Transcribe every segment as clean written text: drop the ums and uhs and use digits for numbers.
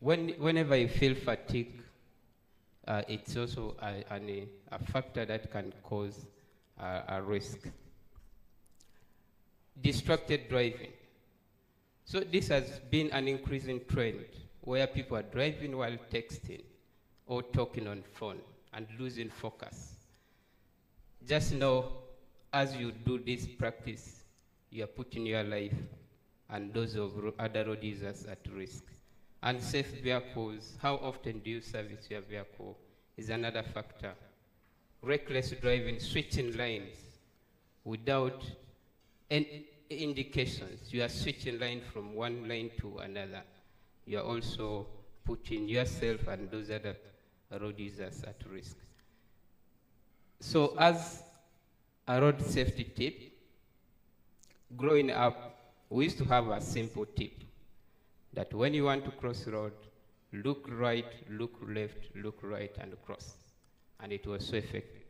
whenever you feel fatigue, it's also a factor that can cause a risk. Distracted driving. So this has been an increasing trend where people are driving while texting or talking on phone and losing focus. Just know, as you do this practice, you are putting your life and those of other road users at risk. Unsafe vehicles, how often do you service your vehicle is another factor. Reckless driving, switching lanes without any indications. You are switching lane from one lane to another. You are also putting yourself and those other road users at risk. So as a road safety tip, growing up, we used to have a simple tip that when you want to cross the road, look right, look left, look right, and cross. And it was so effective.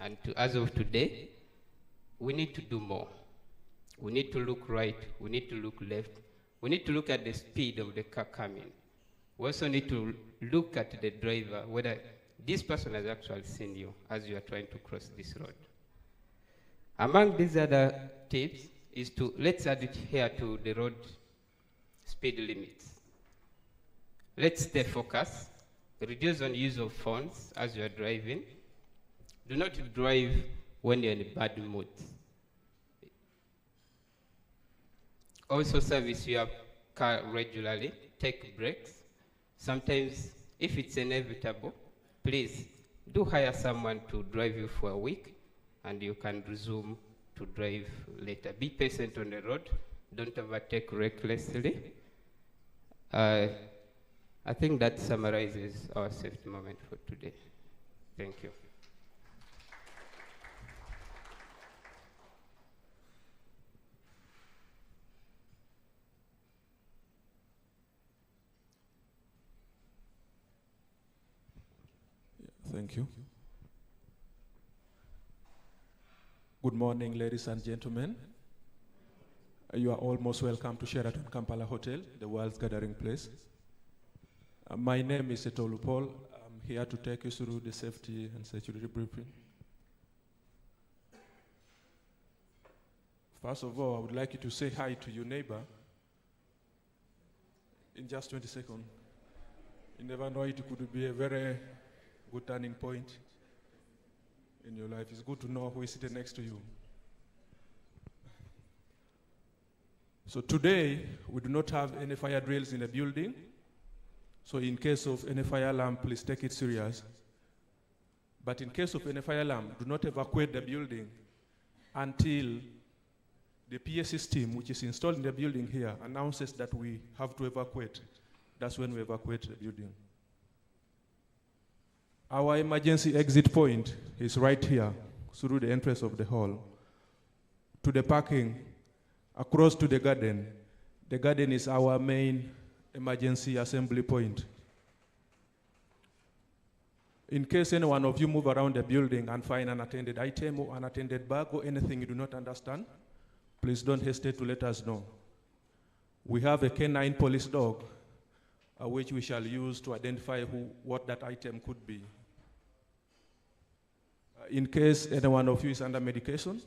And as of today, we need to do more. We need to look right, we need to look left, we need to look at the speed of the car coming. We also need to look at the driver, whether this person has actually seen you as you are trying to cross this road. Among these other tips is to, let's add it here to the road speed limits. Let's stay focused, reduce on use of phones as you are driving. Do not drive when you're in a bad mood. Also service your car regularly, take breaks. Sometimes, if it's inevitable, please do hire someone to drive you for a week and you can resume to drive later. Be patient on the road, don't overtake recklessly. I think that summarizes our safety moment for today. Thank you. Thank you. Good morning, ladies and gentlemen. You are all most welcome to Sheraton Kampala Hotel, the world's gathering place. My name is Etolu Paul. I'm here to take you through the safety and security briefing. First of all, I would like you to say hi to your neighbor in just 20 seconds. You never know, it could be a very good turning point in your life. It's good to know who is sitting next to you. So today, we do not have any fire drills in the building. So in case of any fire alarm, please take it serious. But in case of any fire alarm, do not evacuate the building until the PA system, which is installed in the building here, announces that we have to evacuate. That's when we evacuate the building. Our emergency exit point is right here, through the entrance of the hall, to the parking, across to the garden. The garden is our main emergency assembly point. In case any one of you move around the building and find an unattended item or unattended bag or anything you do not understand, please don't hesitate to let us know. We have a canine police dog, which we shall use to identify what that item could be. In case any one of you is under medication,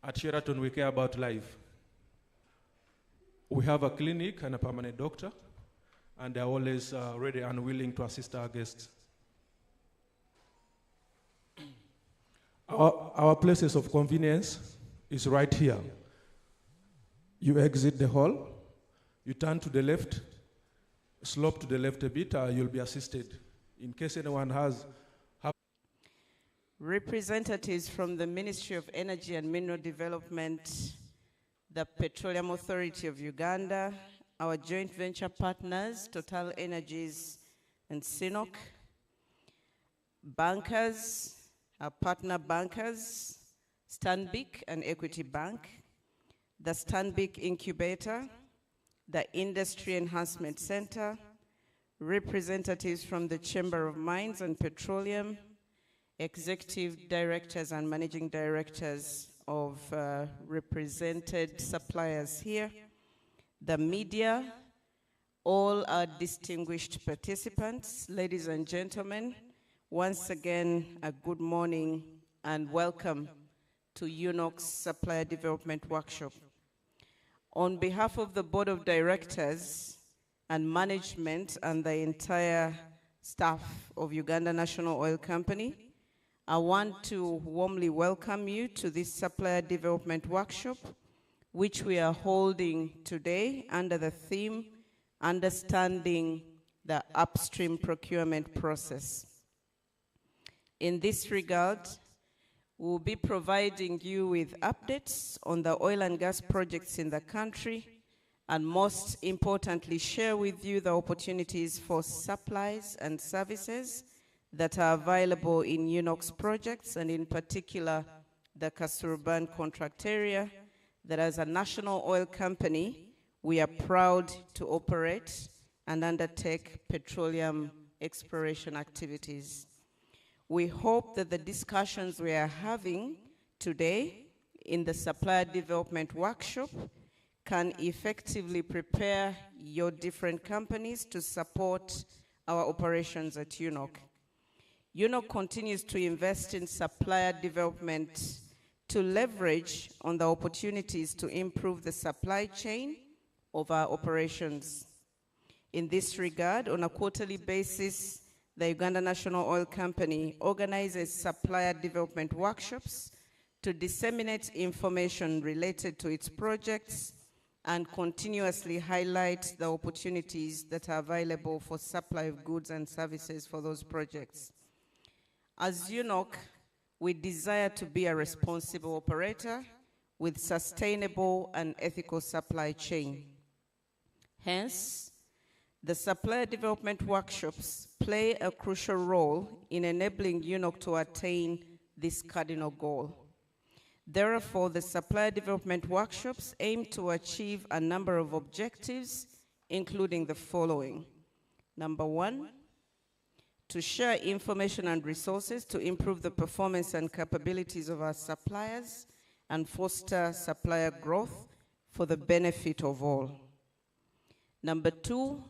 at Sheraton we care about life. We have a clinic and a permanent doctor, and they're always ready and willing to assist our guests. Our places of convenience is right here. You exit the hall, you turn to the left, slope to the left a bit, you'll be assisted. In case anyone has representatives from the Ministry of Energy and Mineral Development, the Petroleum Authority of Uganda, our joint venture partners, Total Energies and UNOC, bankers, our partner bankers, Stanbic and Equity Bank, the Stanbic Incubator, the Industry Enhancement Center, representatives from the Chamber of Mines and Petroleum, executive directors and managing directors of represented suppliers here, the media, all our distinguished participants, ladies and gentlemen, once again, a good morning and welcome to UNOC's Supplier Development Workshop. On behalf of the Board of Directors and Management and the entire staff of Uganda National Oil Company, I want to warmly welcome you to this Supplier Development Workshop, which we are holding today under the theme, Understanding the Upstream Procurement Process. In this regard, we'll be providing you with updates on the oil and gas projects in the country, and most importantly, share with you the opportunities for supplies and services that are available in UNOC's projects, and in particular, the Kasuruban contract area, that as a national oil company, we are proud to operate and undertake petroleum exploration activities. We hope that the discussions we are having today in the Supplier Development Workshop can effectively prepare your different companies to support our operations at UNOC. UNOC continues to invest in supplier development to leverage on the opportunities to improve the supply chain of our operations. In this regard, on a quarterly basis, the Uganda National Oil Company organizes supplier development workshops to disseminate information related to its projects and continuously highlight the opportunities that are available for supply of goods and services for those projects. As UNOC, we desire to be a responsible operator with sustainable and ethical supply chain. Hence, the supplier development workshops play a crucial role in enabling UNOC to attain this cardinal goal. Therefore, the supplier development workshops aim to achieve a number of objectives, including the following. Number one, to share information and resources to improve the performance and capabilities of our suppliers and foster supplier growth for the benefit of all. Number two,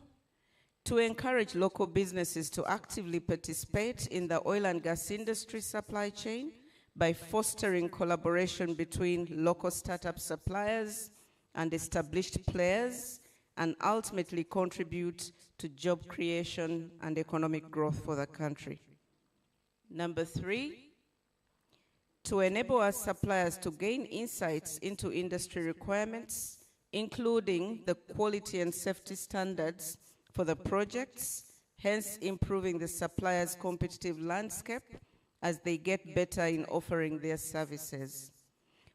to encourage local businesses to actively participate in the oil and gas industry supply chain by fostering collaboration between local startup suppliers and established players, and ultimately contribute to job creation and economic growth for the country. Number three, to enable our suppliers to gain insights into industry requirements, including the quality and safety standards for the projects, hence improving the suppliers' competitive landscape as they get better in offering their services.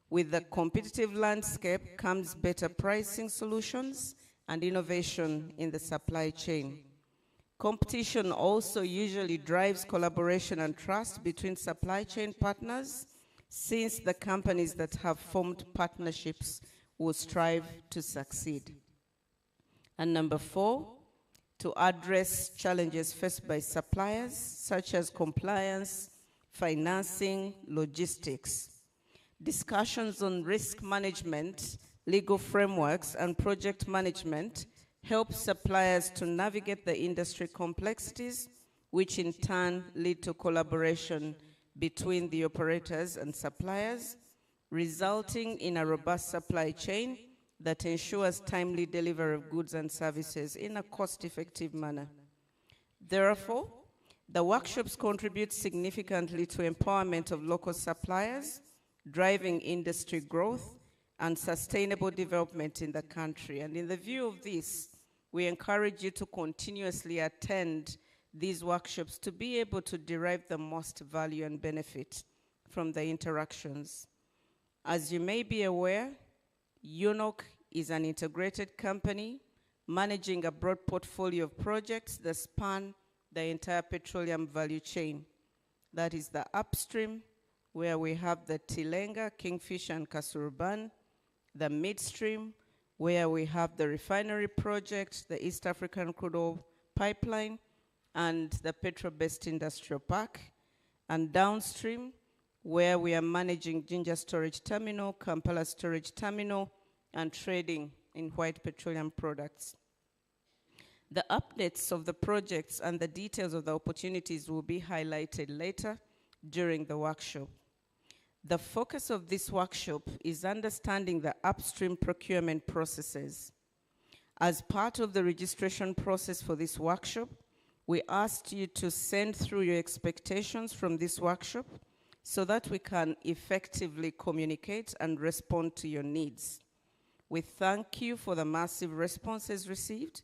With the competitive landscape comes better pricing solutions and innovation in the supply chain. Competition also usually drives collaboration and trust between supply chain partners, since the companies that have formed partnerships will strive to succeed. And number four, to address challenges faced by suppliers, such as compliance, financing, logistics. Discussions on risk management, legal frameworks, and project management help suppliers to navigate the industry complexities, which in turn lead to collaboration between the operators and suppliers, resulting in a robust supply chain that ensures timely delivery of goods and services in a cost-effective manner. Therefore, the workshops contribute significantly to empowerment of local suppliers, driving industry growth and sustainable development in the country. And in the view of this, we encourage you to continuously attend these workshops to be able to derive the most value and benefit from the interactions. As you may be aware, UNOC is an integrated company managing a broad portfolio of projects that span the entire petroleum value chain. That is the upstream, where we have the Tilenga, Kingfisher, and Kasuruban, the midstream, where we have the refinery project, the East African crude oil pipeline, and the Petro-based industrial park, and downstream, where we are managing Jinja Storage Terminal, Kampala Storage Terminal, and trading in white petroleum products. The updates of the projects and the details of the opportunities will be highlighted later during the workshop. The focus of this workshop is understanding the upstream procurement processes. As part of the registration process for this workshop, we asked you to send through your expectations from this workshop so that we can effectively communicate and respond to your needs. We thank you for the massive responses received,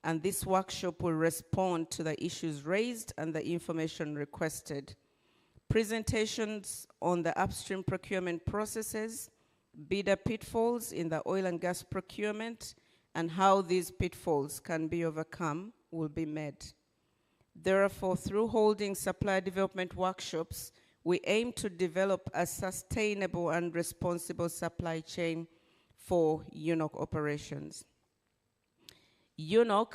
and this workshop will respond to the issues raised and the information requested. Presentations on the upstream procurement processes, bidder pitfalls in the oil and gas procurement, and how these pitfalls can be overcome will be made. Therefore, through holding supplier development workshops, we aim to develop a sustainable and responsible supply chain for UNOC operations. UNOC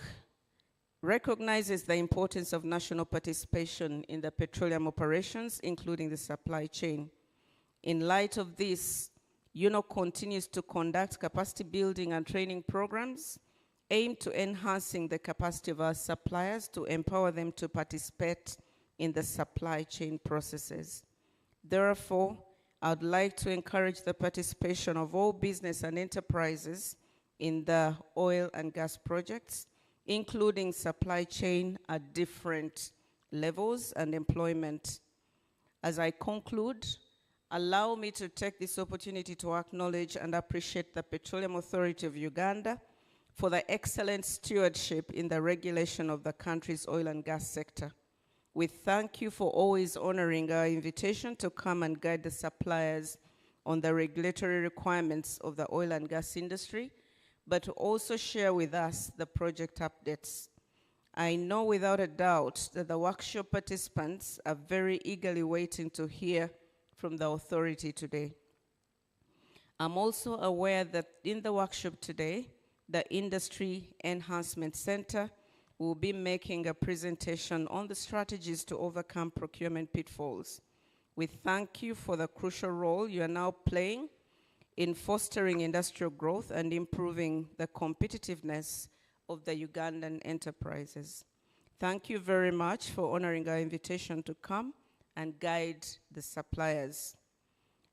recognizes the importance of national participation in the petroleum operations, including the supply chain. In light of this, UNOC continues to conduct capacity building and training programs aimed to enhancing the capacity of our suppliers to empower them to participate in the supply chain processes. Therefore, I would like to encourage the participation of all business and enterprises in the oil and gas projects, including supply chain at different levels and employment. As I conclude, allow me to take this opportunity to acknowledge and appreciate the Petroleum Authority of Uganda for the excellent stewardship in the regulation of the country's oil and gas sector. We thank you for always honoring our invitation to come and guide the suppliers on the regulatory requirements of the oil and gas industry, but to also share with us the project updates. I know without a doubt that the workshop participants are very eagerly waiting to hear from the authority today. I'm also aware that in the workshop today, the Industry Enhancement Center will be making a presentation on the strategies to overcome procurement pitfalls. We thank you for the crucial role you are now playing in fostering industrial growth and improving the competitiveness of the Ugandan enterprises. Thank you very much for honoring our invitation to come and guide the suppliers.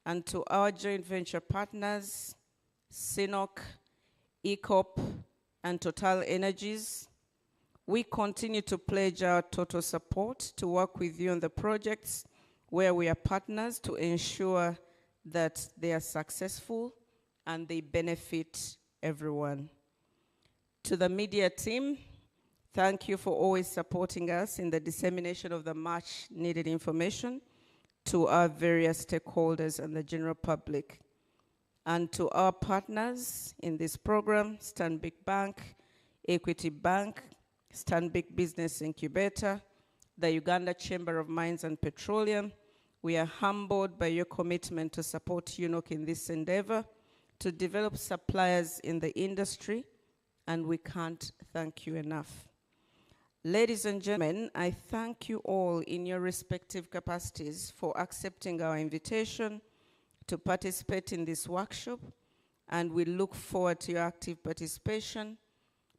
And to our joint venture partners, CNOC, ECOP, and Total Energies, we continue to pledge our total support to work with you on the projects where we are partners to ensure that they are successful and they benefit everyone. To the media team, thank you for always supporting us in the dissemination of the much needed information to our various stakeholders and the general public. And to our partners in this program, Stanbic Bank, Equity Bank, Stanbic Business Incubator, the Uganda Chamber of Mines and Petroleum, we are humbled by your commitment to support UNOC in this endeavor to develop suppliers in the industry, and we can't thank you enough. Ladies and gentlemen, I thank you all in your respective capacities for accepting our invitation to participate in this workshop, and we look forward to your active participation.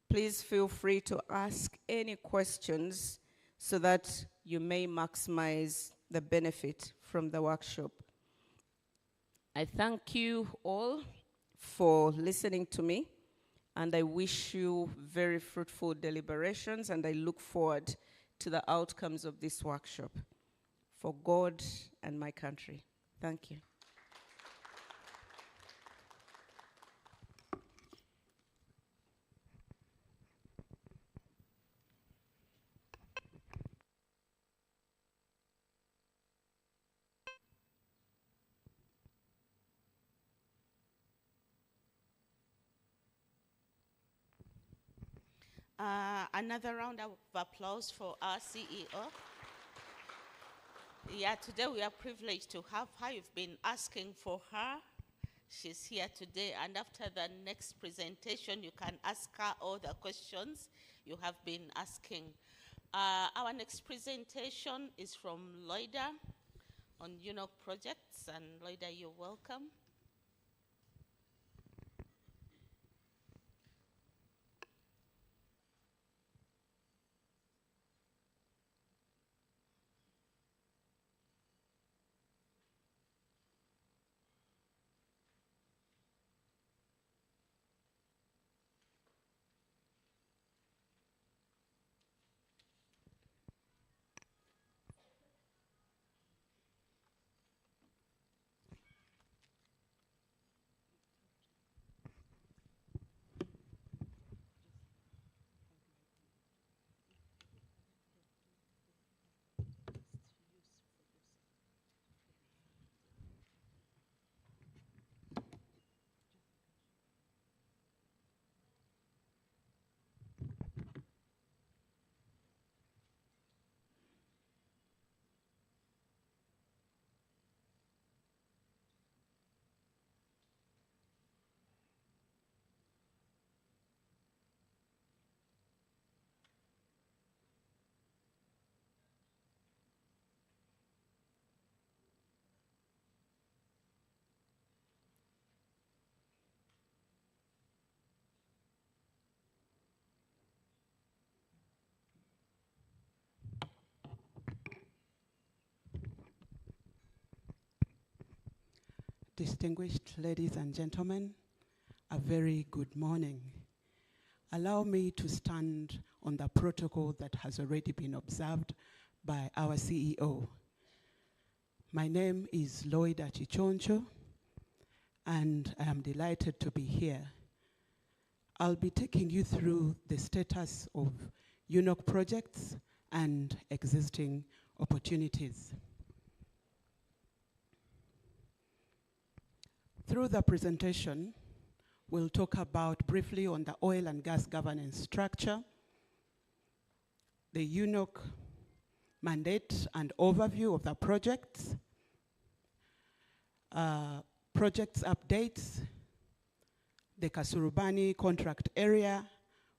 Please feel free to ask any questions so that you may maximize the benefit from the workshop. I thank you all for listening to me, and I wish you very fruitful deliberations, and I look forward to the outcomes of this workshop for God and my country. Thank you. Another round of applause for our CEO. Yeah, today we are privileged to have her. You've been asking for her. She's here today, and after the next presentation, you can ask her all the questions you have been asking. Our next presentation is from Loida on UNOC projects, and Loida, you're welcome. Distinguished ladies and gentlemen, a very good morning. Allow me to stand on the protocol that has already been observed by our CEO. My name is Lloyd Achichoncho, and I am delighted to be here. I'll be taking you through the status of UNOC projects and existing opportunities. Through the presentation, we'll talk about briefly on the oil and gas governance structure, the UNOC mandate and overview of the projects, projects updates, the Kasuruban contract area,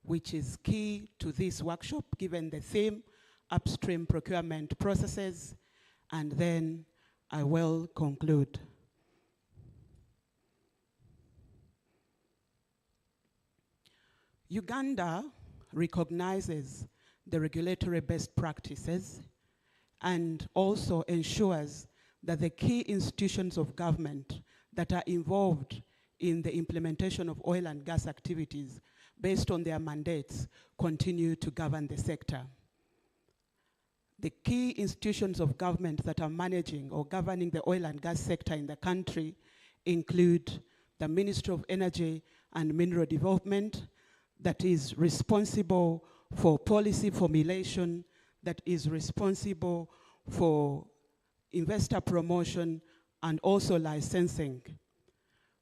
which is key to this workshop given the theme, upstream procurement processes, and then I will conclude. Uganda recognizes the regulatory best practices and also ensures that the key institutions of government that are involved in the implementation of oil and gas activities based on their mandates continue to govern the sector. The key institutions of government that are managing or governing the oil and gas sector in the country include the Ministry of Energy and Mineral Development, that is responsible for policy formulation, that is responsible for investor promotion and also licensing.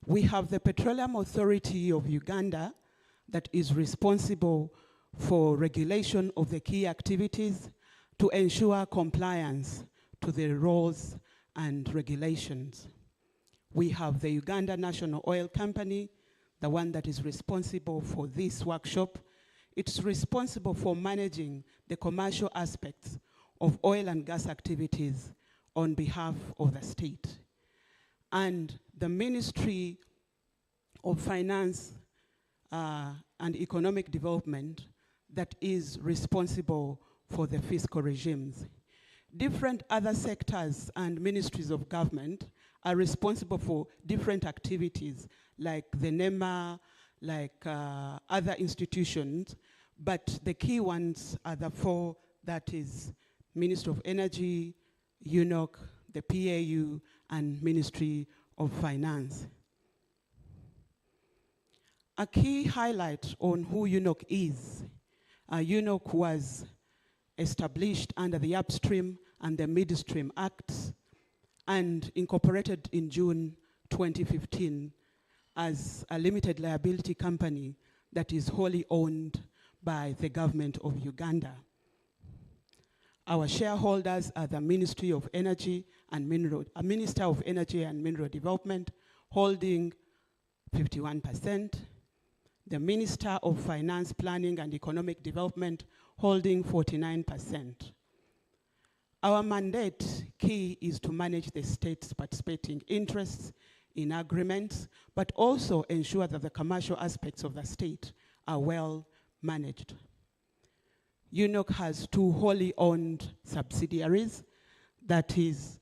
We have the Petroleum Authority of Uganda that is responsible for regulation of the key activities to ensure compliance to the rules and regulations. We have the Uganda National Oil Company, the one that is responsible for this workshop. It's responsible for managing the commercial aspects of oil and gas activities on behalf of the state. And the Ministry of Finance and Economic Development that is responsible for the fiscal regimes. Different other sectors and ministries of government are responsible for different activities, like the NEMA, like other institutions, but the key ones are the four, that is Ministry of Energy, UNOC, the PAU, and Ministry of Finance. A key highlight on who UNOC is, UNOC was established under the Upstream and the Midstream Acts and incorporated in June 2015 as a limited liability company that is wholly owned by the government of Uganda. Our shareholders are the Ministry of Energy and Minister of Energy and Mineral Development, holding 51%, the Minister of Finance, Planning and Economic Development, holding 49%. Our mandate key is to manage the state's participating interests in agreements, but also ensure that the commercial aspects of the state are well managed. UNOC has two wholly owned subsidiaries, that is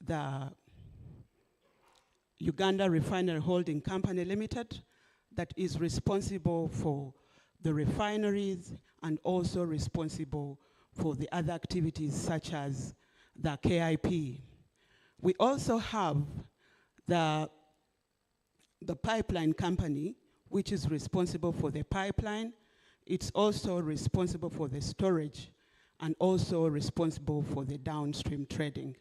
the Uganda Refinery Holding Company Limited, that is responsible for the refineries and also responsible for the other activities such as the KIP. We also have the pipeline company, which is responsible for the pipeline. It's also responsible for the storage and also responsible for the downstream trading.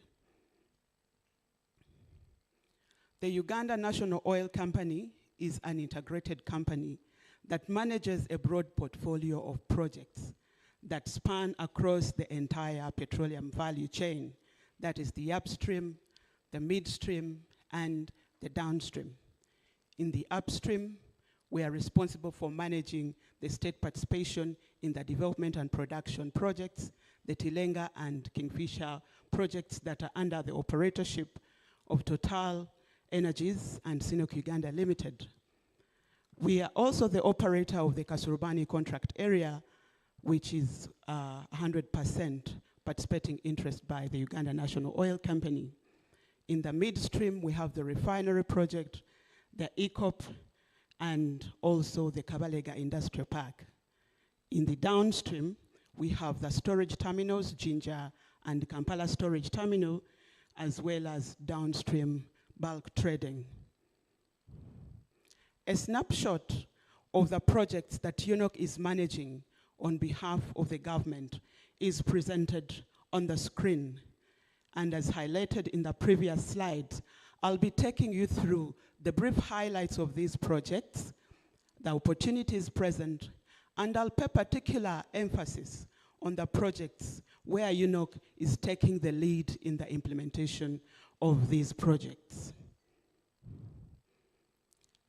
The Uganda National Oil Company is an integrated company that manages a broad portfolio of projects that span across the entire petroleum value chain. That is the upstream, the midstream, and the downstream. In the upstream, we are responsible for managing the state participation in the development and production projects, the Tilenga and Kingfisher projects that are under the operatorship of Total Energies and Sinnoc Uganda Limited. We are also the operator of the Kasuruban contract area, which is 100% participating interest by the Uganda National Oil Company. In the midstream, we have the refinery project, the ECOP, and also the Kabalega Industrial Park. In the downstream, we have the storage terminals, Jinja and Kampala Storage Terminal, as well as downstream bulk trading. A snapshot of the projects that UNOC is managing on behalf of the government is presented on the screen. And as highlighted in the previous slides, I'll be taking you through the brief highlights of these projects, the opportunities present, and I'll pay particular emphasis on the projects where UNOC is taking the lead in the implementation of these projects.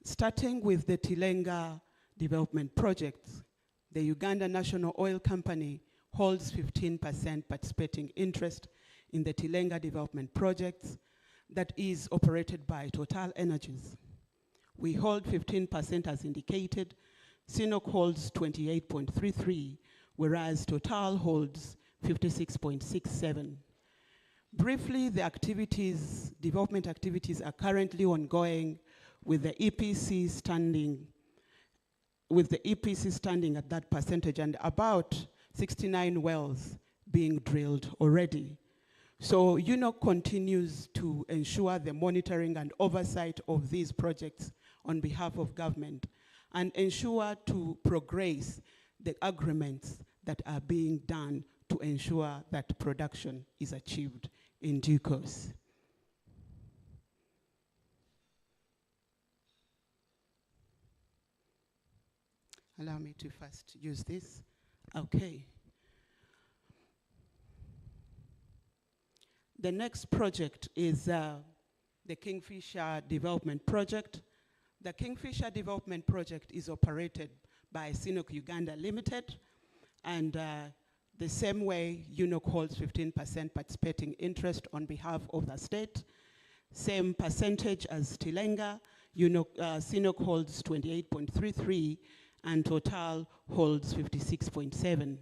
Starting with the Tilenga development projects, the Uganda National Oil Company holds 15% participating interest in the Tilenga development projects that is operated by Total Energies. We hold 15% as indicated. CNOC holds 28.33, whereas Total holds 56.67. Briefly, the activities, development activities are currently ongoing with the EPC standing at that percentage and about 69 wells being drilled already. So UNOC continues to ensure the monitoring and oversight of these projects on behalf of government and ensure to progress the agreements that are being done to ensure that production is achieved in due course. Allow me to first use this. Okay. The next project is the Kingfisher Development Project. The Kingfisher Development Project is operated by CNOC Uganda Limited, and the same way UNOC holds 15% participating interest on behalf of the state. Same percentage as Tilenga, CNOC holds 28.33 and Total holds 56.7.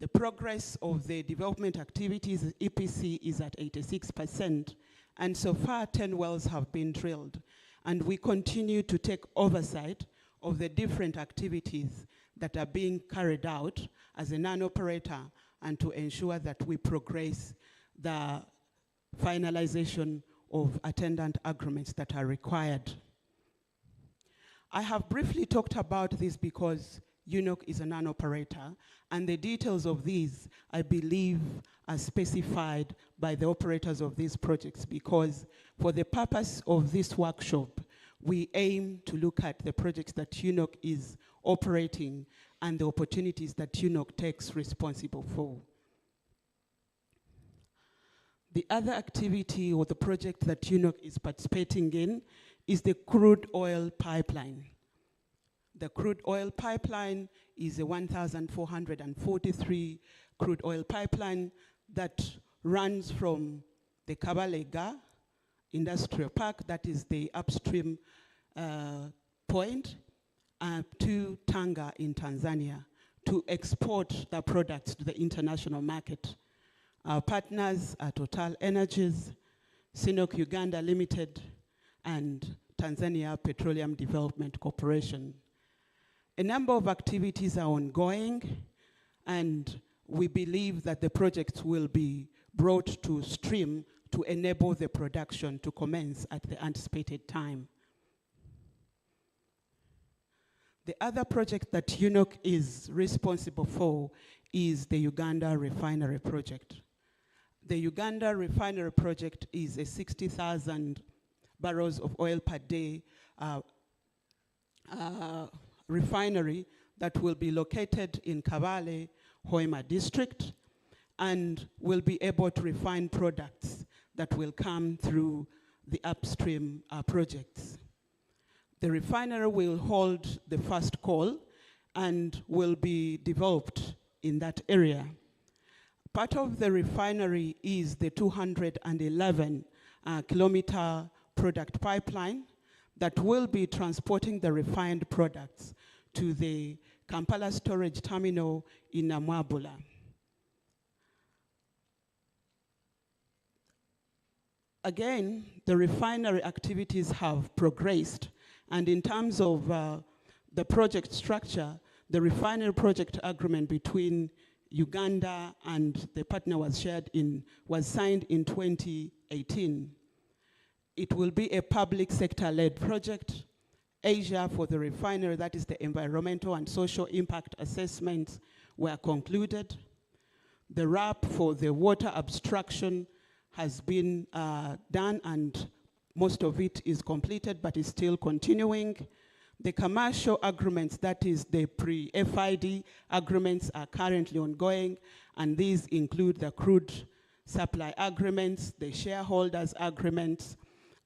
The progress of the development activities, EPC, is at 86%, and so far 10 wells have been drilled. And we continue to take oversight of the different activities that are being carried out as a non-operator and to ensure that we progress the finalization of attendant agreements that are required. I have briefly talked about this because UNOC is a non-operator, and the details of these, I believe, are specified by the operators of these projects, because for the purpose of this workshop, we aim to look at the projects that UNOC is operating and the opportunities that UNOC takes responsible for. The other activity or the project that UNOC is participating in is the crude oil pipeline. The crude oil pipeline is a 1,443 crude oil pipeline that runs from the Kabalega Industrial Park, that is the upstream point, to Tanga in Tanzania to export the products to the international market. Our partners are Total Energies, CNOC Uganda Limited, and Tanzania Petroleum Development Corporation. A number of activities are ongoing, and we believe that the projects will be brought to stream to enable the production to commence at the anticipated time. The other project that UNOC is responsible for is the Uganda Refinery Project. The Uganda Refinery Project is a 60,000 barrels of oil per day refinery that will be located in Kabale, Hoima district, and will be able to refine products that will come through the upstream projects. The refinery will hold the first coal and will be developed in that area. Part of the refinery is the 211 kilometer product pipeline that will be transporting the refined products to the Kampala storage terminal in Namwabula. Again, the refinery activities have progressed, and in terms of the project structure, the refinery project agreement between Uganda and the partner was signed in 2018. It will be a public sector-led project. Asia for the refinery, that is the environmental and social impact assessments, were concluded. The RAP for the water abstraction has been done, and most of it is completed, but is still continuing. The commercial agreements, that is the pre-FID agreements, are currently ongoing, and these include the crude supply agreements, the shareholders agreements,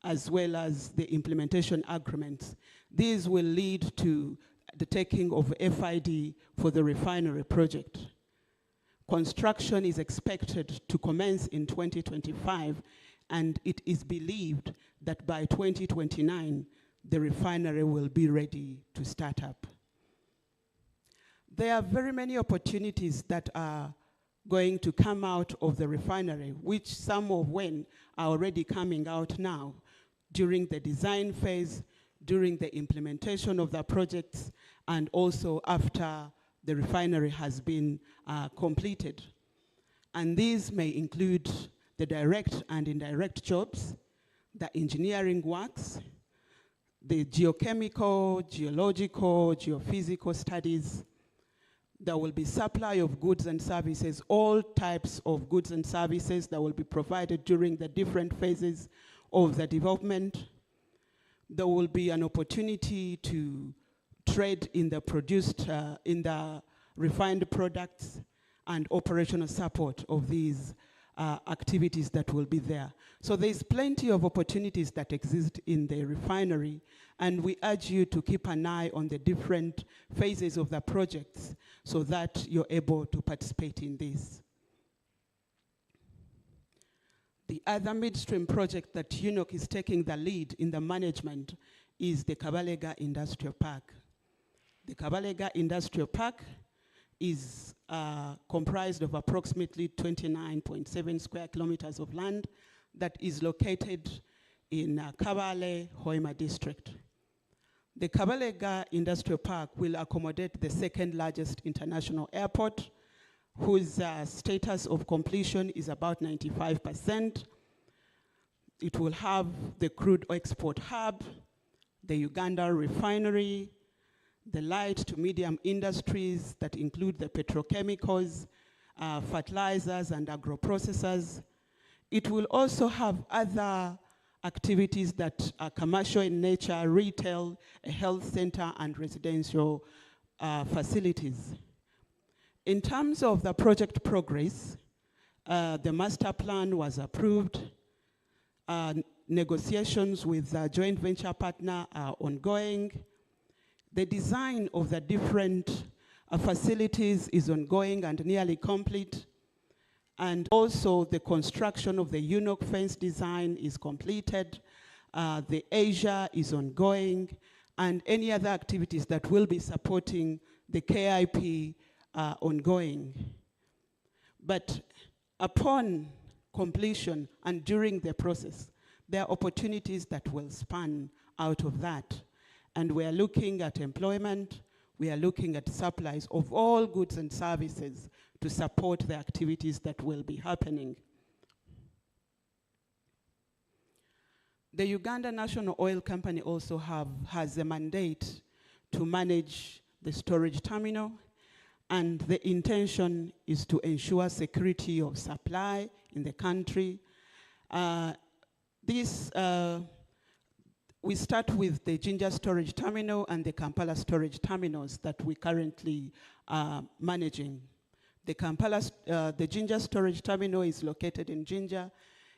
as well as the implementation agreements. These will lead to the taking of FID for the refinery project. Construction is expected to commence in 2025, and it is believed that by 2029, the refinery will be ready to start up. There are very many opportunities that are going to come out of the refinery, which some of when are already coming out now, during the design phase, during the implementation of the projects, and also after the refinery has been completed. And these may include the direct and indirect jobs, the engineering works, the geochemical, geological, geophysical studies. There will be supply of goods and services, all types of goods and services that will be provided during the different phases of the development. There will be an opportunity to trade in the produced, in the refined products, and operational support of these activities that will be there. So there's plenty of opportunities that exist in the refinery, and we urge you to keep an eye on the different phases of the projects so that you're able to participate in this. The other midstream project that UNOC is taking the lead in the management is the Kabalega Industrial Park. The Kabalega Industrial Park is comprised of approximately 29.7 square kilometers of land that is located in Kabale, Hoima district. The Kabalega Industrial Park will accommodate the second largest international airport, whose status of completion is about 95%. It will have the crude export hub, the Uganda refinery, the light to medium industries that include the petrochemicals, fertilizers, and agro-processors. It will also have other activities that are commercial in nature, retail, a health center, and residential facilities. In terms of the project progress, the master plan was approved. Negotiations with the joint venture partner are ongoing. The design of the different facilities is ongoing and nearly complete. And also the construction of the UNOC fence design is completed. The Asia is ongoing, and any other activities that will be supporting the KIP are ongoing. But upon completion and during the process, there are opportunities that will span out of that. And we are looking at employment, we are looking at supplies of all goods and services to support the activities that will be happening. The Uganda National Oil Company also has a mandate to manage the storage terminal, and the intention is to ensure security of supply in the country. We start with the Jinja storage terminal and the Kampala storage terminals that we currently are managing. The Jinja storage terminal is located in Jinja.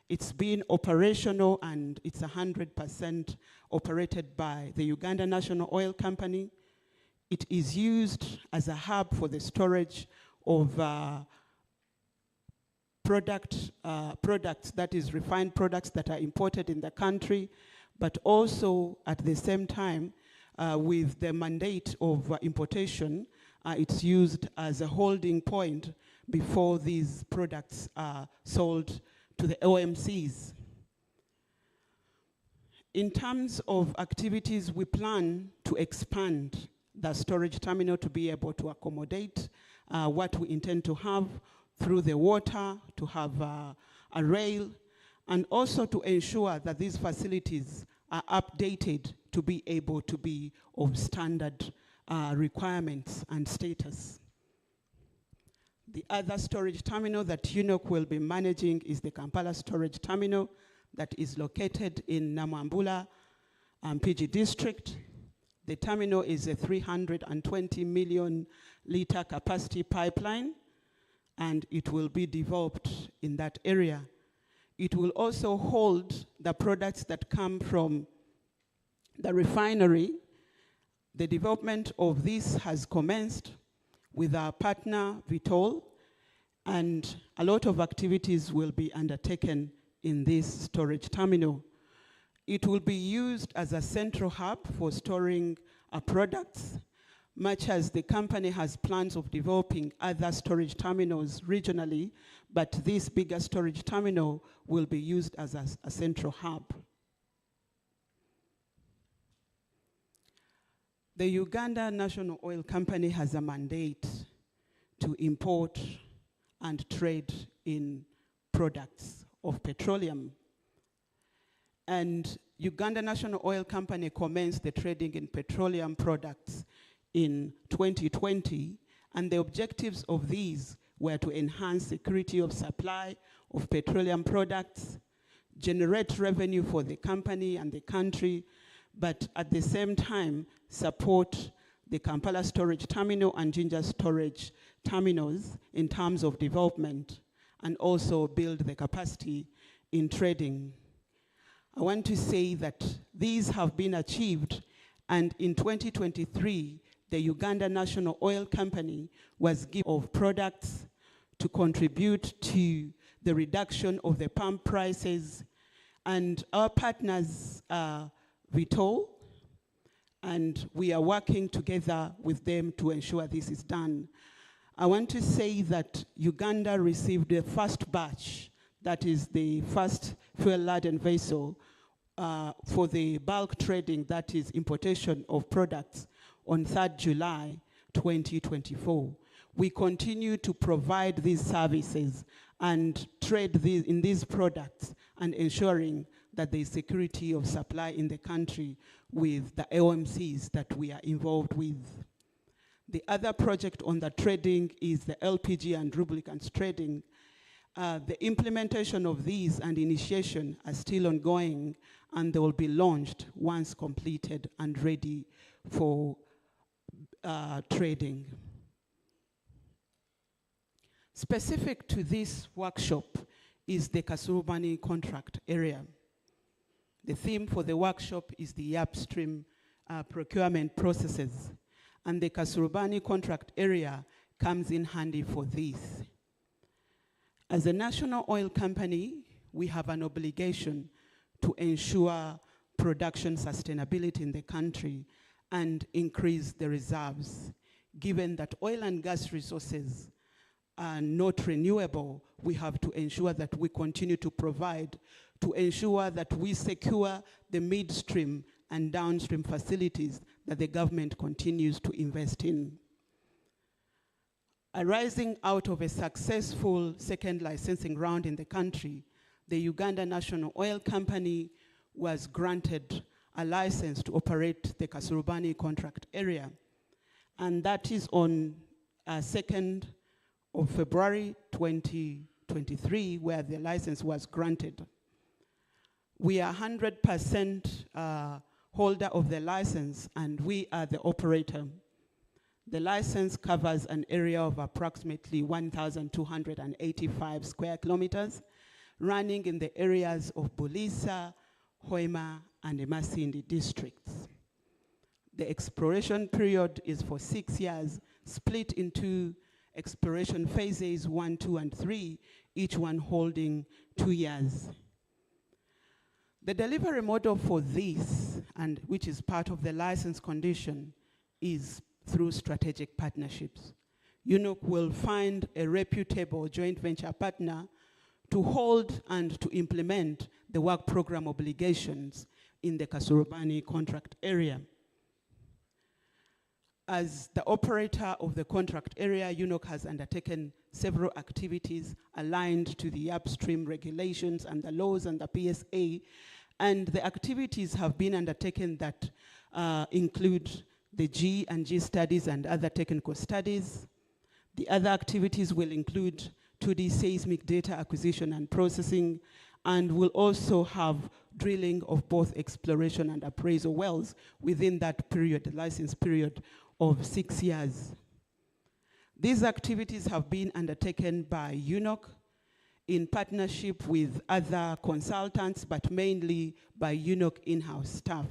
It's been operational, and it's 100% operated by the Uganda National Oil Company. It is used as a hub for the storage of products, that is refined products that are imported in the country, but also at the same time, with the mandate of importation, it's used as a holding point before these products are sold to the OMCs. In terms of activities, we plan to expand the storage terminal to be able to accommodate what we intend to have through the water, to have a rail, and also to ensure that these facilities are updated to be able to be of standard requirements and status. The other storage terminal that UNOC will be managing is the Kampala storage terminal that is located in Namwambula, PG district. The terminal is a 320 million liter capacity pipeline, and it will be developed in that area. It will also hold the products that come from the refinery. The development of this has commenced with our partner, Vitol, and a lot of activities will be undertaken in this storage terminal. It will be used as a central hub for storing our products, much as the company has plans of developing other storage terminals regionally, but this bigger storage terminal will be used as a central hub. The Uganda National Oil Company has a mandate to import and trade in products of petroleum. And Uganda National Oil Company commenced the trading in petroleum products in 2020, and the objectives of these were to enhance security of supply of petroleum products, generate revenue for the company and the country, but at the same time support the Kampala storage terminal and Jinja storage terminals in terms of development, and also build the capacity in trading. I want to say that these have been achieved, and in 2023, the Uganda National Oil Company was given of products to contribute to the reduction of the pump prices, and our partners are Vitol, and we are working together with them to ensure this is done. I want to say that Uganda received the first batch, that is the first fuel-laden vessel for the bulk trading, that is importation of products, on 3rd July 2024. We continue to provide these services and trade in these products, and ensuring that there is security of supply in the country with the OMCs that we are involved with. The other project on the trading is the LPG and lubricants trading. The implementation of these and initiation are still ongoing, and they will be launched once completed and ready for trading. Specific to this workshop is the Kasuruban contract area. The theme for the workshop is the upstream procurement processes, and the Kasuruban contract area comes in handy for this. As a national oil company, we have an obligation to ensure production sustainability in the country and increase the reserves. Given that oil and gas resources are not renewable, we have to ensure that we continue to provide to ensure that we secure the midstream and downstream facilities that the government continues to invest in. Arising out of a successful second licensing round in the country, the Uganda National Oil Company was granted a license to operate the Kasuruban contract area. And that is on 2nd of February 2023, where the license was granted. We are 100% holder of the license, and we are the operator. The license covers an area of approximately 1,285 square kilometers, running in the areas of Bulisa, Hoima, and the Masindi districts. The exploration period is for 6 years, split into exploration phases 1, 2, and 3, each one holding 2 years. The delivery model for this, and which is part of the license condition, is through strategic partnerships. UNOC will find a reputable joint venture partner to hold and to implement the work program obligations in the Kasuruban contract area. As the operator of the contract area, UNOC has undertaken several activities aligned to the upstream regulations and the laws and the PSA, and the activities have been undertaken that include the G&G studies and other technical studies. The other activities will include 2D seismic data acquisition and processing, and will also have drilling of both exploration and appraisal wells within that period, the license period of 6 years. These activities have been undertaken by UNOC in partnership with other consultants, but mainly by UNOC in-house staff.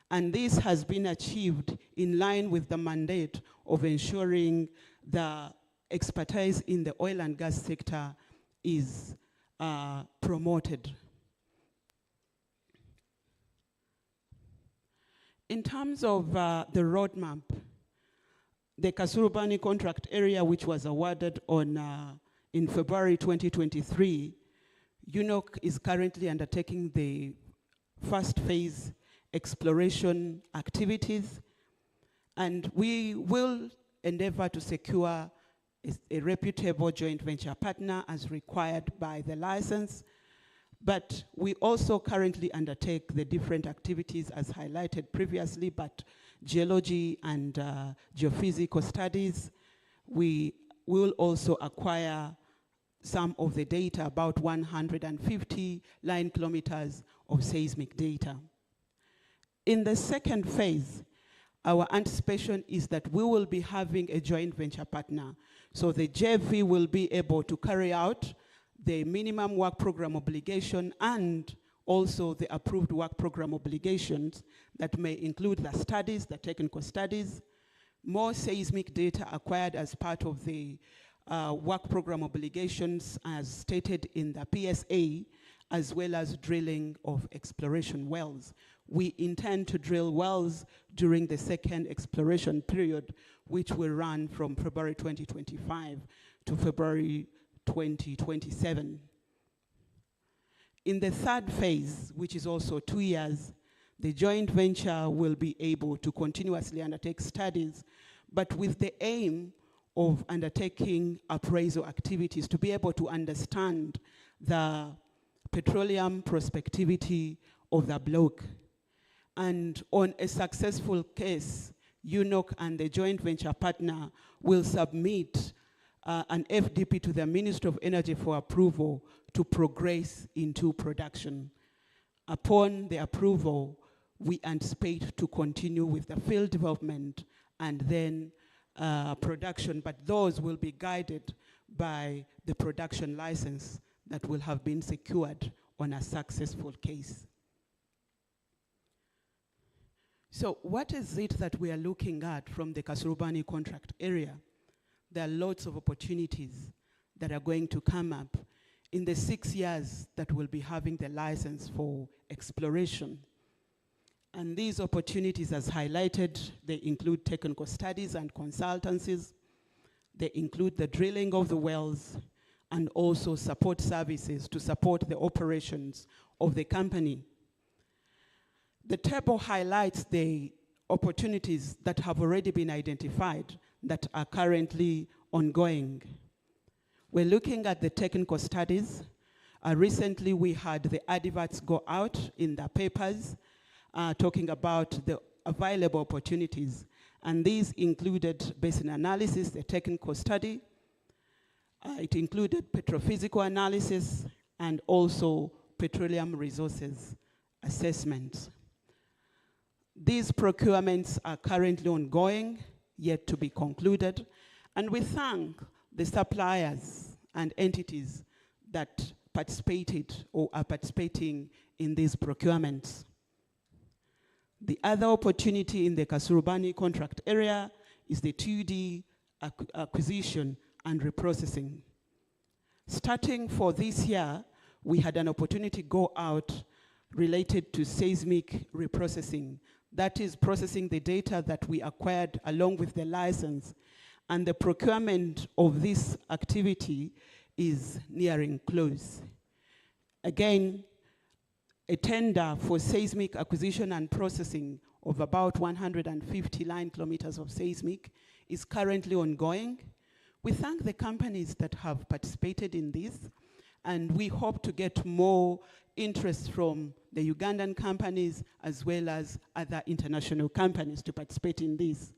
And this has been achieved in line with the mandate of ensuring the expertise in the oil and gas sector is promoted. In terms of the roadmap, the Kasuruban contract area, which was awarded in February 2023, UNOC is currently undertaking the first phase exploration activities, and we will endeavor to secure a reputable joint venture partner as required by the license. But we also currently undertake the different activities as highlighted previously, but geology and geophysical studies. We will also acquire some of the data, about 150 line kilometers of seismic data. In the second phase, our anticipation is that we will be having a joint venture partner. So the JV will be able to carry out the minimum work program obligation and also the approved work program obligations that may include the studies, the technical studies, more seismic data acquired as part of the work program obligations as stated in the PSA, as well as drilling of exploration wells. We intend to drill wells during the second exploration period, which will run from February 2025 to February 2027. In the third phase, which is also 2 years, the joint venture will be able to continuously undertake studies, but with the aim of undertaking appraisal activities to be able to understand the petroleum prospectivity of the block. And on a successful case, UNOC and the joint venture partner will submit an FDP to the Ministry of Energy for approval to progress into production. Upon the approval, we anticipate to continue with the field development and then production, but those will be guided by the production license that will have been secured on a successful case. So what is it that we are looking at from the Kasuruban contract area? There are lots of opportunities that are going to come up in the 6 years that we'll be having the license for exploration. And these opportunities, as highlighted, they include technical studies and consultancies. They include the drilling of the wells and also support services to support the operations of the company. The table highlights the opportunities that have already been identified that are currently ongoing. We're looking at the technical studies. Recently, we had the adverts go out in the papers talking about the available opportunities. And these included basin analysis, the technical study. It included petrophysical analysis and also petroleum resources assessments. These procurements are currently ongoing, yet to be concluded, and we thank the suppliers and entities that participated or are participating in these procurements. The other opportunity in the Kasuruban contract area is the 2D acquisition and reprocessing. Starting for this year, we had an opportunity go out related to seismic reprocessing. That is processing the data that we acquired along with the license. And the procurement of this activity is nearing close. Again, a tender for seismic acquisition and processing of about 150 line kilometers of seismic is currently ongoing. We thank the companies that have participated in this, and we hope to get more interest from the Ugandan companies as well as other international companies to participate in this.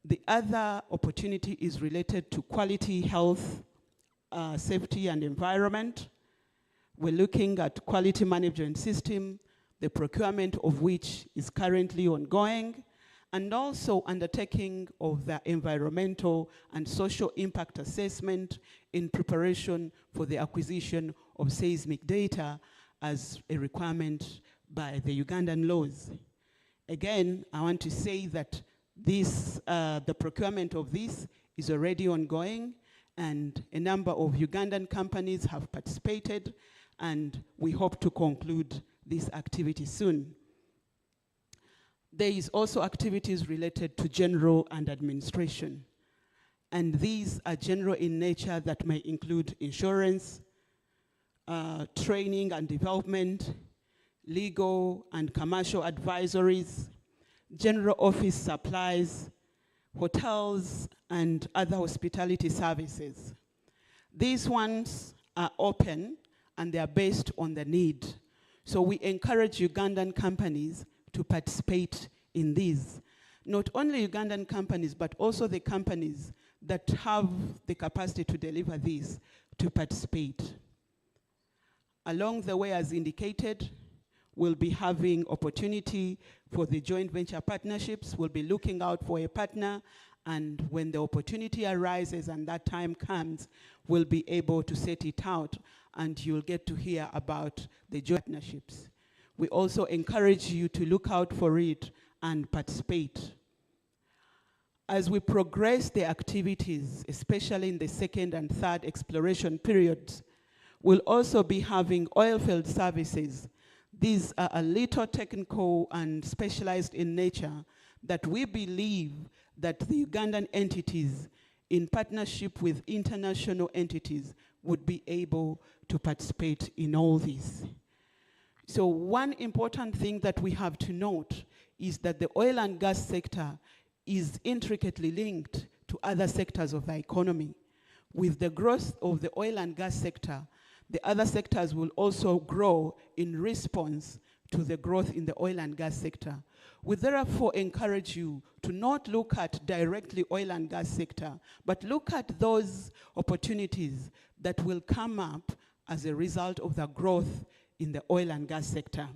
The other opportunity is related to quality, health, safety, and environment. We're looking at quality management system, the procurement of which is currently ongoing, and also undertaking of the environmental and social impact assessment in preparation for the acquisition of seismic data as a requirement by the Ugandan laws. Again, I want to say that this, the procurement of this is already ongoing, and a number of Ugandan companies have participated, and we hope to conclude this activity soon. There is also activities related to general and administration. And these are general in nature that may include insurance, training and development, legal and commercial advisories, general office supplies, hotels, and other hospitality services. These ones are open and they are based on the need. So we encourage Ugandan companies to participate in these. Not only Ugandan companies, but also the companies that have the capacity to deliver these to participate. Along the way, as indicated, we'll be having opportunity for the joint venture partnerships. We'll be looking out for a partner, and when the opportunity arises and that time comes, we'll be able to set it out, and you'll get to hear about the joint partnerships. We also encourage you to look out for it and participate. As we progress the activities, especially in the second and third exploration periods, we'll also be having oil field services. These are a little technical and specialized in nature that we believe that the Ugandan entities, in partnership with international entities, would be able to participate in all this. So one important thing that we have to note is that the oil and gas sector is intricately linked to other sectors of the economy. With the growth of the oil and gas sector, the other sectors will also grow in response to the growth in the oil and gas sector. We therefore encourage you to not look at directly oil and gas sector, but look at those opportunities that will come up as a result of the growth in the oil and gas sector.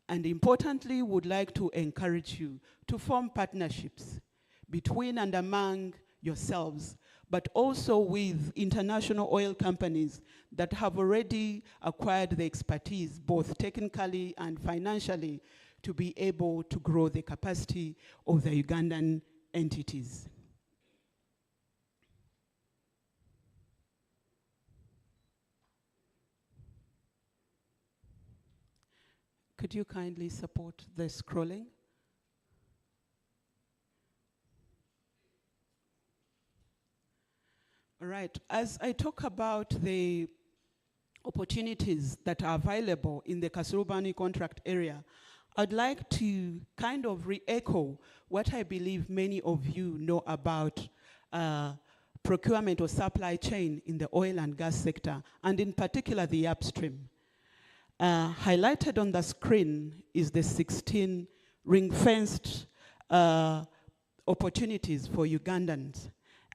And importantly, would like to encourage you to form partnerships between and among yourselves, but also with international oil companies that have already acquired the expertise, both technically and financially, to be able to grow the capacity of the Ugandan entities. Could you kindly support the scrolling? All right, as I talk about the opportunities that are available in the Kasuruban contract area, I'd like to kind of re-echo what I believe many of you know about procurement or supply chain in the oil and gas sector, and in particular the upstream. Highlighted on the screen is the 16 ring-fenced opportunities for Ugandans.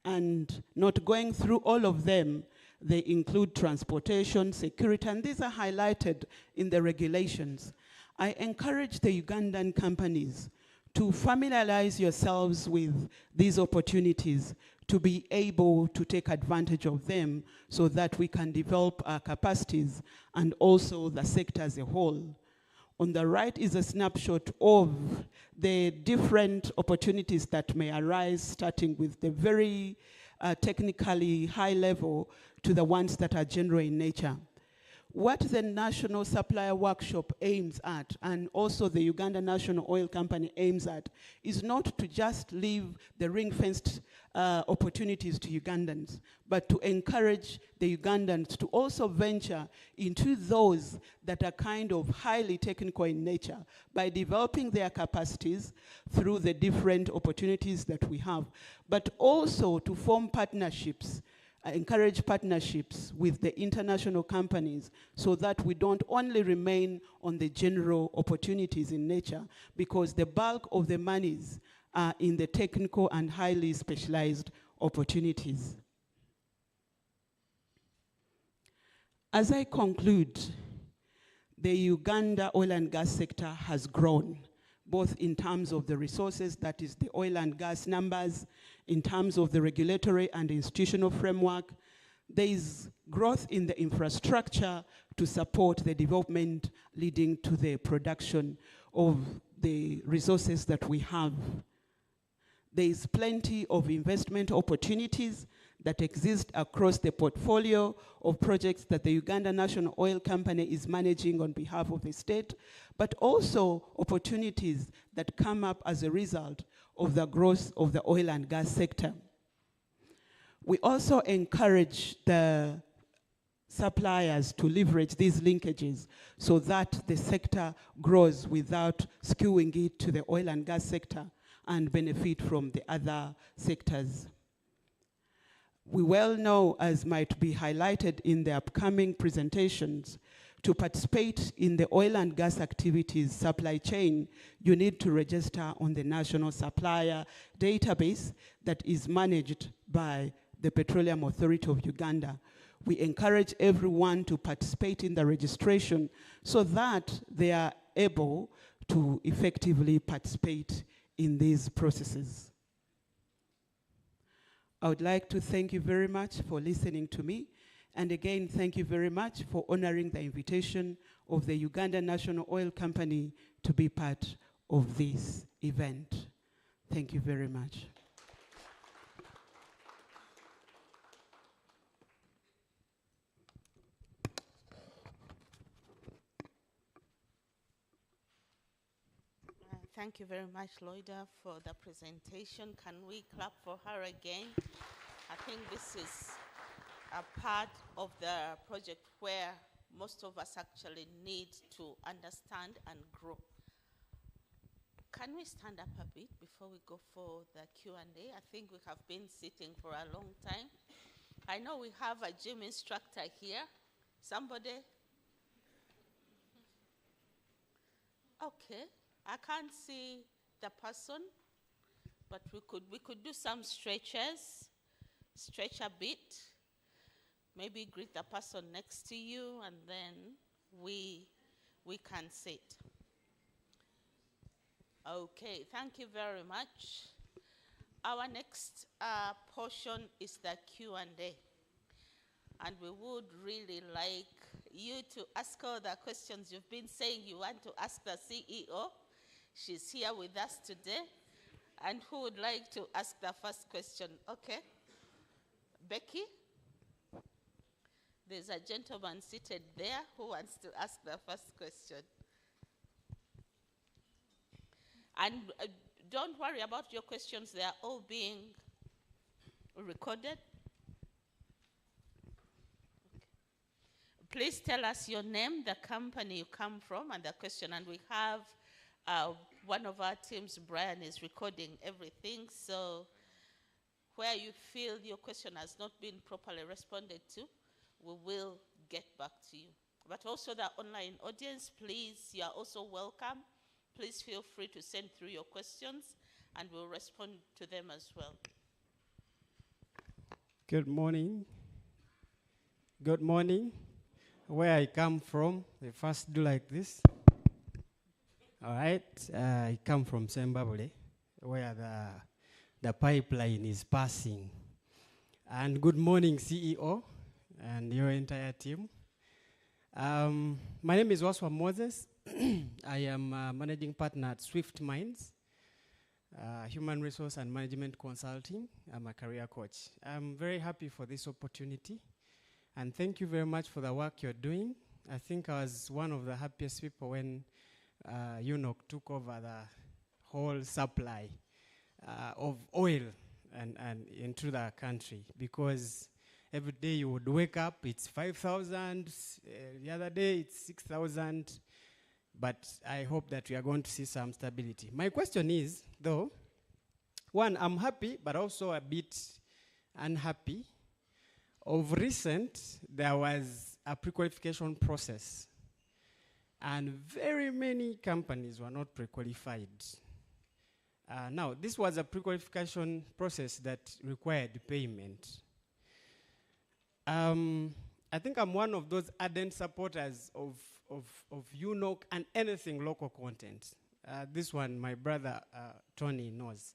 And not going through all of them, they include transportation, security, and these are highlighted in the regulations. I encourage the Ugandan companies to familiarize yourselves with these opportunities to be able to take advantage of them so that we can develop our capacities and also the sector as a whole. On the right is a snapshot of the different opportunities that may arise, starting with the very technically high level to the ones that are general in nature. What the National Supplier Workshop aims at, and also the Uganda National Oil Company aims at, is not to just leave the ring-fenced opportunities to Ugandans, but to encourage the Ugandans to also venture into those that are kind of highly technical in nature by developing their capacities through the different opportunities that we have, but also to form partnerships, encourage partnerships with the international companies so that we don't only remain on the general opportunities in nature, because the bulk of the monies are in the technical and highly specialized opportunities. As I conclude, the Uganda oil and gas sector has grown, both in terms of the resources, that is the oil and gas numbers, in terms of the regulatory and institutional framework. There is growth in the infrastructure to support the development leading to the production of the resources that we have. There is plenty of investment opportunities that exist across the portfolio of projects that the Uganda National Oil Company is managing on behalf of the state, but also opportunities that come up as a result of the growth of the oil and gas sector. We also encourage the suppliers to leverage these linkages so that the sector grows without skewing it to the oil and gas sector and benefit from the other sectors. We well know, as might be highlighted in the upcoming presentations, to participate in the oil and gas activities supply chain, you need to register on the National Supplier database that is managed by the Petroleum Authority of Uganda. We encourage everyone to participate in the registration so that they are able to effectively participate in these processes. I would like to thank you very much for listening to me. And again, thank you very much for honoring the invitation of the Uganda National Oil Company to be part of this event. Thank you very much. Thank you very much, Loida, for the presentation. Can we clap for her again? I think this is a part of the project where most of us actually need to understand and grow. Can we stand up a bit before we go for the Q&A? I think we have been sitting for a long time. I know we have a gym instructor here. Somebody? Okay. I can't see the person, but we could do some stretches, stretch a bit, maybe greet the person next to you, and then we can sit. Okay, thank you very much. Our next portion is the Q&A, and we would really like you to ask all the questions you've been saying you want to ask the CEO. She's here with us today. And who would like to ask the first question? Okay. Becky? There's a gentleman seated there who wants to ask the first question. And don't worry about your questions. They are all being recorded. Please tell us your name, the company you come from, and the question. And we have one of our teams, Brian, is recording everything. So where you feel your question has not been properly responded to, we will get back to you. But also the online audience, please, you are also welcome. Please feel free to send through your questions, and we'll respond to them as well. Good morning. Good morning. Where I come from, they first do like this. All right, I come from Zimbabwe, where the pipeline is passing. And good morning, CEO, and your entire team. My name is Waswa Moses. I am managing partner at Swift Minds, Human Resource and Management Consulting. I'm a career coach. I'm very happy for this opportunity, and thank you very much for the work you're doing I think I was one of the happiest people when UNOC took over the whole supply of oil and into the country, because every day you would wake up, it's 5,000, the other day it's 6,000, but I hope that we are going to see some stability. My question is, though, one, I'm happy, but also a bit unhappy. Of recent, there was a pre-qualification process, and very many companies were not pre-qualified. Now, this was a pre-qualification process that required payment. I think I'm one of those ardent supporters of UNOC and anything local content. This one, my brother Tony knows.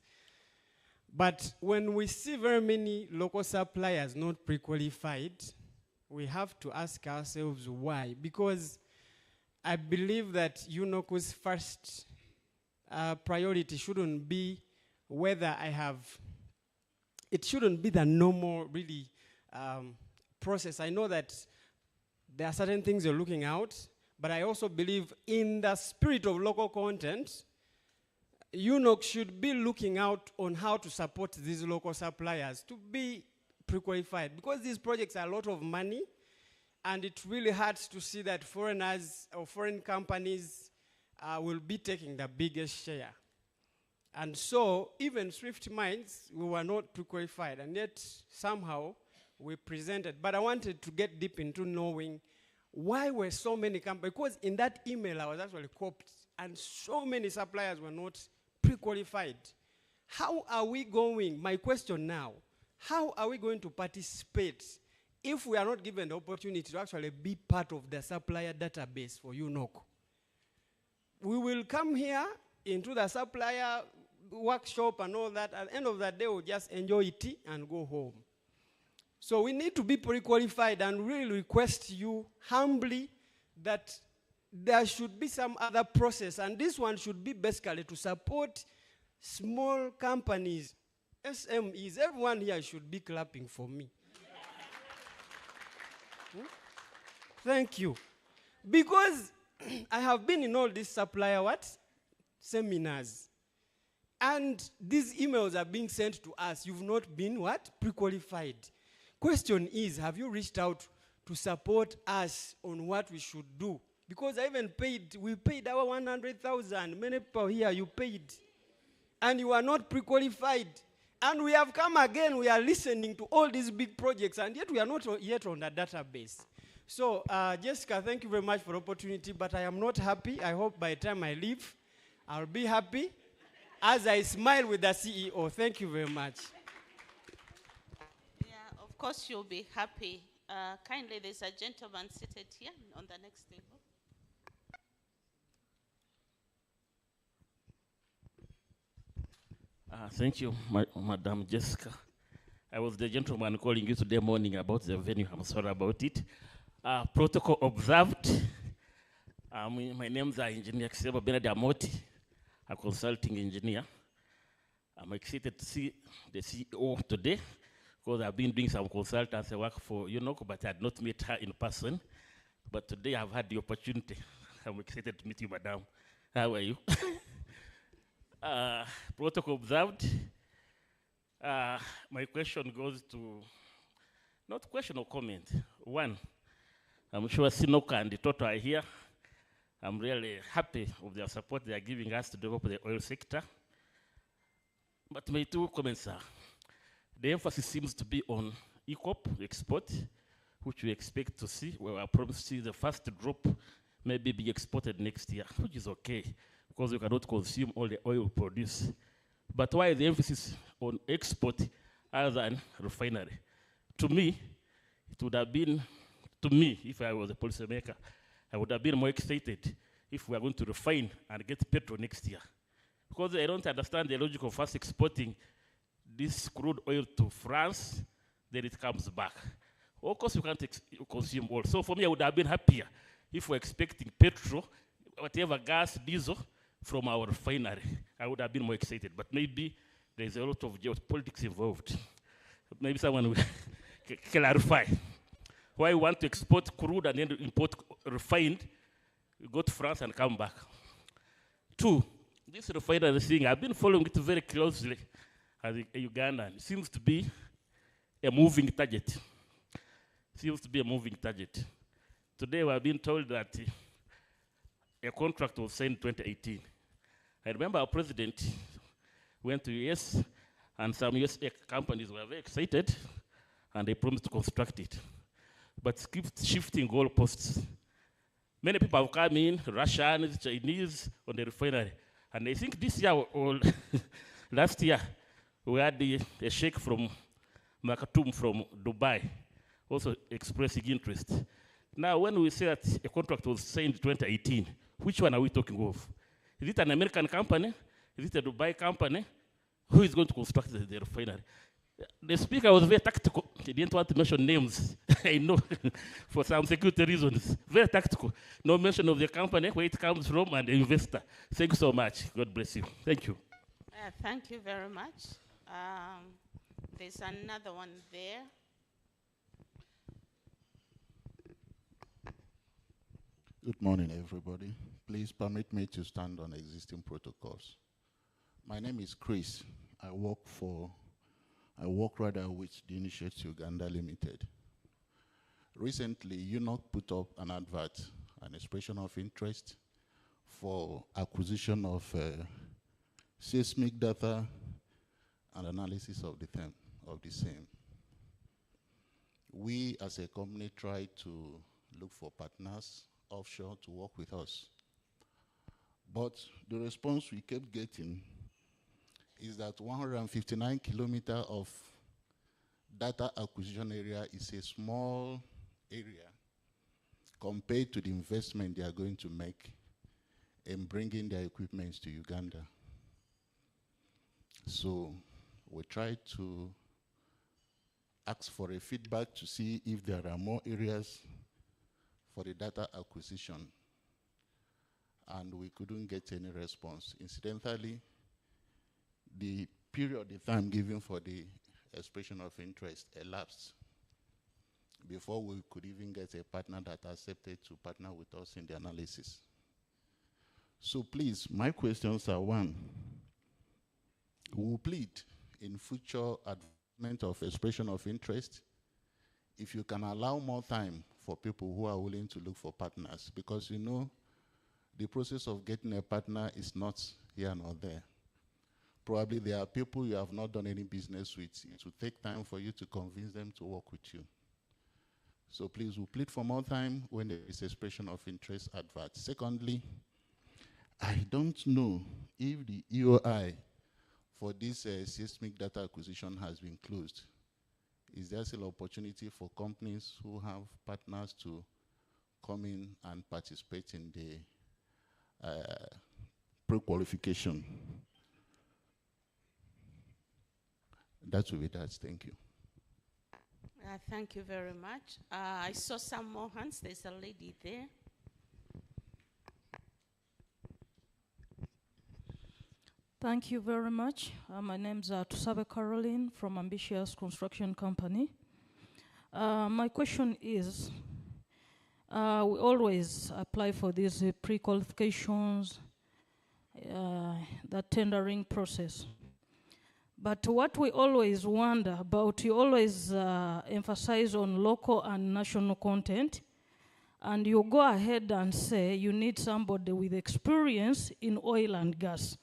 But when we see very many local suppliers not pre-qualified, we have to ask ourselves why. Because I believe that UNOC's first priority shouldn't be whether I have, it shouldn't be the normal, really, process. I know that there are certain things you're looking out, but I also believe in the spirit of local content, UNOC should be looking out on how to support these local suppliers to be pre-qualified, because these projects are a lot of money, and it really hurts to see that foreigners or foreign companies will be taking the biggest share. And so, even Swift Mines, we were not pre-qualified, and yet somehow we presented. But I wanted to get deep into knowing why were so many companies, because in that email I was actually copied, and so many suppliers were not pre-qualified. How are we going, my question now, how are we going to participate if we are not given the opportunity to actually be part of the supplier database for UNOC? We will come here into the supplier workshop and all that. At the end of the day, we'll just enjoy it and go home. So we need to be pre-qualified, and really request you humbly that there should be some other process, and this one should be basically to support small companies, SMEs. Everyone here should be clapping for me. Thank you. Because I have been in all these supplier seminars, and these emails are being sent to us. You've not been pre-qualified. Question is, have you reached out to support us on what we should do? Because I even we paid our 100,000. Many people here, you paid. And you are not pre-qualified. And we have come again, we are listening to all these big projects, and yet we are not yet on the database. So, Jessica, thank you very much for the opportunity, but I am not happy. I hope by the time I leave, I'll be happy as I smile with the CEO. Thank you very much. Yeah, of course you'll be happy. Kindly, there's a gentleman seated here on the next table. Thank you, Madam Jessica. I was the gentleman calling you today morning about the venue. I'm sorry about it. Protocol observed. My name is Engineer Kasuruban, a consulting engineer. I'm excited to see the CEO today, because I've been doing some consultancy work for UNOC, but I had not met her in person. But today I've had the opportunity. I'm excited to meet you, Madam. How are you? Protocol observed. My question goes to, not question or comment. One, I'm sure Sinok and the Toto are here. I'm really happy with their support they are giving us to develop the oil sector. But my two comments are, the emphasis seems to be on ECOP, export, which we expect to see. We are promised to see the first drop maybe be exported next year, which is okay, because we cannot consume all the oil we produce. But why the emphasis on export other than refinery? To me, it would have been, if I was a policymaker, I would have been more excited if we are going to refine and get petrol next year. Because I don't understand the logic of us exporting this crude oil to France, then it comes back. Of course, we can't consume oil. So for me, I would have been happier if we're expecting petrol, whatever gas, diesel, from our refinery. I would have been more excited. But maybe there's a lot of geopolitics involved. Maybe someone will clarify. why you want to export crude and then import refined, you go to France and come back. Two, this refinery thing, I've been following it very closely as a Ugandan. It seems to be a moving target. Seems to be a moving target. Today we have been told that a contract was signed in 2018. I remember our president went to US and some US companies were very excited and they promised to construct it. But keep shifting goalposts. Many people have come in, Russians, Chinese, on the refinery. And I think this year or last year, we had a sheikh from Makatoum from Dubai also expressing interest. Now, when we say that a contract was signed in 2018, which one are we talking of? Is it an American company? Is it a Dubai company? Who is going to construct the refinery? The speaker was very tactical. He didn't want to mention names. I know, for some security reasons. Very tactical. No mention of the company, where it comes from, and the investor. Thank you so much. God bless you. Thank you. Thank you very much. There's another one there. Good morning, everybody. Please permit me to stand on existing protocols. My name is Chris. I work with the Initiative Uganda Limited. Recently, UNOC put up an advert, an expression of interest for acquisition of seismic data and analysis of the same. We, as a company, try to look for partners offshore to work with us. But the response we kept getting is that 159 kilometers of data acquisition area is a small area compared to the investment they are going to make in bringing their equipment to Uganda. So we try to ask for a feedback to see if there are more areas for the data acquisition, and we couldn't get any response. Incidentally, the period, the time given for the expression of interest elapsed before we could even get a partner that accepted to partner with us in the analysis. So please, my questions are: one, we will plead in future advancement of expression of interest if you can allow more time for people who are willing to look for partners, because you know the process of getting a partner is not here nor there. Probably there are people you have not done any business with. It will take time for you to convince them to work with you. So please, we'll plead for more time when there is expression of interest advert. Secondly, I don't know if the EOI for this seismic data acquisition has been closed. Is there still opportunity for companies who have partners to come in and participate in the pre-qualification? That will be that. Thank you. Thank you very much. I saw some more hands. There's a lady there. Thank you very much. My name's Tusabe Caroline from Ambitious Construction Company. My question is, we always apply for these pre-qualifications, the tendering process. But what we always wonder about, you always emphasize on local and national content, and you go ahead and say you need somebody with experience in oil and gas,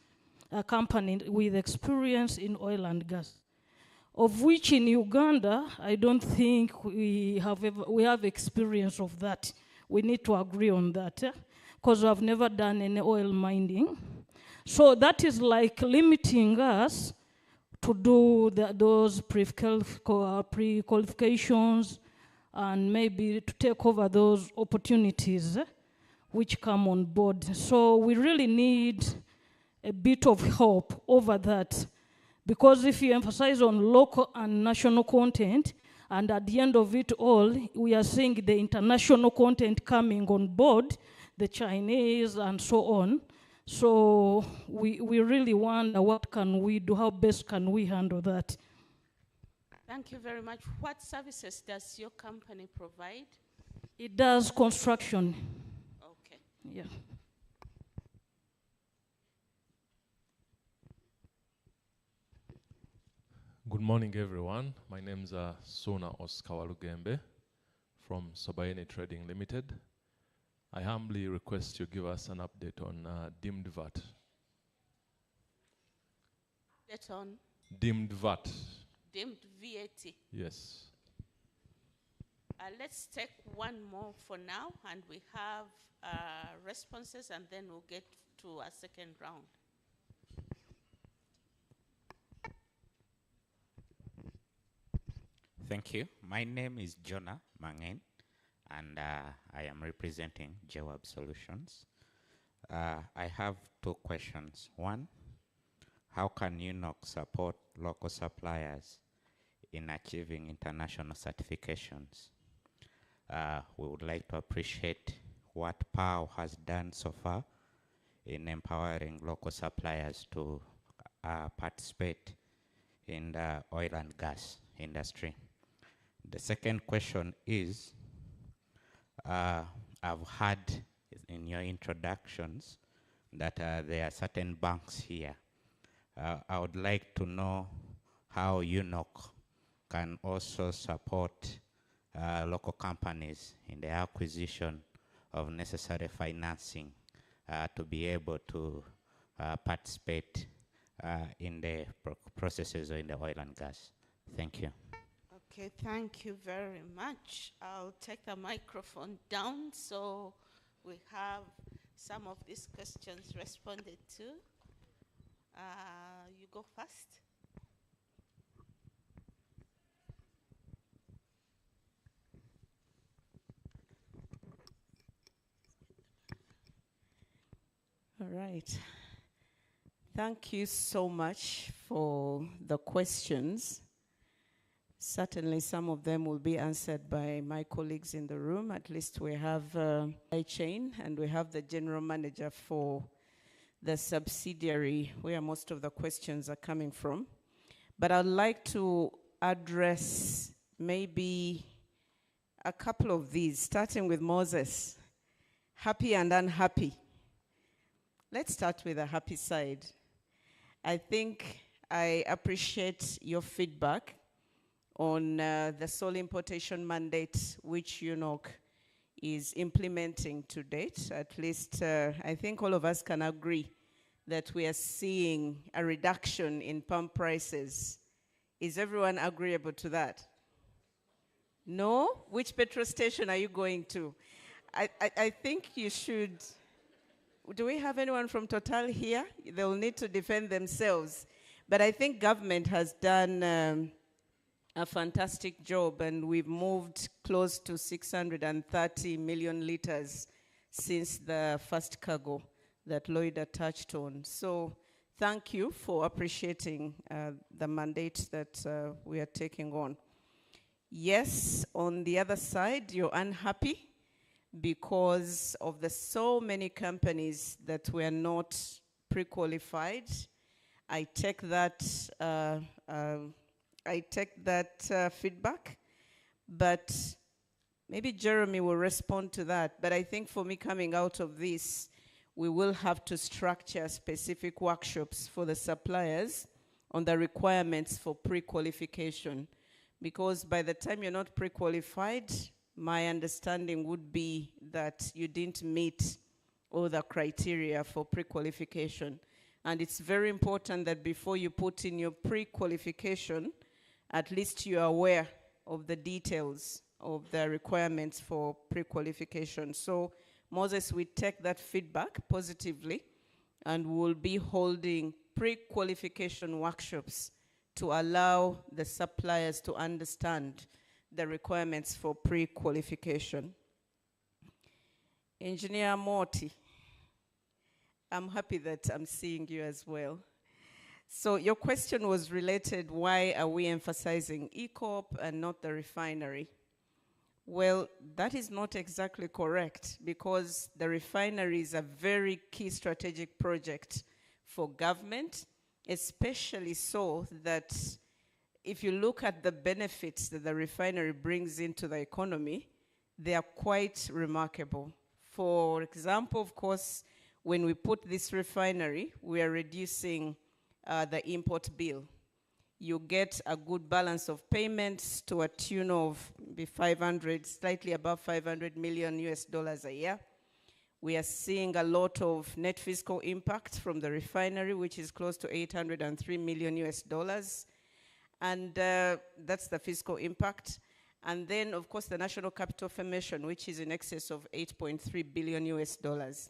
a company with experience in oil and gas, of which in Uganda, I don't think we have experience of that. We need to agree on that, because we have never done any oil mining. So that is like limiting us to do those pre-qualifications and maybe to take over those opportunities which come on board. So we really need a bit of help over that, because if you emphasize on local and national content, and at the end of it all, we are seeing the international content coming on board, the Chinese and so on. So we really wonder what can we do, how best can we handle that? Thank you very much. What services does your company provide? It does construction. Okay. Yeah. Good morning, everyone. My name is Sona Oskawalugembe from Sabaini Trading Limited. I humbly request you give us an update on deemed VAT. Get on. Deemed VAT. Deemed VAT. Yes. Let's take one more for now, and we have responses, and then we'll get to a second round. Thank you. My name is Jonah Mangen, and I am representing Jawab Solutions. I have two questions. One, how can UNOC support local suppliers in achieving international certifications? We would like to appreciate what POW has done so far in empowering local suppliers to participate in the oil and gas industry. The second question is, I've heard in your introductions that there are certain banks here. I would like to know how UNOC can also support local companies in the acquisition of necessary financing to be able to participate in the processes in the oil and gas. Thank you. Okay, thank you very much. I'll take the microphone down so we have some of these questions responded to. You go first. All right. Thank you so much for the questions. Certainly some of them will be answered by my colleagues in the room. At least we have supply chain, and we have the general manager for the subsidiary where most of the questions are coming from. But I'd like to address maybe a couple of these, starting with Moses. Happy and unhappy. Let's start with the happy side. I think I appreciate your feedback on the sole importation mandate which UNOC is implementing to date. At least I think all of us can agree that we are seeing a reduction in pump prices. Is everyone agreeable to that? No? Which petrol station are you going to? I think you should. Do we have anyone from Total here? They'll need to defend themselves. But I think government has done a fantastic job, and we've moved close to 630 million liters since the first cargo that Lloyd touched on. So thank you for appreciating the mandate that we are taking on. Yes, on the other side, you're unhappy because of the so many companies that were not pre-qualified. I take that feedback, but maybe Jeremy will respond to that. But I think for me, coming out of this, we will have to structure specific workshops for the suppliers on the requirements for pre-qualification. Because by the time you're not pre-qualified, my understanding would be that you didn't meet all the criteria for pre-qualification. And it's very important that before you put in your pre-qualification, at least you're aware of the details of the requirements for pre-qualification. So Moses, we take that feedback positively, and we'll be holding pre-qualification workshops to allow the suppliers to understand the requirements for pre-qualification. Engineer Morty, I'm happy that I'm seeing you as well. So your question was related, why are we emphasizing ECOP and not the refinery? Well, that is not exactly correct, because the refinery is a very key strategic project for government, especially so that if you look at the benefits that the refinery brings into the economy, they are quite remarkable. For example, of course, when we put this refinery, we are reducing the import bill. You get a good balance of payments to a tune of maybe 500, slightly above 500 million US dollars a year. We are seeing a lot of net fiscal impact from the refinery, which is close to 803 million US dollars. And that's the fiscal impact. And then, of course, the national capital formation, which is in excess of 8.3 billion US dollars.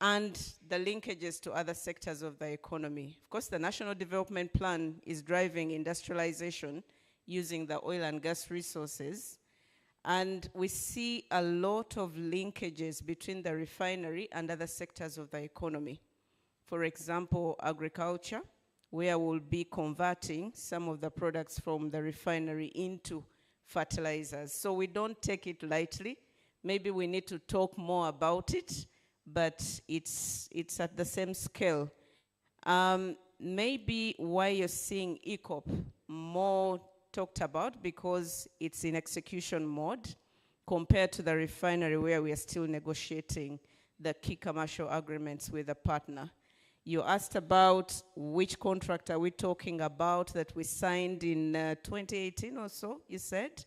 And the linkages to other sectors of the economy. Of course, the National Development Plan is driving industrialization using the oil and gas resources. And we see a lot of linkages between the refinery and other sectors of the economy. For example, agriculture, where we'll be converting some of the products from the refinery into fertilizers. So we don't take it lightly. Maybe we need to talk more about it, but it's at the same scale. Maybe why you're seeing ECOP more talked about, because it's in execution mode compared to the refinery where we are still negotiating the key commercial agreements with a partner. You asked about which contract are we talking about that we signed in 2018 or so, you said.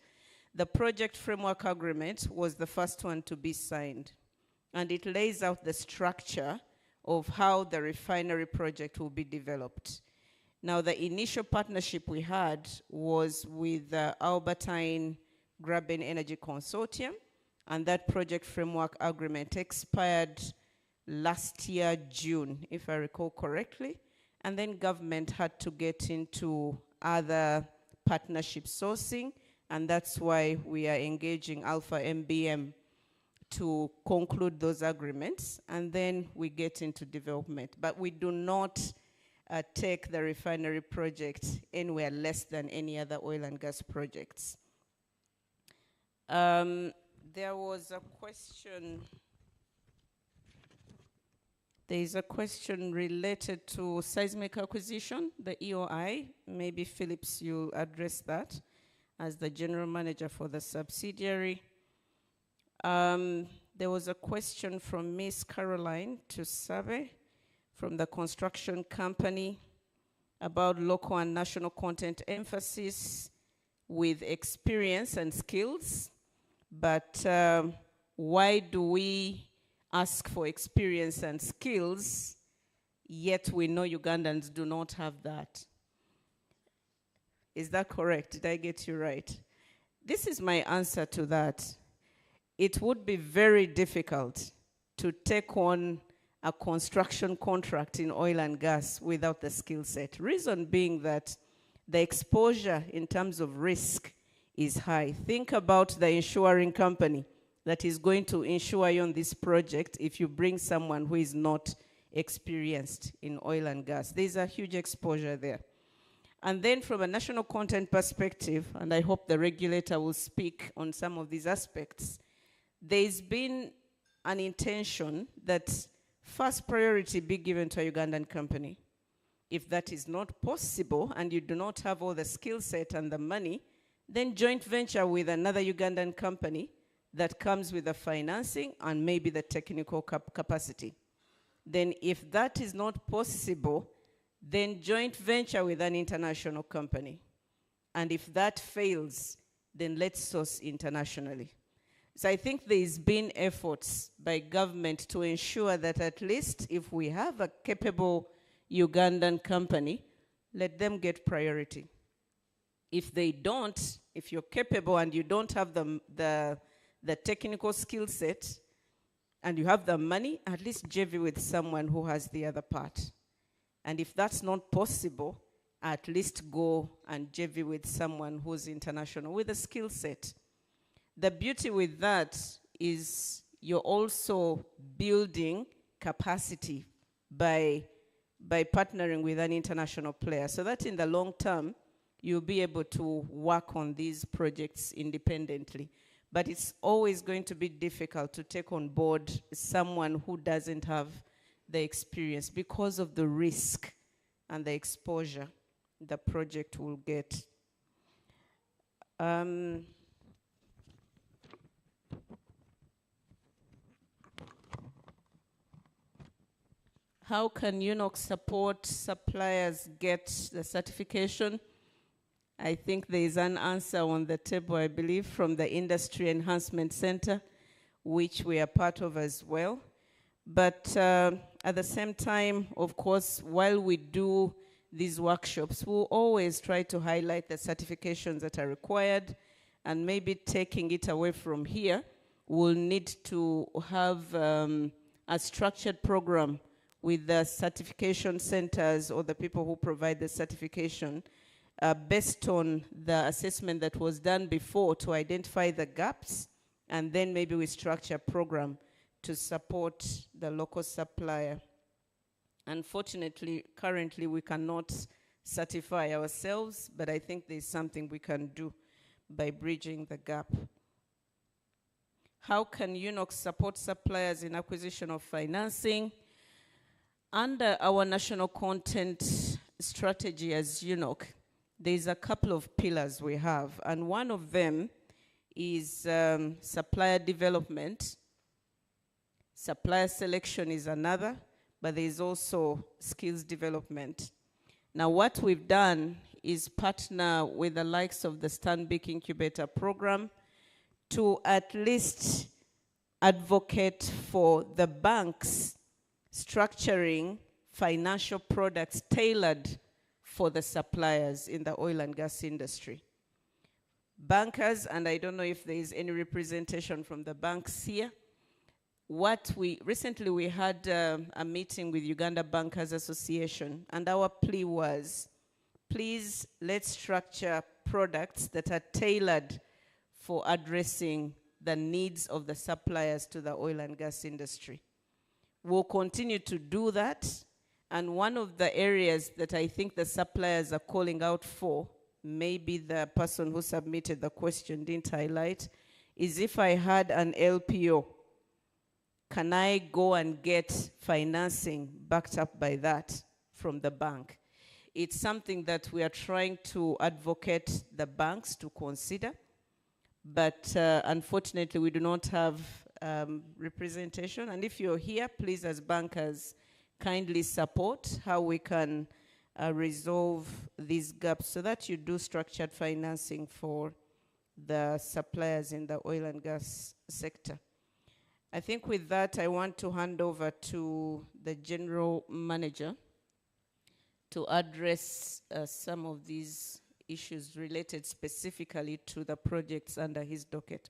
The project framework agreement was the first one to be signed. And it lays out the structure of how the refinery project will be developed. Now, the initial partnership we had was with the Albertine Graben Energy Consortium, and that project framework agreement expired last year, June, if I recall correctly. And then government had to get into other partnership sourcing, and that's why we are engaging Alpha MBM to conclude those agreements, and then we get into development. But we do not take the refinery project anywhere less than any other oil and gas projects. There was a question. There is a question related to seismic acquisition, the EOI. Maybe Phillips, you'll address that as the general manager for the subsidiary. There was a question from Miss Caroline Tusabe from the construction company about local and national content emphasis with experience and skills. But why do we ask for experience and skills, yet we know Ugandans do not have that? Is that correct? Did I get you right? This is my answer to that. It would be very difficult to take on a construction contract in oil and gas without the skill set. Reason being that the exposure in terms of risk is high. Think about the insuring company that is going to insure you on this project if you bring someone who is not experienced in oil and gas. There's a huge exposure there. And then from a national content perspective, and I hope the regulator will speak on some of these aspects, there's been an intention that first priority be given to a Ugandan company. If that is not possible and you do not have all the skill set and the money, then joint venture with another Ugandan company that comes with the financing and maybe the technical capacity. Then if that is not possible, then joint venture with an international company. And if that fails, then let's source internationally. So I think there's been efforts by government to ensure that at least if we have a capable Ugandan company, let them get priority. If they don't, if you're capable and you don't have the technical skill set and you have the money, at least JV with someone who has the other part. And if that's not possible, at least go and JV with someone who's international with a skill set. The beauty with that is you're also building capacity by partnering with an international player, so that in the long term, you'll be able to work on these projects independently. But it's always going to be difficult to take on board someone who doesn't have the experience because of the risk and the exposure the project will get. How can UNOC support suppliers get the certification? I think there is an answer on the table, I believe, from the Industry Enhancement Center, which we are part of as well. But at the same time, of course, while we do these workshops, we'll always try to highlight the certifications that are required, and maybe taking it away from here, we'll need to have a structured program with the certification centers or the people who provide the certification based on the assessment that was done before to identify the gaps, and then maybe we structure a program to support the local supplier. Unfortunately, currently we cannot certify ourselves, but I think there's something we can do by bridging the gap. How can UNOC support suppliers in acquisition of financing? Under our national content strategy as UNOC, there's a couple of pillars we have, and one of them is supplier development. Supplier selection is another, but there's also skills development. Now, what we've done is partner with the likes of the Stanbic Incubator Program to at least advocate for the banks structuring financial products tailored for the suppliers in the oil and gas industry. Bankers, and I don't know if there is any representation from the banks here, recently we had a meeting with Uganda Bankers Association, and our plea was, please let's structure products that are tailored for addressing the needs of the suppliers to the oil and gas industry. We'll continue to do that, and one of the areas that I think the suppliers are calling out for, maybe the person who submitted the question didn't highlight, is if I had an LPO, can I go and get financing backed up by that from the bank? It's something that we are trying to advocate the banks to consider, but unfortunately we do not have representation. And if you're here, please, as bankers, kindly support how we can resolve these gaps so that you do structured financing for the suppliers in the oil and gas sector. I think with that, I want to hand over to the General Manager to address some of these issues related specifically to the projects under his docket.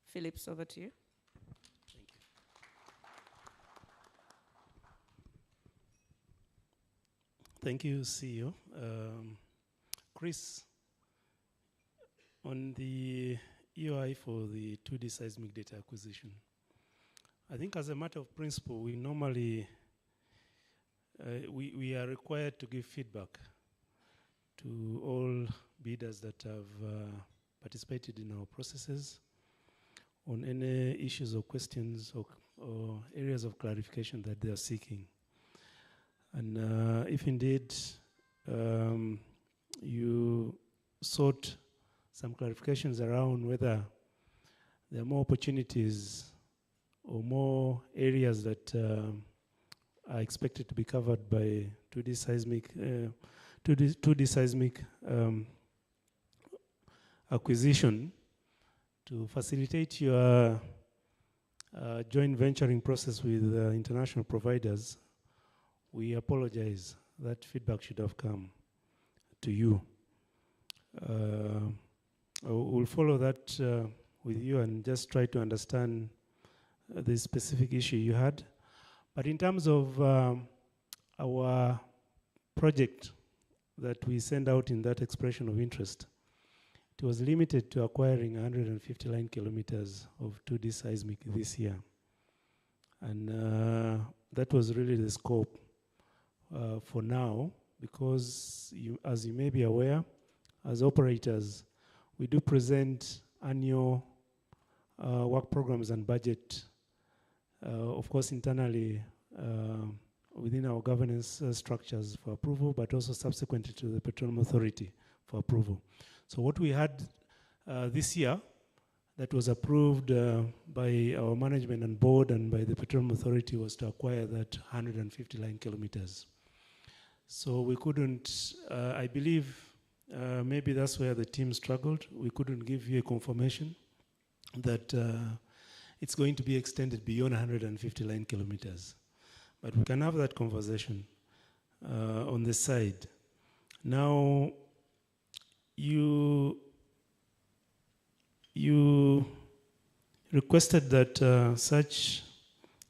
Phillips, over to you. Thank you, CEO. Chris, on the EOI for the 2D seismic data acquisition, I think as a matter of principle, we normally, we are required to give feedback to all bidders that have participated in our processes on any issues or questions or areas of clarification that they are seeking. And if indeed you sought some clarifications around whether there are more opportunities or more areas that are expected to be covered by 2D seismic acquisition to facilitate your joint venturing process with international providers, we apologize. That feedback should have come to you. We'll follow that with you and just try to understand the specific issue you had. But in terms of our project that we send out in that expression of interest, it was limited to acquiring 159 kilometers of 2D seismic this year. And that was really the scope for now, because as you may be aware, as operators, we do present annual work programs and budget, of course internally within our governance structures for approval, but also subsequently to the Petroleum Authority for approval. So what we had this year that was approved by our management and board and by the Petroleum Authority was to acquire that 150 line kilometers. So we couldn't, I believe, maybe that's where the team struggled. We couldn't give you a confirmation that it's going to be extended beyond 150 line kilometers. But we can have that conversation on the side. Now, you requested that such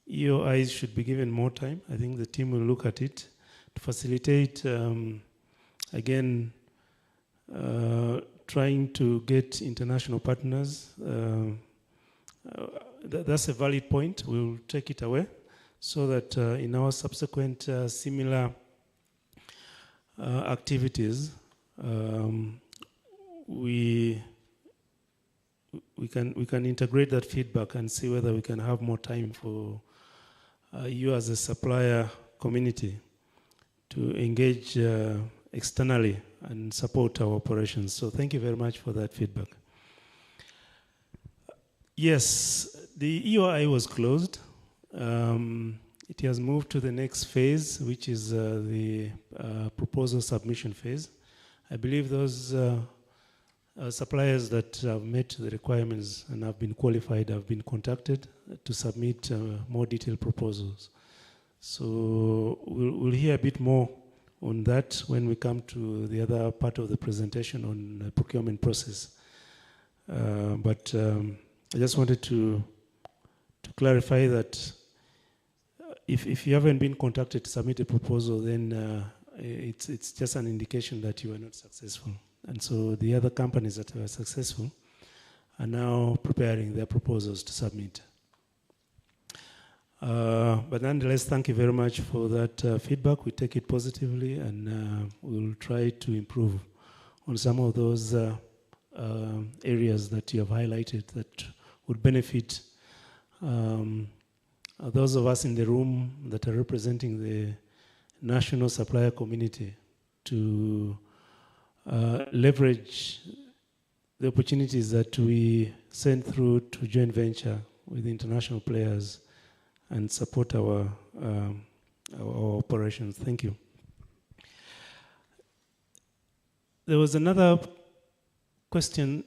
EOIs should be given more time. I think the team will look at it to facilitate, again, trying to get international partners. That's a valid point. We'll take it away so that in our subsequent similar activities, we can integrate that feedback and see whether we can have more time for you as a supplier community to engage externally and support our operations. So thank you very much for that feedback. Yes, the EOI was closed. It has moved to the next phase, which is the proposal submission phase. I believe those suppliers that have met the requirements and have been qualified have been contacted to submit more detailed proposals. So we'll hear a bit more on that when we come to the other part of the presentation on the procurement process. But I just wanted to clarify that if you haven't been contacted to submit a proposal, then it's just an indication that you are not successful. And so the other companies that were successful are now preparing their proposals to submit. But nonetheless, thank you very much for that feedback. We take it positively, and we'll try to improve on some of those areas that you have highlighted that would benefit those of us in the room that are representing the national supplier community to leverage the opportunities that we send through to joint venture with international players and support our operations. Thank you. There was another question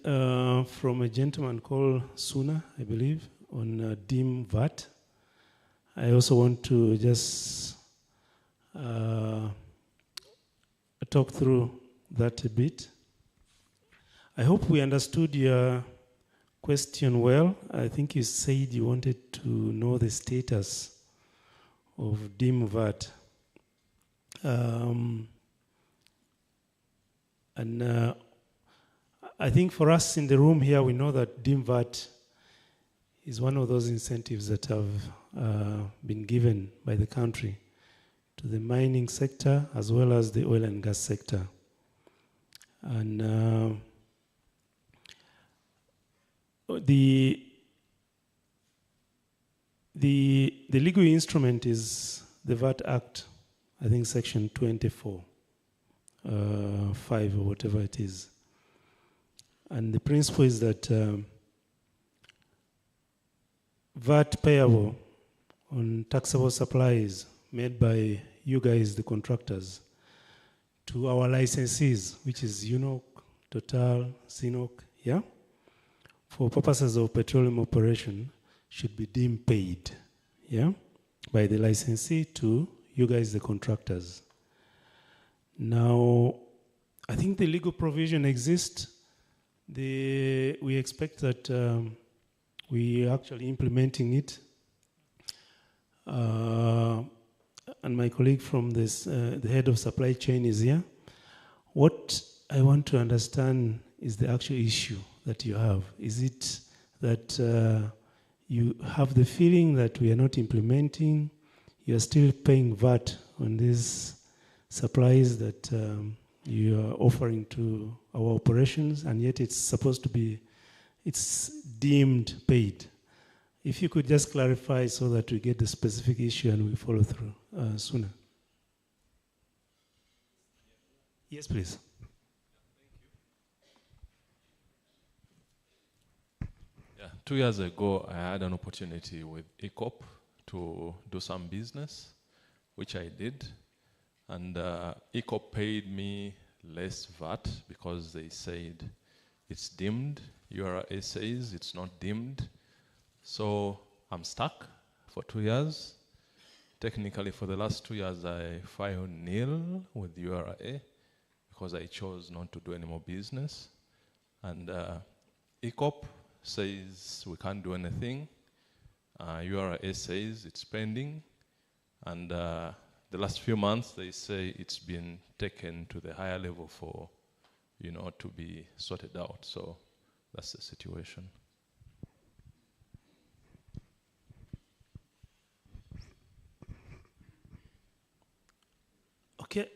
from a gentleman called Suna, I believe, on DIM VAT. I also want to just talk through that a bit. I hope we understood your question well. I think you said you wanted to know the status of DIM VAT. And I think for us in the room here, we know that DIM VAT is one of those incentives that have been given by the country to the mining sector as well as the oil and gas sector. And the legal instrument is the VAT Act, I think section 24, 5 or whatever it is. And the principle is that VAT payable on taxable supplies made by you guys, the contractors, to our licensees, which is UNOC, Total, CNOC, yeah? For purposes of petroleum operation, should be deemed paid, yeah? By the licensee to you guys, the contractors. Now, I think the legal provision exists. We expect that we are actually implementing it. And my colleague from this, the head of supply chain is here. What I want to understand is the actual issue that you have. Is it that you have the feeling that we are not implementing, you are still paying VAT on these supplies that you are offering to our operations, and yet it's supposed to be, it's deemed paid? If you could just clarify so that we get the specific issue and we follow through sooner. Yes, please. Yeah, 2 years ago, I had an opportunity with ECOP to do some business, which I did. And ECOP paid me less VAT because they said it's deemed. URA says it's not deemed. So I'm stuck for 2 years. Technically, for the last 2 years, I filed nil with URA because I chose not to do any more business. And ECOP says we can't do anything. URA says it's pending. And the last few months, they say it's been taken to the higher level for, to be sorted out. So that's the situation. Okay,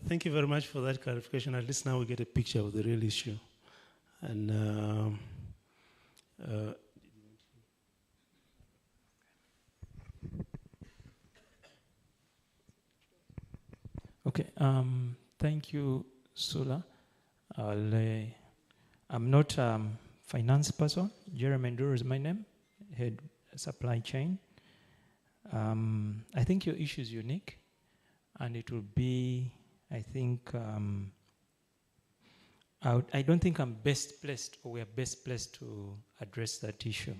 thank you very much for that clarification. At least now we get a picture of the real issue. And okay, thank you, Sula. I'm not a finance person. Jeremy Nduru is my name, head supply chain. I think your issue is unique, and it will be, I think, I don't think I'm best placed, or we're best placed to address that issue.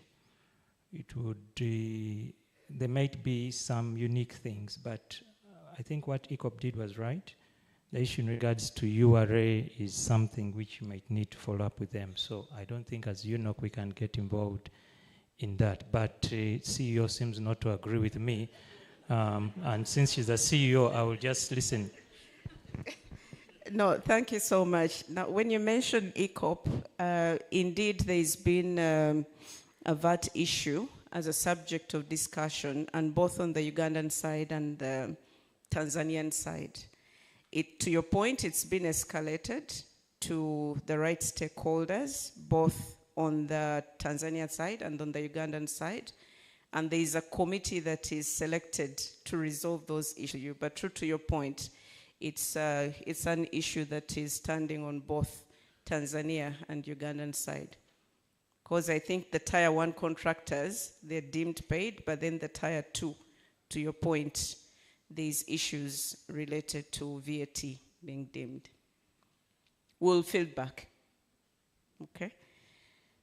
It would, there might be some unique things, but I think what ECOP did was right. The issue in regards to URA is something which you might need to follow up with them. So I don't think as UNOC we can get involved in that. But CEO seems not to agree with me. And since she's the CEO, I will just listen. No, thank you so much. Now, when you mentioned ECOP, indeed there's been a VAT issue as a subject of discussion, and both on the Ugandan side and the Tanzanian side. To your point, it's been escalated to the right stakeholders, both on the Tanzanian side and on the Ugandan side. And there is a committee that is selected to resolve those issues. But true to your point, it's an issue that is standing on both Tanzania and Ugandan side. Because I think the Tier 1 contractors, they're deemed paid, but then the Tier 2, to your point, these issues related to VAT being deemed. We'll feed back. Okay?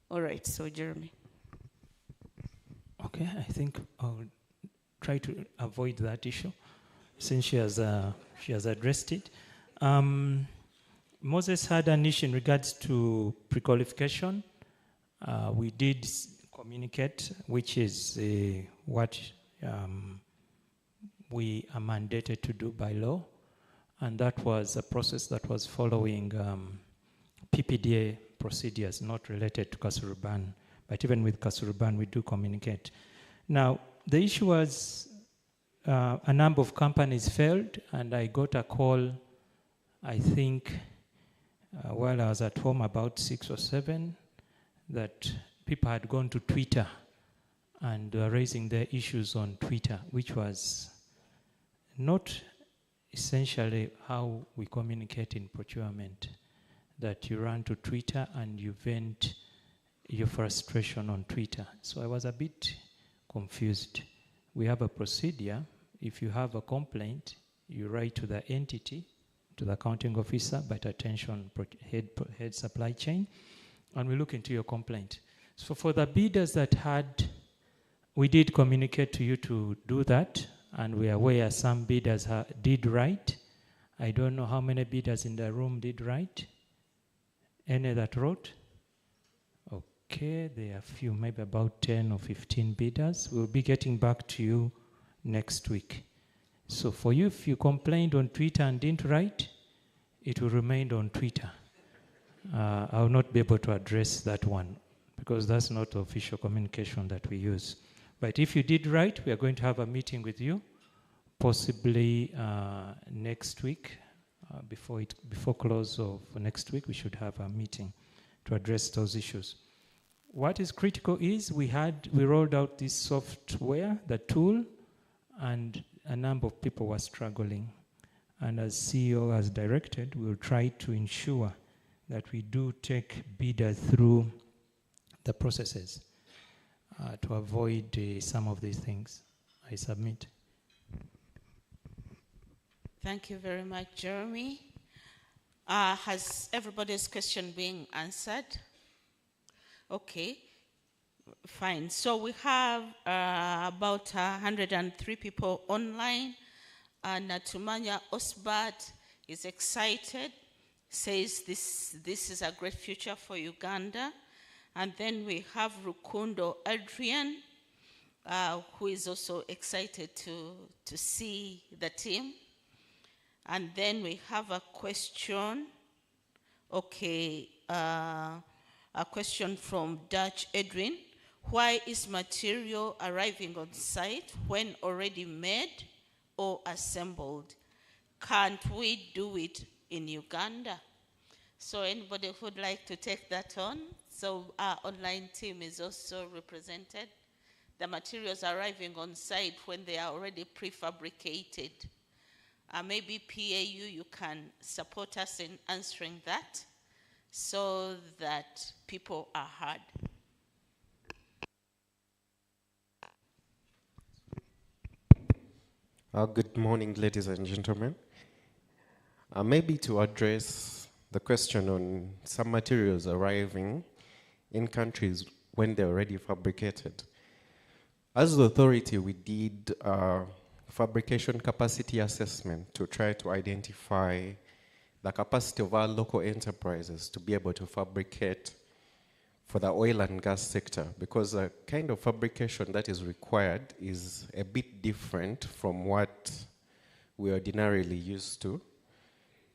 All right, so Jeremy. Okay, I think I'll try to avoid that issue since she has addressed it. Moses had an issue in regards to pre-qualification. We did communicate, which is what we are mandated to do by law, and that was a process that was following PPDA procedures, not related to Kasuruban, but even with Kasuruban we do communicate. Now, the issue was a number of companies failed, and I got a call, I think, while I was at home, about 6 or 7, that people had gone to Twitter and were raising their issues on Twitter, which was not essentially how we communicate in procurement, that you run to Twitter and you vent your frustration on Twitter. So I was a bit confused. We have a procedure. If you have a complaint, you write to the entity, to the accounting officer, but attention head supply chain, and we look into your complaint. So for the bidders that we did communicate to you to do that, and we are aware some bidders did right. I don't know how many bidders in the room did right. Any that wrote? Okay, there are a few, maybe about 10 or 15 bidders. We'll be getting back to you next week. So for you, if you complained on Twitter and didn't write, it will remain on Twitter. I will not be able to address that one because that's not the official communication that we use. But if you did write, we are going to have a meeting with you, possibly next week. Before close of next week, we should have a meeting to address those issues. What is critical is we rolled out this software, the tool, and a number of people were struggling. And as CEO has directed, we'll try to ensure that we do take bidders through the processes to avoid some of these things. I submit. Thank you very much, Jeremy. Has everybody's question been answered? Okay, fine. So we have about 103 people online. Natumanya Osbert is excited, says this is a great future for Uganda. And then we have Rukundo Adrian, who is also excited to see the team. And then we have a question, okay, a question from Dutch Edwin. Why is material arriving on site when already made or assembled? Can't we do it in Uganda? So anybody who would like to take that on? So our online team is also represented. The materials arriving on site when they are already prefabricated. Maybe PAU, you can support us in answering that so that people are heard. Good morning, ladies and gentlemen. Maybe to address the question on some materials arriving in countries when they're already fabricated. As the authority, we did fabrication capacity assessment to try to identify the capacity of our local enterprises to be able to fabricate for the oil and gas sector, because the kind of fabrication that is required is a bit different from what we ordinarily used to.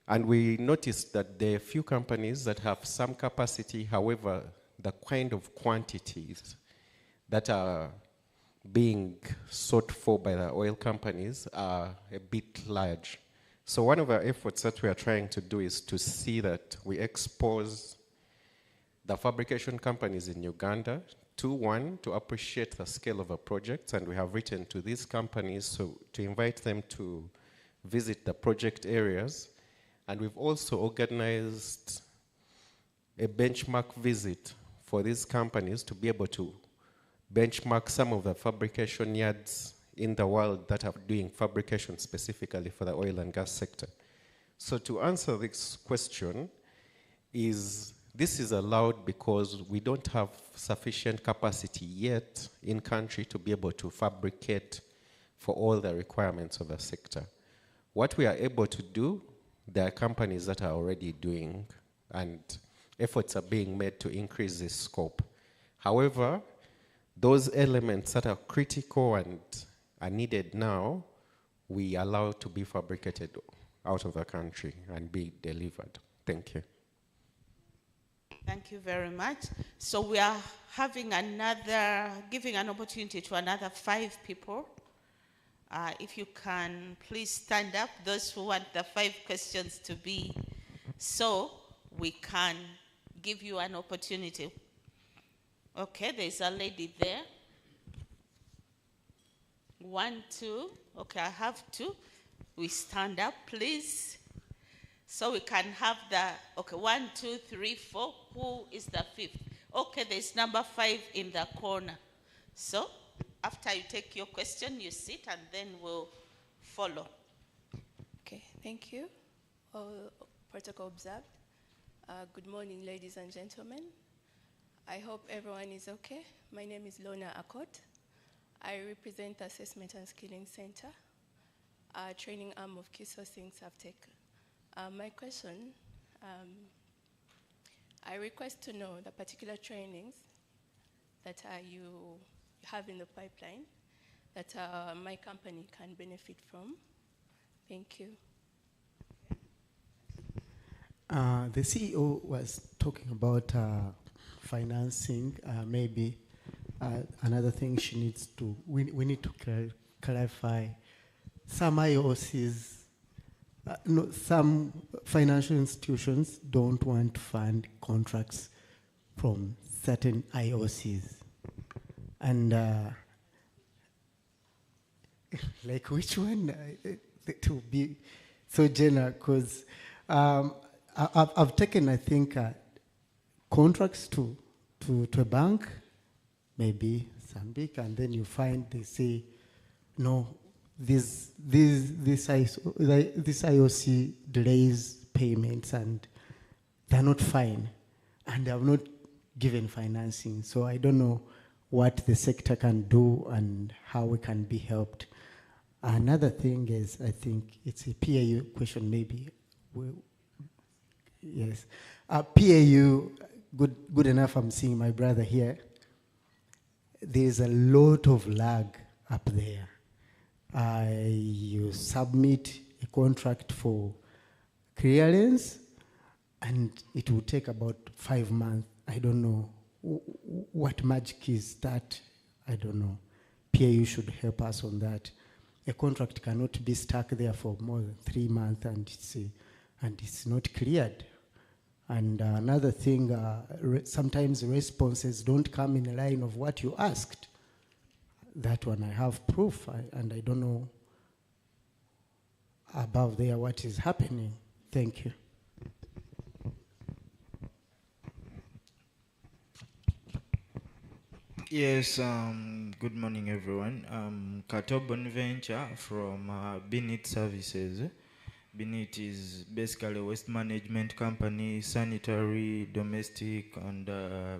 And we noticed that there are few companies that have some capacity, however, the kind of quantities that are being sought for by the oil companies are a bit large. So one of our efforts that we are trying to do is to see that we expose the fabrication companies in Uganda to appreciate the scale of a project, and we have written to these companies to invite them to visit the project areas. And we've also organized a benchmark visit for these companies to be able to benchmark some of the fabrication yards in the world that are doing fabrication specifically for the oil and gas sector. So to answer this question, this is allowed because we don't have sufficient capacity yet in country to be able to fabricate for all the requirements of the sector. What we are able to do, there are companies that are already doing, and efforts are being made to increase this scope. However, those elements that are critical and are needed now, we allow to be fabricated out of the country and be delivered. Thank you. Thank you very much. So we are having giving an opportunity to another 5 people. If you can please stand up, those who want the 5 questions to be, so we can give you an opportunity. Okay, there's a lady there. 1, 2. Okay, I have 2. We stand up, please. So we can have 1, 2, 3, 4. Who is the 5th? Okay, there's number 5 in the corner. So after you take your question, you sit and then we'll follow. Okay, thank you. All protocol observed. Good morning, ladies and gentlemen. I hope everyone is okay. My name is Lona Akot. I represent the Assessment and Skilling Center, a training arm of Key Sourcing Subtech. My question, I request to know the particular trainings that you have in the pipeline that my company can benefit from. Thank you. The CEO was talking about financing. Maybe another thing she needs to, we need to clarify. Some IOCs, some financial institutions don't want to fund contracts from certain IOCs. And like which one to be so general? Because I've taken, I think, contracts to a bank, maybe Mozambique, and then you find they say, no, this IOC delays payments and they're not fine, and they have not given financing. So I don't know what the sector can do and how we can be helped. Another thing is, I think it's a PAU question maybe. Yes. PAU, good enough, I'm seeing my brother here. There's a lot of lag up there. You submit a contract for clearance, and it will take about 5 months. I don't know what magic is that. I don't know. PAU should help us on that. A contract cannot be stuck there for more than 3 months, and it's not cleared. And another thing, sometimes responses don't come in line of what you asked. That one I have proof, and I don't know above there what is happening. Thank you. Yes, good morning everyone. Kato Bonaventure from Binit Services. Binit is basically a waste management company, sanitary, domestic, and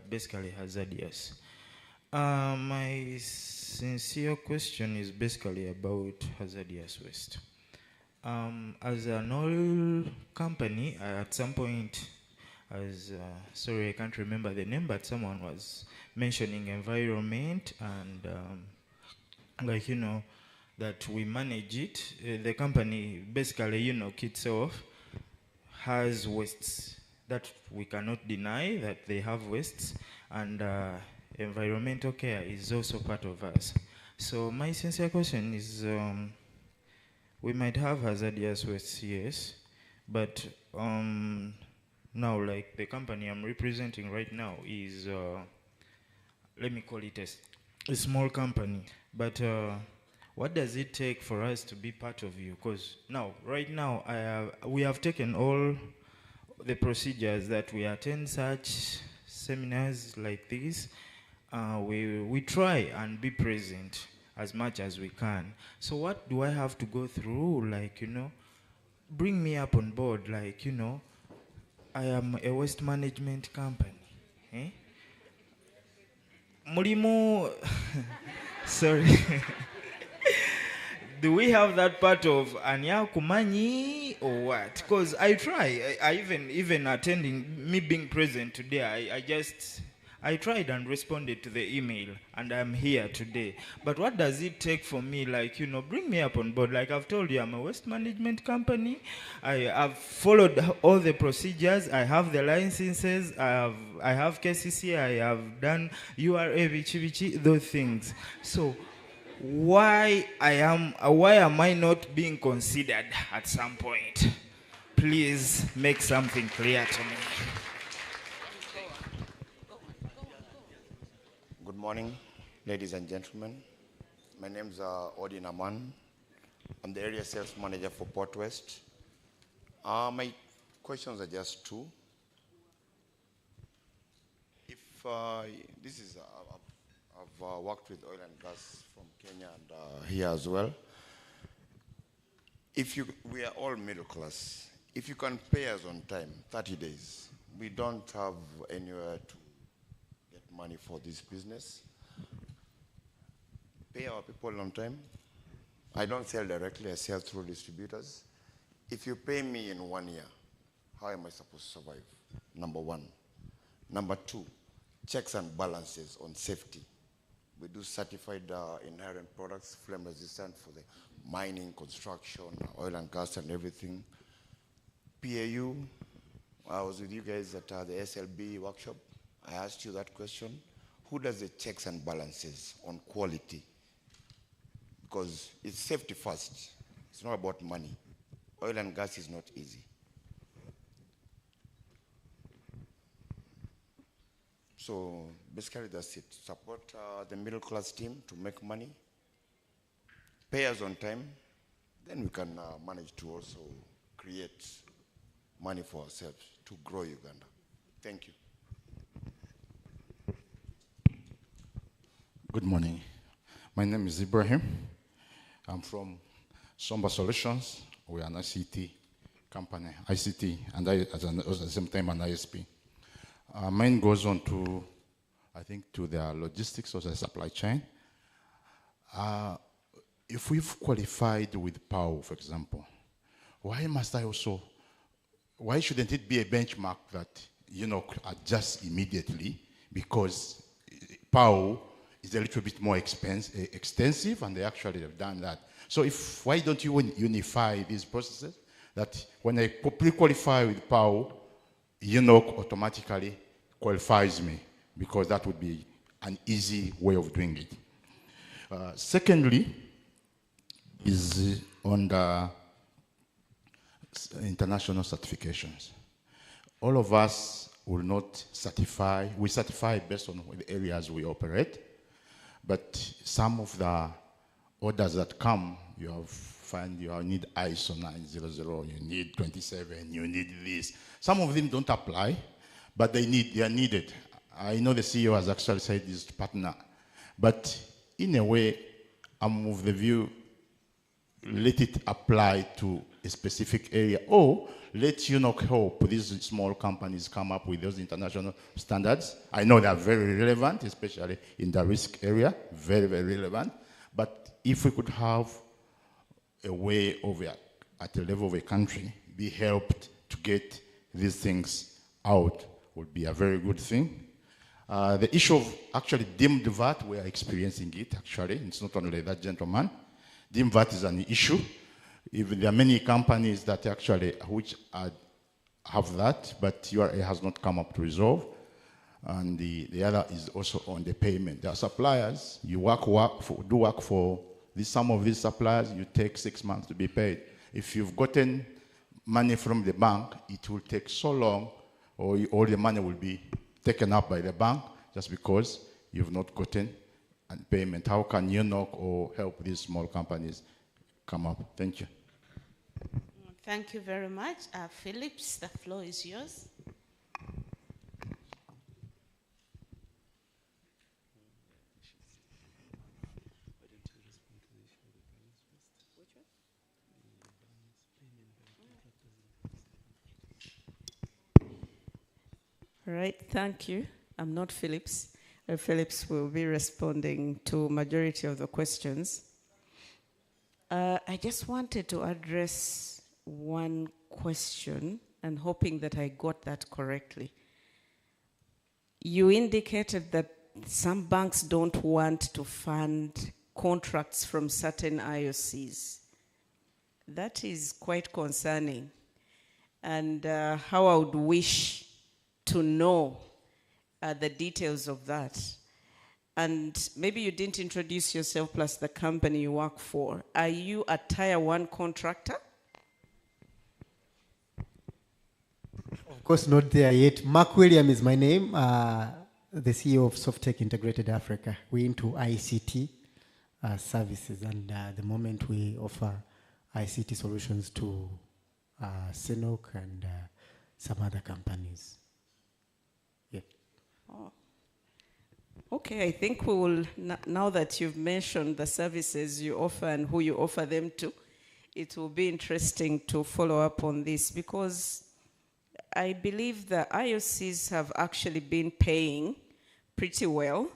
basically hazardous. My sincere question is basically about hazardous waste. As an oil company, at some point, sorry, I can't remember the name, but someone was mentioning environment and like, you know, that we manage it. The company, basically, UNOC itself, has wastes that we cannot deny that they have wastes, and environmental care is also part of us. So my sincere question is, we might have hazardous wastes, yes, but now, like the company I'm representing right now is, let me call it a small company, but what does it take for us to be part of you? Because now, right now, we have taken all the procedures that we attend such seminars like this. We try and be present as much as we can. So what do I have to go through? Like, you know, bring me up on board. Like, you know, I am a waste management company. Eh? Mulimo, sorry. Do we have that part of Anya Kumani or what? Because I try. I even attending, me being present today, I tried and responded to the email, and I'm here today. But what does it take for me? Like, you know, bring me up on board. Like I've told you, I'm a waste management company. I've followed all the procedures. I have the licenses. I have KSCA. I have done URA, Vichi, those things. So why am I not being considered at some point? Please make something clear to me. Good morning, ladies and gentlemen. My name is Odin Aman. I'm the area sales manager for Port West. My questions are just two. If this is, I've worked with oil and gas from Kenya and here as well. We are all middle class. If you can pay us on time, 30 days, we don't have anywhere to get money for this business. Pay our people on time. I don't sell directly, I sell through distributors. If you pay me in 1 year, how am I supposed to survive? Number one. Number two, checks and balances on safety. We do certified inherent products, flame resistant for the mining, construction, oil and gas and everything. PAU, I was with you guys at the SLB workshop. I asked you that question. Who does the checks and balances on quality? Because it's safety first. It's not about money. Oil and gas is not easy. So basically that's it. Support the middle class team to make money, pay us on time, then we can manage to also create money for ourselves to grow Uganda. Thank you. Good morning. My name is Ibrahim. I'm from Somba Solutions. We are an ICT company, ICT, and at the same time an ISP. Mine goes on to, I think, to the logistics or the supply chain. If we've qualified with PAO, for example, why shouldn't it be a benchmark that, adjust immediately? Because PAO is a little bit more extensive, and they actually have done that. So why don't you unify these processes, that when I pre-qualify with PAO, UNOC automatically qualifies me, because that would be an easy way of doing it. Secondly, is on the international certifications. All of us will not certify. We certify based on the areas we operate, but some of the orders that come, you need ISO 900, you need 27, you need this. Some of them don't apply, but they are needed. I know the CEO has actually said this to partner, but in a way, I'm of the view, let it apply to a specific area, or let UNOC help these small companies come up with those international standards. I know they are very relevant, especially in the risk area, very, very relevant. But if we could have a way of, at the level of a country, be helped to get these things out, would be a very good thing. The issue of actually deemed VAT, we are experiencing it actually. It's not only that gentleman. Deemed VAT is an issue. Even there are many companies that actually, have that, but URA has not come up to resolve. And the other is also on the payment. There are suppliers, you do work for some of these suppliers, you take 6 months to be paid. If you've gotten money from the bank, it will take so long, or all the money will be taken up by the bank just because you've not gotten a payment. How can UNOC or help these small companies come up? Thank you. Thank you very much. Phillips, the floor is yours. All right, thank you. I'm not Phillips. Phillips will be responding to majority of the questions. I just wanted to address one question and hoping that I got that correctly. You indicated that some banks don't want to fund contracts from certain IOCs. That is quite concerning. And how I would wish to know the details of that. And maybe you didn't introduce yourself plus the company you work for. Are you a tier 1 contractor? Of course not there yet. Mark William is my name, the CEO of SoftTech Integrated Africa. We're into ICT services, and at the moment we offer ICT solutions to CNOC and some other companies. Yeah. Oh. Okay, I think we will, now that you've mentioned the services you offer and who you offer them to, it will be interesting to follow up on this, because I believe the IOCs have actually been paying pretty well.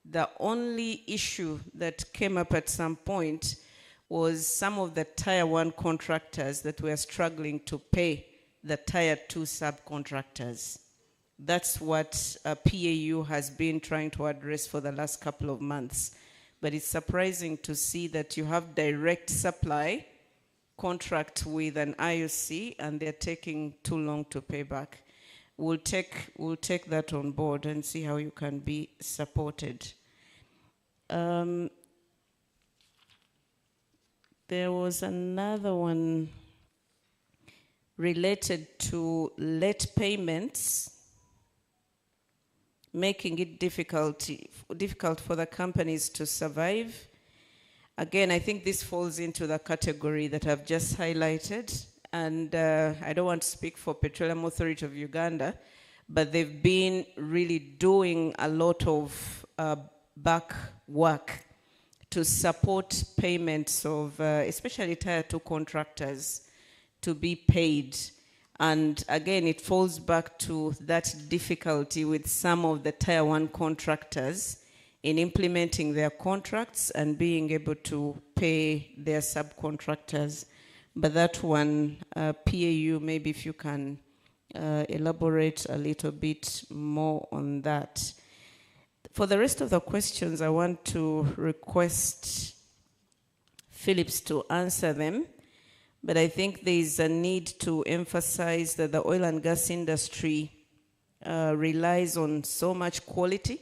The only issue that came up at some point was some of the tier 1 contractors that were struggling to pay the tier 2 subcontractors. That's what PAU has been trying to address for the last couple of months. But it's surprising to see that you have direct supply contract with an IOC and they're taking too long to pay back. We'll take that on board and see how you can be supported. There was another one related to late payments. making it difficult for the companies to survive. Again, I think this falls into the category that I've just highlighted, and I don't want to speak for Petroleum Authority of Uganda, but they've been really doing a lot of back work to support payments of especially Tier 2 contractors to be paid. And again, it falls back to that difficulty with some of the Tier 1 contractors in implementing their contracts and being able to pay their subcontractors. But that one, PAU, maybe if you can elaborate a little bit more on that. For the rest of the questions, I want to request Phillips to answer them. But I think there is a need to emphasize that the oil and gas industry relies on so much quality.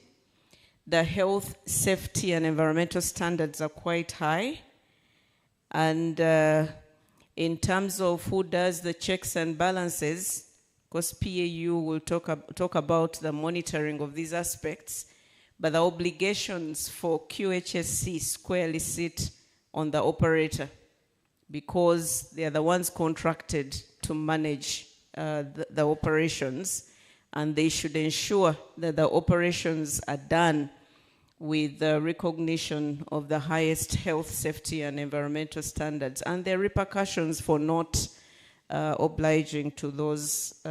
The health, safety, and environmental standards are quite high. And in terms of who does the checks and balances, because PAU will talk about the monitoring of these aspects, but the obligations for QHSC squarely sit on the operator, because they are the ones contracted to manage the operations, and they should ensure that the operations are done with the recognition of the highest health, safety, and environmental standards, and their repercussions for not obliging to those,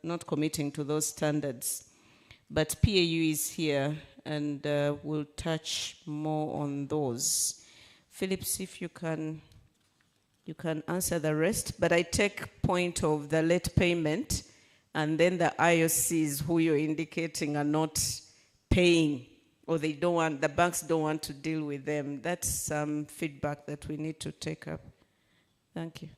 not committing to those standards. But PAU is here and will touch more on those. Phillips, if you can answer the rest, but I take point of the late payment and then the IOCs who you're indicating are not paying, or they don't want, the banks don't want to deal with them. That's some feedback that we need to take up. Thank you.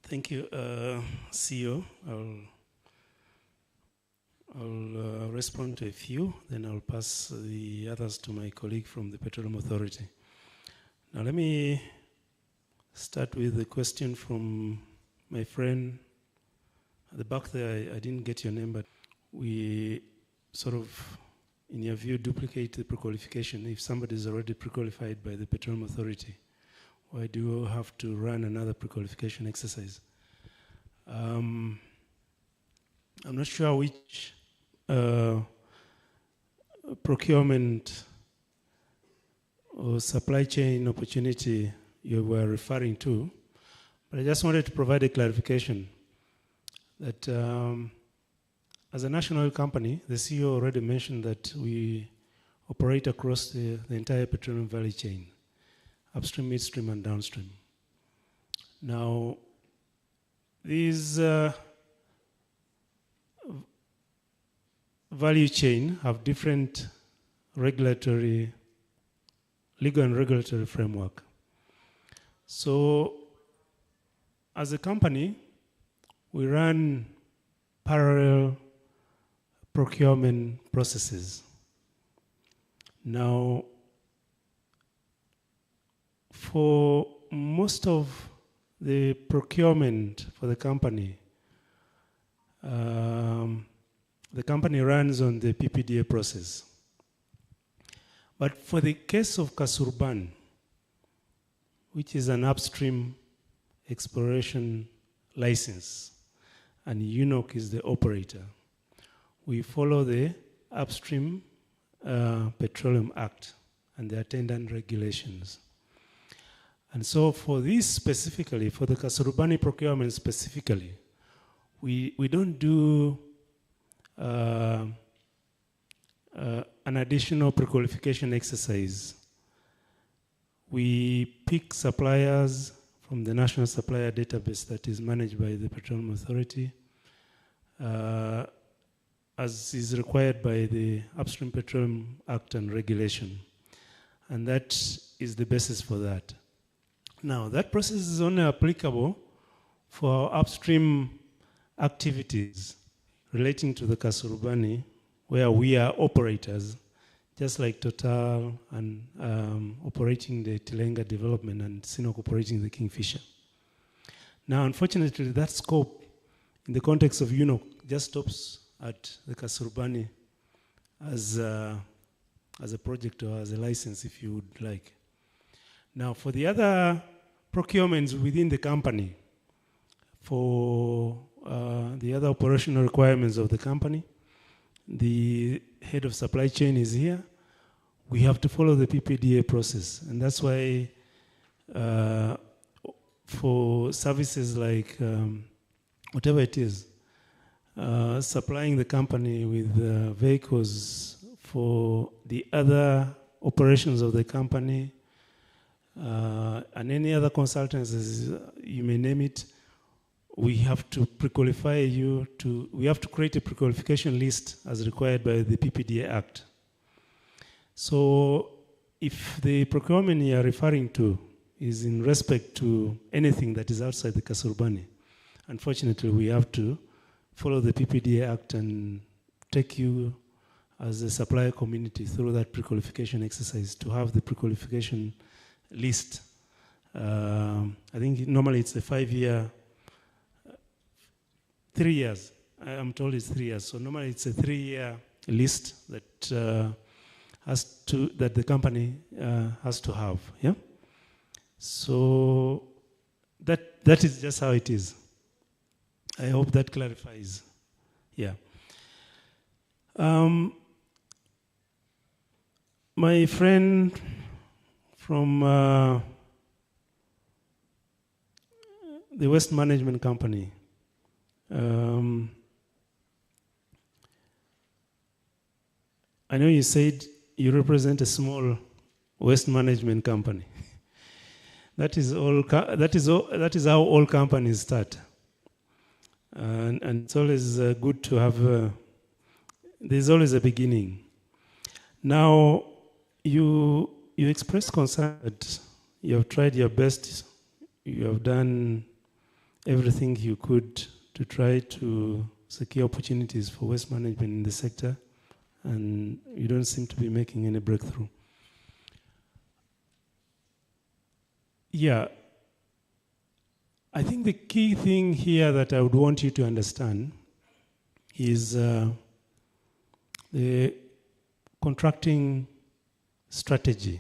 Thank you, CEO. I'll respond to a few, then I'll pass the others to my colleague from the Petroleum Authority. Now let me start with the question from my friend at the back there. I didn't get your name, but we sort of, in your view, duplicate the pre-qualification. If somebody is already pre-qualified by the Petroleum Authority, why do you have to run another pre-qualification exercise? I'm not sure which procurement or supply chain opportunity you were referring to, but I just wanted to provide a clarification that as a national company, the CEO already mentioned that we operate across the entire petroleum value chain, upstream, midstream, and downstream. Now, these value chain have different legal and regulatory framework. So, as a company, we run parallel procurement processes. Now, for most of the procurement for the company runs on the PPDA process. But for the case of Kasuruban, which is an upstream exploration license, and UNOC is the operator, we follow the Upstream Petroleum Act and the attendant regulations. And so for this specifically, for the Kasurubani procurement specifically, we don't do an additional pre-qualification exercise. We pick suppliers from the National Supplier Database that is managed by the Petroleum Authority, as is required by the Upstream Petroleum Act and regulation. And that is the basis for that. Now, that process is only applicable for upstream activities relating to the Kasurubani, where we are operators, just like Total and operating the Tilenga development and CNOC operating the Kingfisher. Now, unfortunately, that scope in the context of UNOC, just stops at the Kasuruban as a project or as a license, if you would like. Now, for the other procurements within the company, for the other operational requirements of the company, the head of supply chain is here. We have to follow the PPDA process, and that's why for services like whatever it is, supplying the company with vehicles for the other operations of the company, and any other consultants, you may name it, we have to pre-qualify you to, we have to create a pre-qualification list as required by the PPDA Act. So if the procurement you are referring to is in respect to anything that is outside the Kasuruban, unfortunately we have to follow the PPDA Act and take you as a supplier community through that pre-qualification exercise to have the pre-qualification list. I think normally it's a 5-year, 3 years. I'm told it's 3 years. So normally it's a 3-year list that that the company has to have. Yeah. So that is just how it is. I hope that clarifies. Yeah. My friend from the Waste Management Company, I know you said you represent a small waste management company. That is how all companies start. And it's always good to have, there's always a beginning. Now, you expressed concern that you have tried your best, you have done everything you could to try to secure opportunities for waste management in the sector, and you don't seem to be making any breakthrough. Yeah. I think the key thing here that I would want you to understand is the contracting strategy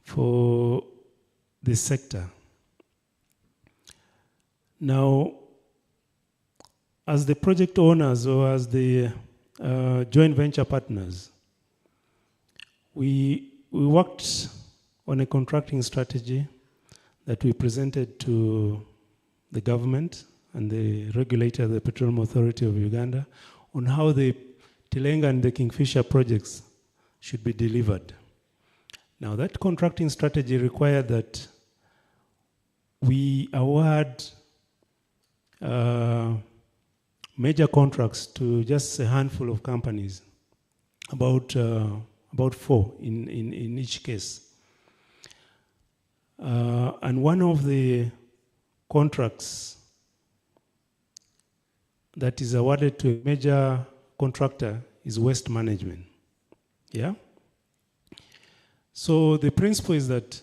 for the sector. Now, as the project owners or as the joint venture partners, we worked on a contracting strategy that we presented to the government and the regulator, the Petroleum Authority of Uganda, on how the Tilenga and the Kingfisher projects should be delivered. Now, that contracting strategy required that we award major contracts to just a handful of companies, about 4 in each case. And one of the contracts that is awarded to a major contractor is waste management. Yeah? So the principle is that,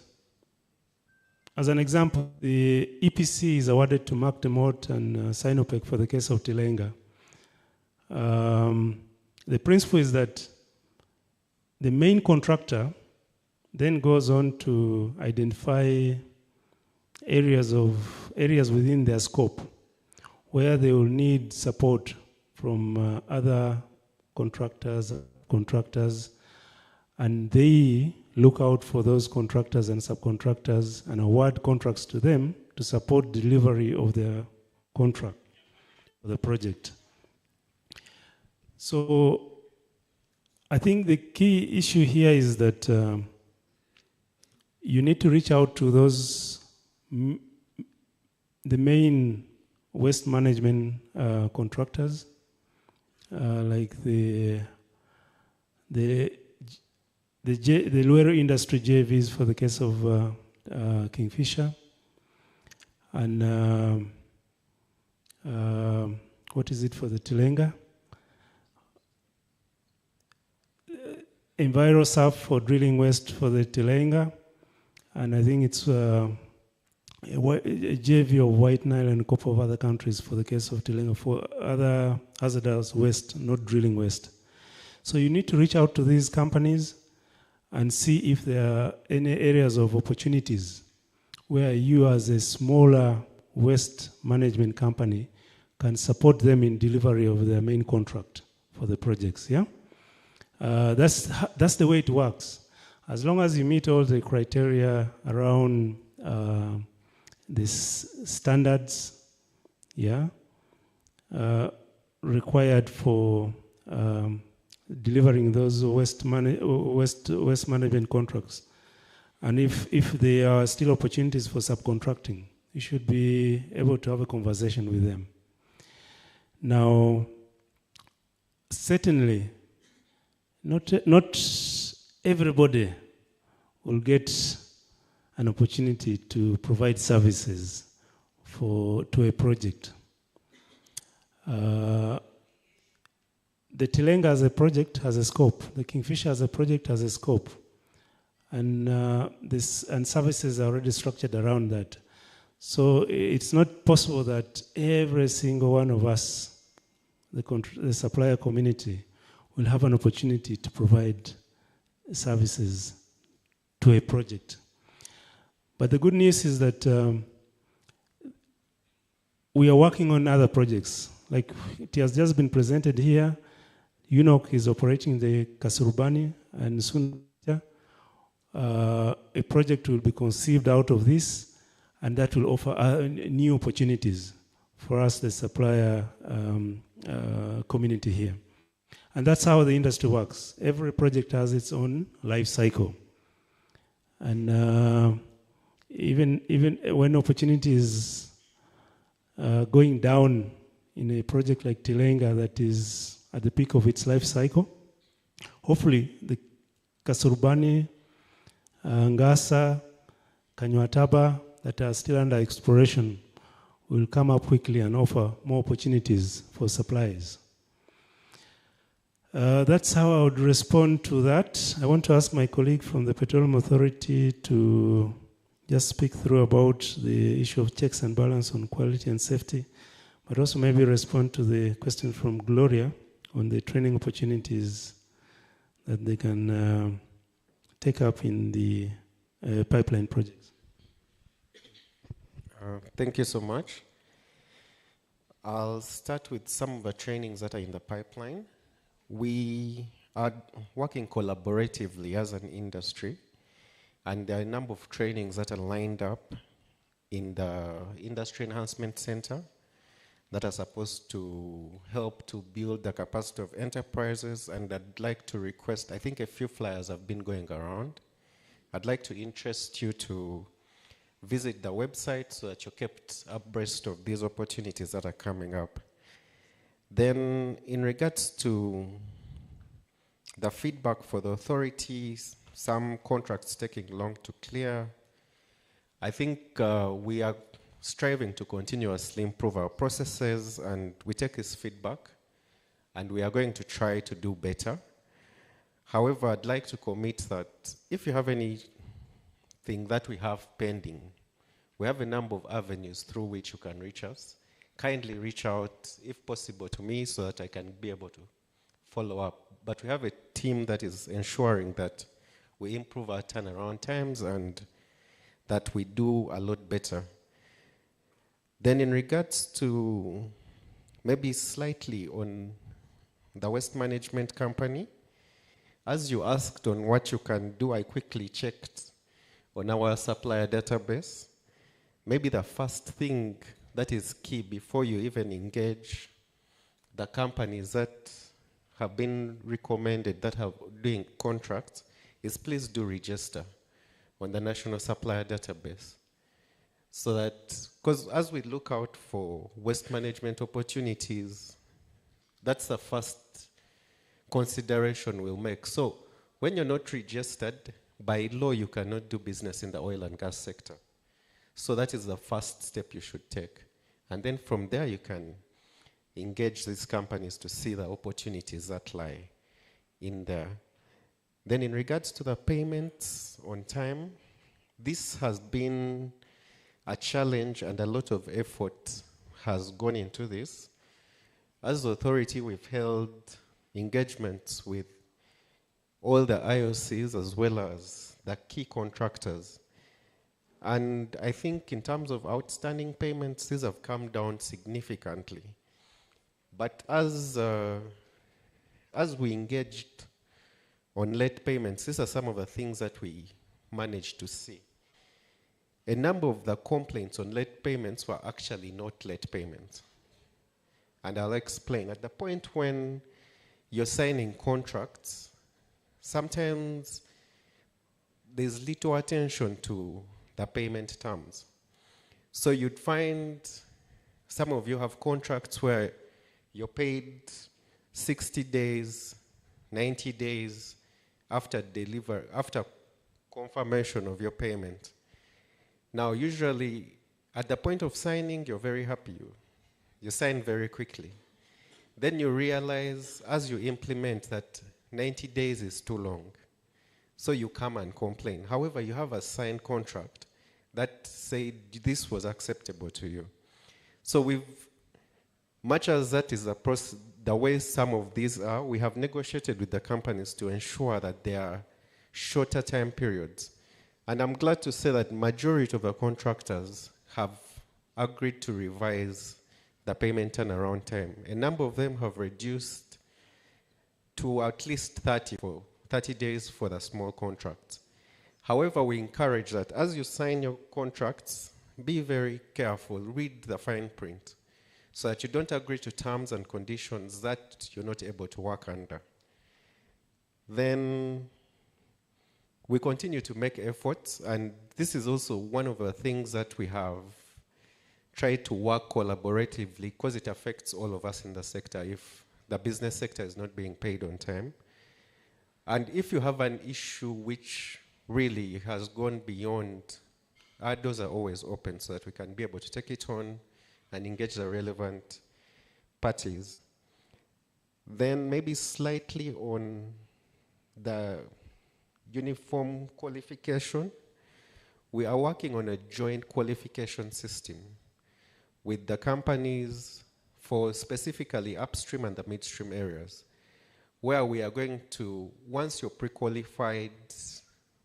as an example, the EPC is awarded to Mark Demott and Sinopec for the case of Tilenga. The principle is that the main contractor then goes on to identify areas within their scope where they will need support from other contractors, and they look out for those contractors and subcontractors and award contracts to them to support delivery of their contract, of the project. So I think the key issue here is that you need to reach out to those, the main waste management contractors, like the Luero Industry JVs for the case of Kingfisher, and what is it for the Tilenga? EnviroSurf for drilling waste for the Tilenga, and I think it's a JV of White Nile and a couple of other countries for the case of Tilenga for other hazardous waste, not drilling waste. So you need to reach out to these companies and see if there are any areas of opportunities where you as a smaller waste management company can support them in delivery of their main contract for the projects, yeah? That's the way it works. As long as you meet all the criteria around these standards, yeah, required for delivering those waste management contracts. And if there are still opportunities for subcontracting, you should be able to have a conversation with them. Now, certainly, not everybody will get an opportunity to provide services to a project. The Tilenga as a project has a scope. The Kingfisher as a project has a scope. And services are already structured around that. So it's not possible that every single one of us, the supplier community, will have an opportunity to provide services to a project. But the good news is that we are working on other projects. Like it has just been presented here, UNOC is operating the Kasuruban, and soon a project will be conceived out of this, and that will offer new opportunities for us, the supplier community here. And that's how the industry works. Every project has its own life cycle. And even when opportunity is going down in a project like Tilenga that is at the peak of its life cycle, hopefully the Kasuruban, Ngasa, Kanyuataba that are still under exploration will come up quickly and offer more opportunities for suppliers. That's how I would respond to that. I want to ask my colleague from the Petroleum Authority to just speak through about the issue of checks and balance on quality and safety, but also maybe respond to the question from Gloria on the training opportunities that they can take up in the pipeline projects. Thank you so much. I'll start with some of the trainings that are in the pipeline. We are working collaboratively as an industry, and there are a number of trainings that are lined up in the Industry Enhancement Center that are supposed to help to build the capacity of enterprises, and I'd like to request, I think a few flyers have been going around. I'd like to interest you to visit the website so that you're kept abreast of these opportunities that are coming up. Then in regards to the feedback for the authorities, some contracts taking long to clear, I think we are striving to continuously improve our processes, and we take this feedback and we are going to try to do better. However, I'd like to commit that if you have anything that we have pending, we have a number of avenues through which you can reach us. Kindly reach out, if possible, to me so that I can be able to follow up. But we have a team that is ensuring that we improve our turnaround times and that we do a lot better. Then in regards to maybe slightly on the waste management company, as you asked on what you can do, I quickly checked on our supplier database. Maybe the first thing that is key before you even engage the companies that have been recommended that are doing contracts is please do register on the National Supplier Database. So that, because as we look out for waste management opportunities, that's the first consideration we'll make. So when you're not registered, by law you cannot do business in the oil and gas sector. So that is the first step you should take. And then from there you can engage these companies to see the opportunities that lie in there. Then in regards to the payments on time, this has been a challenge and a lot of effort has gone into this. As authority, we've held engagements with all the IOCs as well as the key contractors. And I think in terms of outstanding payments, these have come down significantly. But as we engaged on late payments, these are some of the things that we managed to see. A number of the complaints on late payments were actually not late payments. And I'll explain. At the point when you're signing contracts, sometimes there's little attention to the payment terms. So you'd find some of you have contracts where you're paid 60 days, 90 days after confirmation of your payment. Now, usually, at the point of signing, you're very happy. You sign very quickly. Then you realize, as you implement, that 90 days is too long. So you come and complain. However, you have a signed contract that said this was acceptable to you. So much as that is the way some of these are, we have negotiated with the companies to ensure that there are shorter time periods. And I'm glad to say that majority of the contractors have agreed to revise the payment turnaround time. A number of them have reduced to at least 30 days for the small contracts. However, we encourage that as you sign your contracts, be very careful, read the fine print, so that you don't agree to terms and conditions that you're not able to work under. Then we continue to make efforts, and this is also one of the things that we have tried to work collaboratively, because it affects all of us in the sector if the business sector is not being paid on time. And if you have an issue which really has gone beyond, our doors are always open so that we can be able to take it on and engage the relevant parties. Then maybe slightly on the uniform qualification, we are working on a joint qualification system with the companies for specifically upstream and the midstream areas, where we are going to, once you're pre-qualified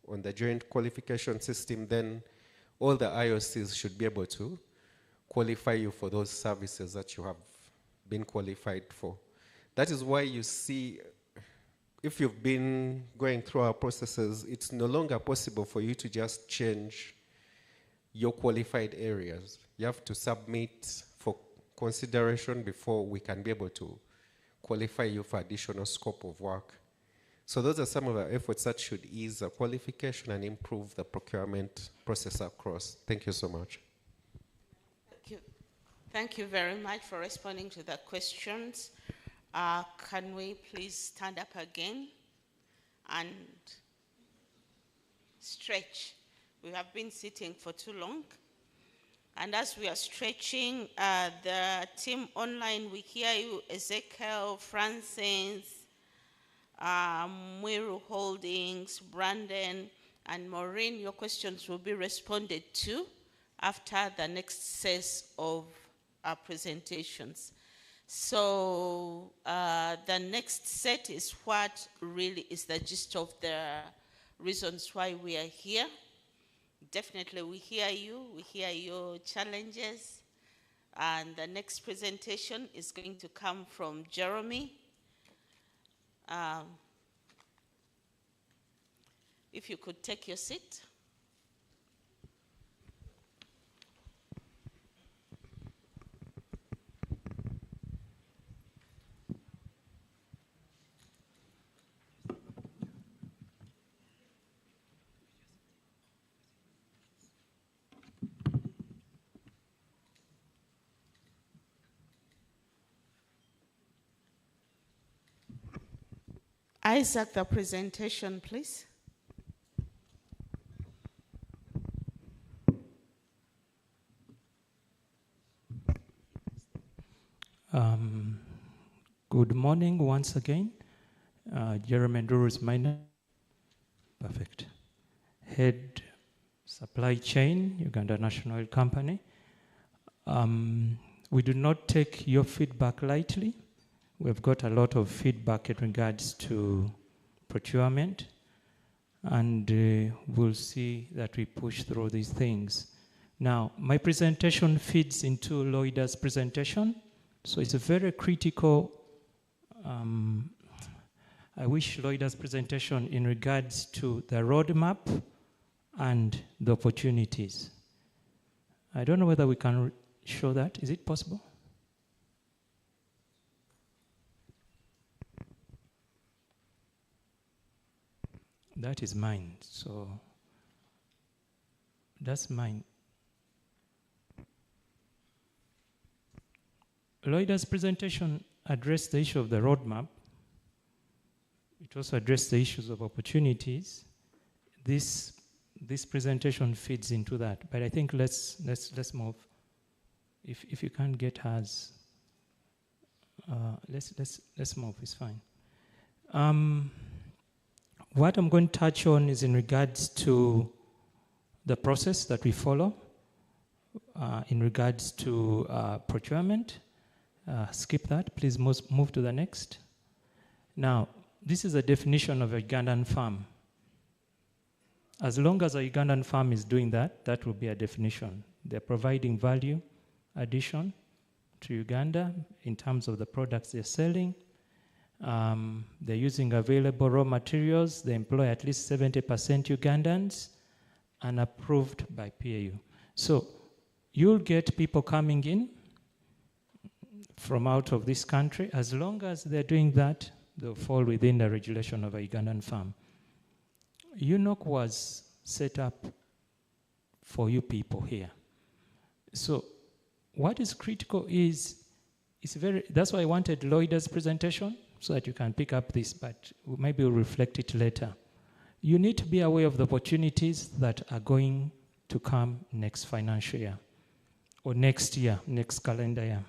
on the joint qualification system, then all the IOCs should be able to qualify you for those services that you have been qualified for. That is why you see, if you've been going through our processes, it's no longer possible for you to just change your qualified areas. You have to submit for consideration before we can be able to qualify you for additional scope of work. So those are some of the efforts that should ease the qualification and improve the procurement process across. Thank you so much. Thank you. Thank you very much for responding to the questions. Can we please stand up again and stretch? We have been sitting for too long. And as we are stretching, the team online, we hear you, Ezekiel, Francis, Mwiru Holdings, Brandon, and Maureen. Your questions will be responded to after the next set of presentations. So the next set is what really is the gist of the reasons why we are here. Definitely we hear you, we hear your challenges. And the next presentation is going to come from Jeremy. If you could take your seat. Isaac, the presentation, please. Good morning once again. Jeremy Nduru is my name. Perfect. Head supply chain, Uganda National Oil Company. We do not take your feedback lightly. We've got a lot of feedback in regards to procurement, and we'll see that we push through these things. Now, my presentation feeds into Loida's presentation, so it's a very critical. I wish Loida's presentation in regards to the roadmap and the opportunities. I don't know whether we can show that. Is it possible? That is mine, so that's mine. Loida's presentation addressed the issue of the roadmap. It also addressed the issues of opportunities. This presentation feeds into that, but I think let's move. If you can't get hers, let's move. It's fine. What I'm going to touch on is in regards to the process that we follow in regards to procurement. Skip that, please move to the next. Now, this is a definition of a Ugandan farm. As long as a Ugandan farm is doing that, that will be a definition. They're providing value addition to Uganda in terms of the products they're selling. They're using available raw materials. They employ at least 70% Ugandans and approved by PAU. So you'll get people coming in from out of this country. As long as they're doing that, they'll fall within the regulation of a Ugandan farm. UNOC was set up for you people here. So what is critical is, that's why I wanted Loida's presentation, so that you can pick up this, but maybe we'll reflect it later. You need to be aware of the opportunities that are going to come next financial year, or next year, next calendar year.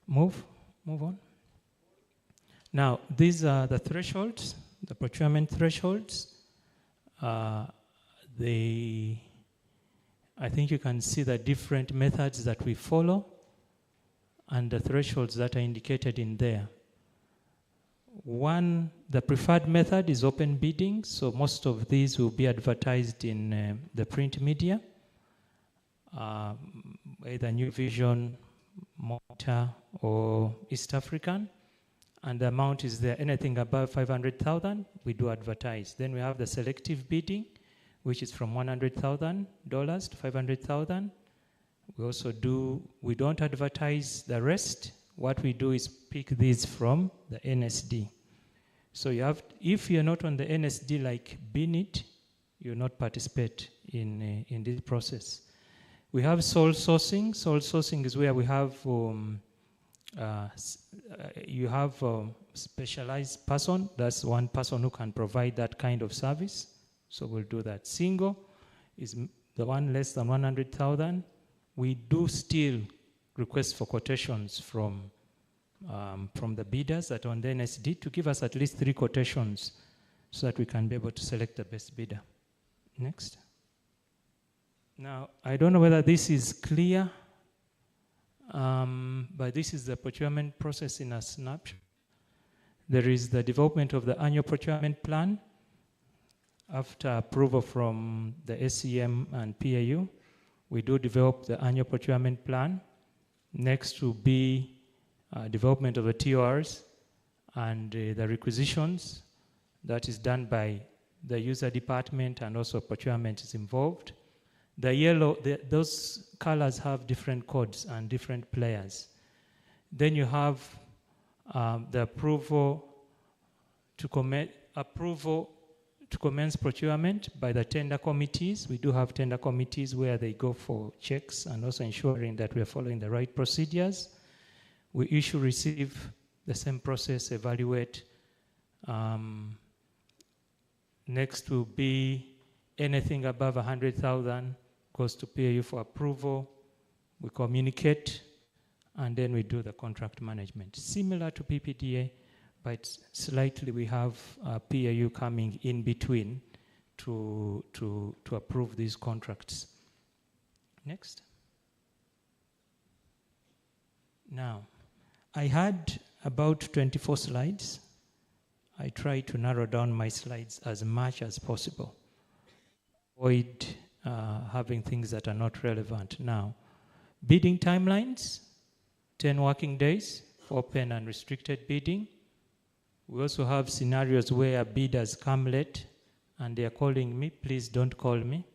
Move on. Now, these are the thresholds, the procurement thresholds. I think you can see the different methods that we follow and the thresholds that are indicated in there. One, the preferred method is open bidding, so most of these will be advertised in the print media, either New Vision, Monitor, or East African, and the amount is there. Anything above 500,000, we do advertise. Then we have the selective bidding, which is from $100,000 to 500,000. We also we don't advertise the rest. What we do is pick these from the NSD. So if you're not on the NSD like BNIT, you'll not participate in this process. We have sole sourcing. Sole sourcing is where we have you have a specialized person. That's one person who can provide that kind of service. So we'll do that. Single is the one less than 100,000. We do still request for quotations from the bidders that are on the NSD to give us at least 3 quotations so that we can be able to select the best bidder. Next. Now, I don't know whether this is clear, but this is the procurement process in a snapshot. There is the development of the annual procurement plan after approval from the SCM and PAU. We do develop the annual procurement plan. Next will be development of the TORs and the requisitions. That is done by the user department, and also procurement is involved. The yellow, those colors have different codes and different players. Then you have the approval to commence procurement by the tender committees. We do have tender committees where they go for checks and also ensuring that we are following the right procedures. We receive the same process, evaluate. Next will be anything above 100,000 goes to PAU for approval. We communicate, and then we do the contract management. Similar to PPDA, but slightly we have PAU coming in between to approve these contracts. Next. Now, I had about 24 slides. I tried to narrow down my slides as much as possible. Avoid having things that are not relevant. Now, bidding timelines, 10 working days for open and restricted bidding. We also have scenarios where bidders come late and they are calling me, please don't call me.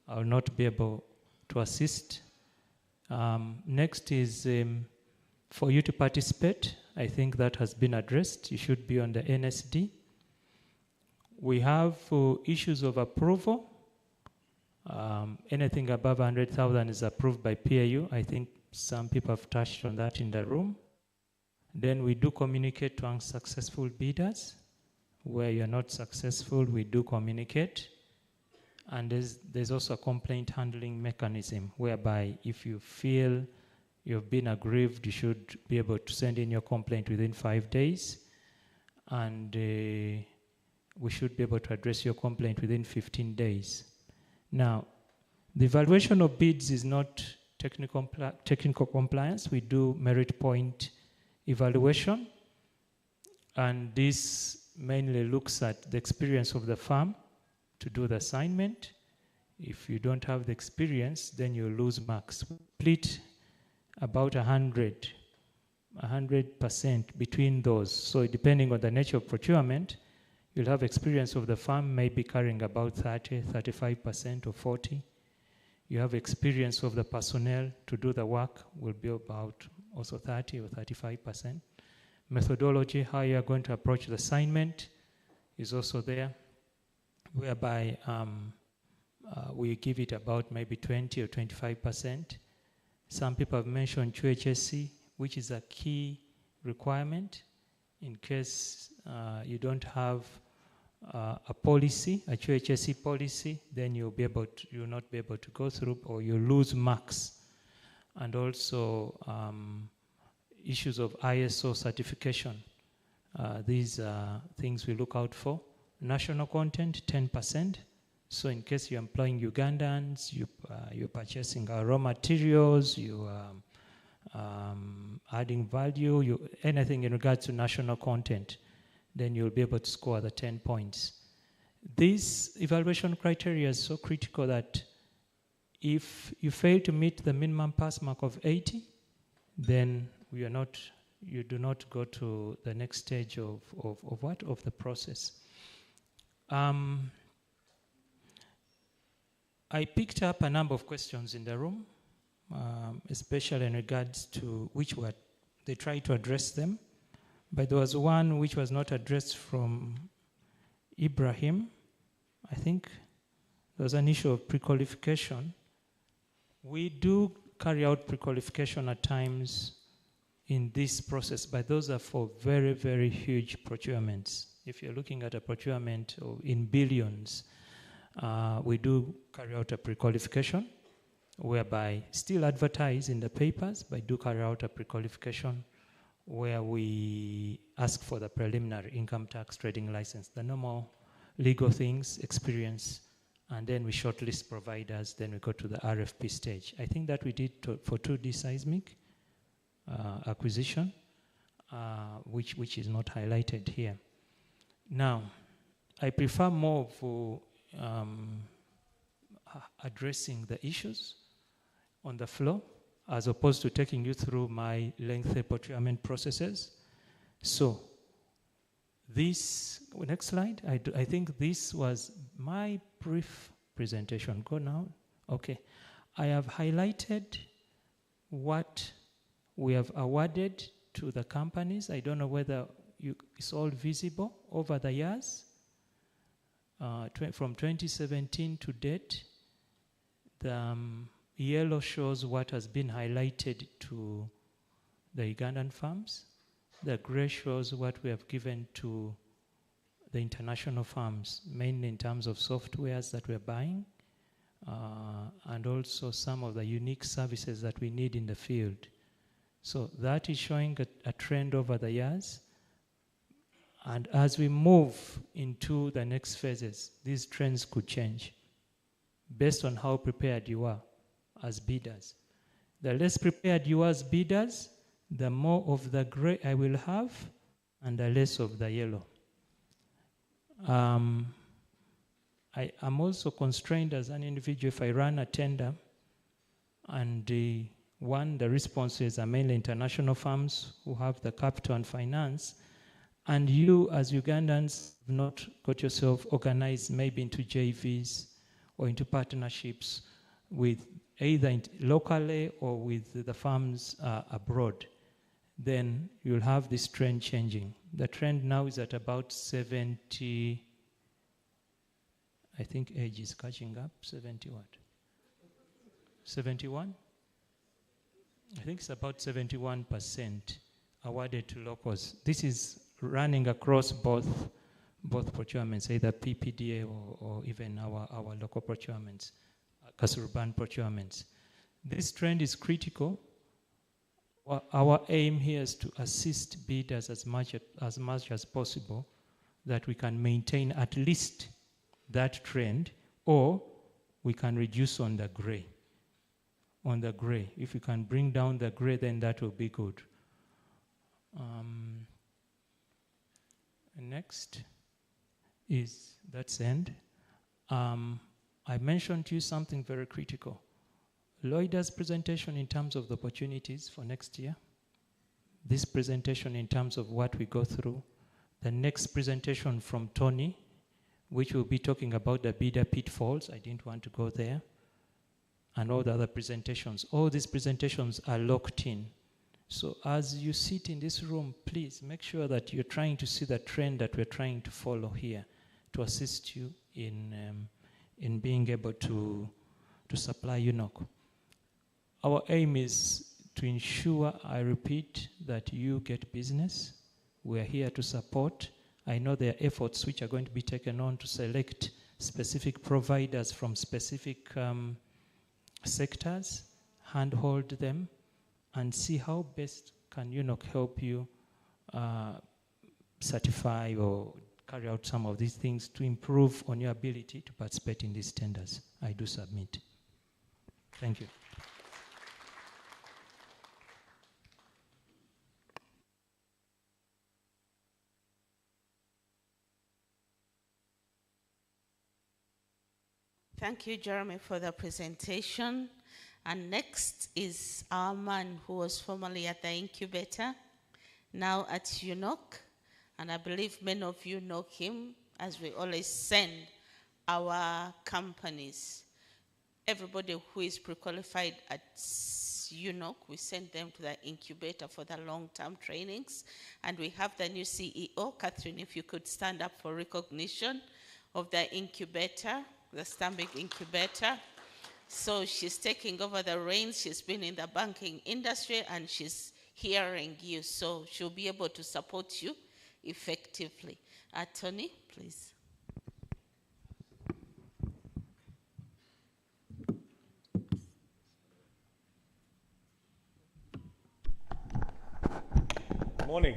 I will not be able to assist. Next is for you to participate. I think that has been addressed. You should be on the NSD. We have issues of approval. Anything above 100,000 is approved by PAU. I think some people have touched on that in the room. Then we do communicate to unsuccessful bidders. Where you're not successful, we do communicate. And there's also a complaint handling mechanism whereby if you feel you've been aggrieved, you should be able to send in your complaint within 5 days. And we should be able to address your complaint within 15 days. Now, the evaluation of bids is not technical compliance. We do merit point evaluation. And this mainly looks at the experience of the firm to do the assignment. If you don't have the experience, then you lose marks. Split about 100% between those. So depending on the nature of procurement, you'll have experience of the firm maybe carrying about 30, 35% or 40. You have experience of the personnel to do the work will be about also 30 or 35%. Methodology, how you are going to approach the assignment is also there, whereby we give it about maybe 20 or 25%. Some people have mentioned QHSC, which is a key requirement in case you don't have a policy, a QHSC policy, then you'll not be able to go through, or you lose marks. And also issues of ISO certification. These are things we look out for. National content, 10%. So in case you're employing Ugandans, you're purchasing raw materials, you adding value, anything in regards to national content, then you'll be able to score the 10 points. This evaluation criteria is so critical that if you fail to meet the minimum pass mark of 80, then you do not go to the next stage of the process. I picked up a number of questions in the room, especially in regards to they tried to address them, but there was one which was not addressed from Ibrahim. I think there was an issue of pre-qualification. We do carry out pre-qualification at times in this process, but those are for very, very huge procurements. If you're looking at a procurement in billions, we do carry out a pre-qualification, whereby still advertise in the papers, but do carry out a pre-qualification where we ask for the preliminary income tax trading license, the normal legal things, experience, and then we shortlist providers, then we go to the RFP stage. I think that we did for 2D seismic acquisition, which is not highlighted here. Now, I prefer more for addressing the issues on the floor as opposed to taking you through my lengthy procurement processes. So this, next slide, I think this was my brief presentation. Go now. Okay. I have highlighted what we have awarded to the companies. I don't know whether it's all visible over the years. From 2017 to date, the yellow shows what has been highlighted to the Ugandan firms. The gray shows what we have given to the international firms, mainly in terms of softwares that we're buying, and also some of the unique services that we need in the field. So that is showing a trend over the years. And as we move into the next phases, these trends could change based on how prepared you are as bidders. The less prepared you are as bidders, the more of the gray I will have and the less of the yellow. I am also constrained as an individual if I run a tender and the responses are mainly international firms who have the capital and finance, and you as Ugandans have not got yourself organized maybe into JVs or into partnerships with either locally or with the firms abroad, then you'll have this trend changing. The trend now is at about 70, I think age is catching up, 70 what? 71? I think it's about 71% awarded to locals. This is running across both procurements, either PPDA or even our local procurements, Kasuruban procurements. This trend is critical. Our aim here is to assist bidders as much as possible that we can maintain at least that trend, or we can reduce on the gray. On the gray. If we can bring down the gray, then that will be good. Next is, that's end. I mentioned to you something very critical. Lloyda's presentation in terms of the opportunities for next year, this presentation in terms of what we go through, the next presentation from Tony, which will be talking about the bidder pitfalls. I didn't want to go there. And all the other presentations. All these presentations are locked in. So as you sit in this room, please make sure that you're trying to see the trend that we're trying to follow here to assist you in being able to supply UNOC. Our aim is to ensure, I repeat, that you get business. We're here to support. I know there are efforts which are going to be taken on to select specific providers from specific sectors, handhold them, and see how best can UNOC help you certify or carry out some of these things to improve on your ability to participate in these tenders. I do submit. Thank you. Thank you, Jeremy, for the presentation. And next is our man who was formerly at the incubator, now at UNOC. And I believe many of you know him, as we always send our companies. Everybody who is pre-qualified at UNOC, we send them to the incubator for the long-term trainings. And we have the new CEO, Catherine, if you could stand up for recognition of the incubator, the Stanbic incubator. So she's taking over the reins. She's been in the banking industry and she's hearing you. So she'll be able to support you effectively. Tony, please. Morning.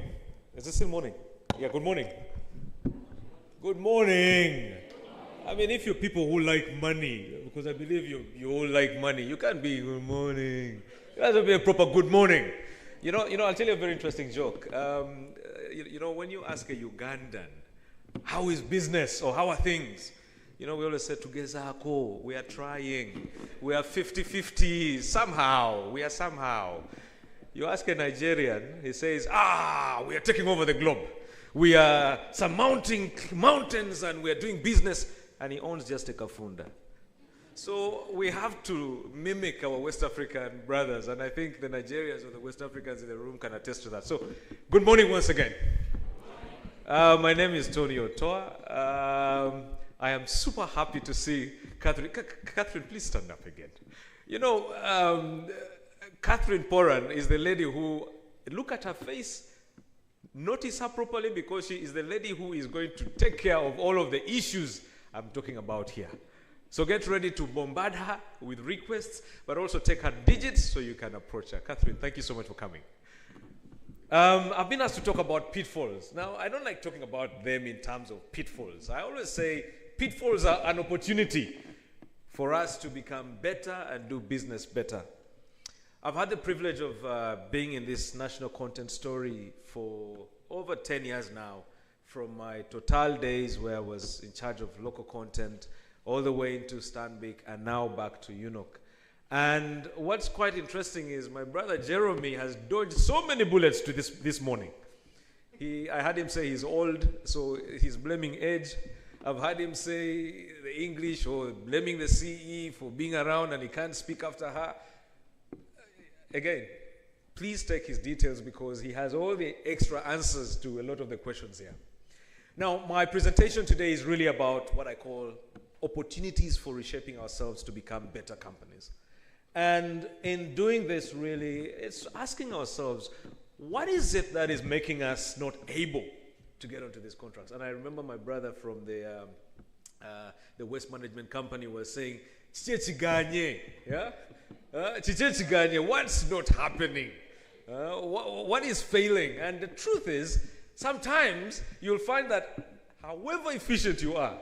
Is this still morning? Yeah, good morning. Good morning. I mean, if you're people who like money, because I believe you all like money, you can't be good morning. It has to be a proper good morning. You know, I'll tell you a very interesting joke. When you ask a Ugandan, how is business or how are things? We always say, Tugezako, we are trying. We are 50-50, somehow. We are somehow. You ask a Nigerian, he says, we are taking over the globe. We are surmounting mountains and we are doing business. And he owns just a kafunda. So we have to mimic our West African brothers, and I think the Nigerians or the West Africans in the room can attest to that. So, good morning once again. My name is Tony Otoa. I am super happy to see Catherine. Catherine, please stand up again. Catherine Poran is the lady who, look at her face, notice her properly, because she is the lady who is going to take care of all of the issues I'm talking about here. So get ready to bombard her with requests, but also take her digits so you can approach her. Catherine, thank you so much for coming. I've been asked to talk about pitfalls. Now, I don't like talking about them in terms of pitfalls. I always say pitfalls are an opportunity for us to become better and do business better. I've had the privilege of being in this national content story for over 10 years now, from my Total days where I was in charge of local content, all the way into Stanbic, and now back to UNOC. And what's quite interesting is my brother Jeremy has dodged so many bullets to this morning. I had him say he's old, so he's blaming age. I've had him say the English or blaming the CE for being around and he can't speak after her. Again, please take his details because he has all the extra answers to a lot of the questions here. Now, my presentation today is really about what I call opportunities for reshaping ourselves to become better companies. And in doing this, really, it's asking ourselves, what is it that is making us not able to get onto these contracts? And I remember my brother from the waste management company was saying, yeah? What's not happening? What is failing? And the truth is, sometimes you'll find that however efficient you are,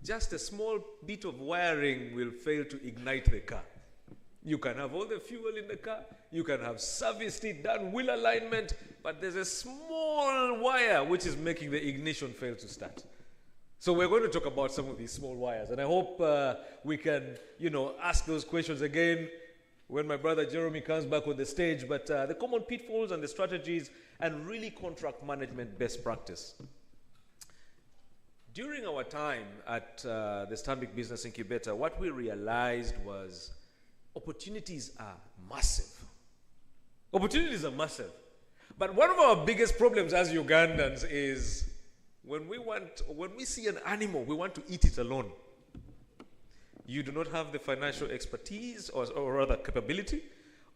just a small bit of wiring will fail to ignite the car. You can have all the fuel in the car, you can have serviced it, done wheel alignment, but there's a small wire which is making the ignition fail to start. So we're going to talk about some of these small wires, and I hope we can, ask those questions again when my brother Jeremy comes back on the stage, but the common pitfalls and the strategies and really contract management best practice. During our time at the Stanbic Business Incubator, what we realized was opportunities are massive. Opportunities are massive. But one of our biggest problems as Ugandans is when we see an animal, we want to eat it alone. You do not have the financial expertise or rather capability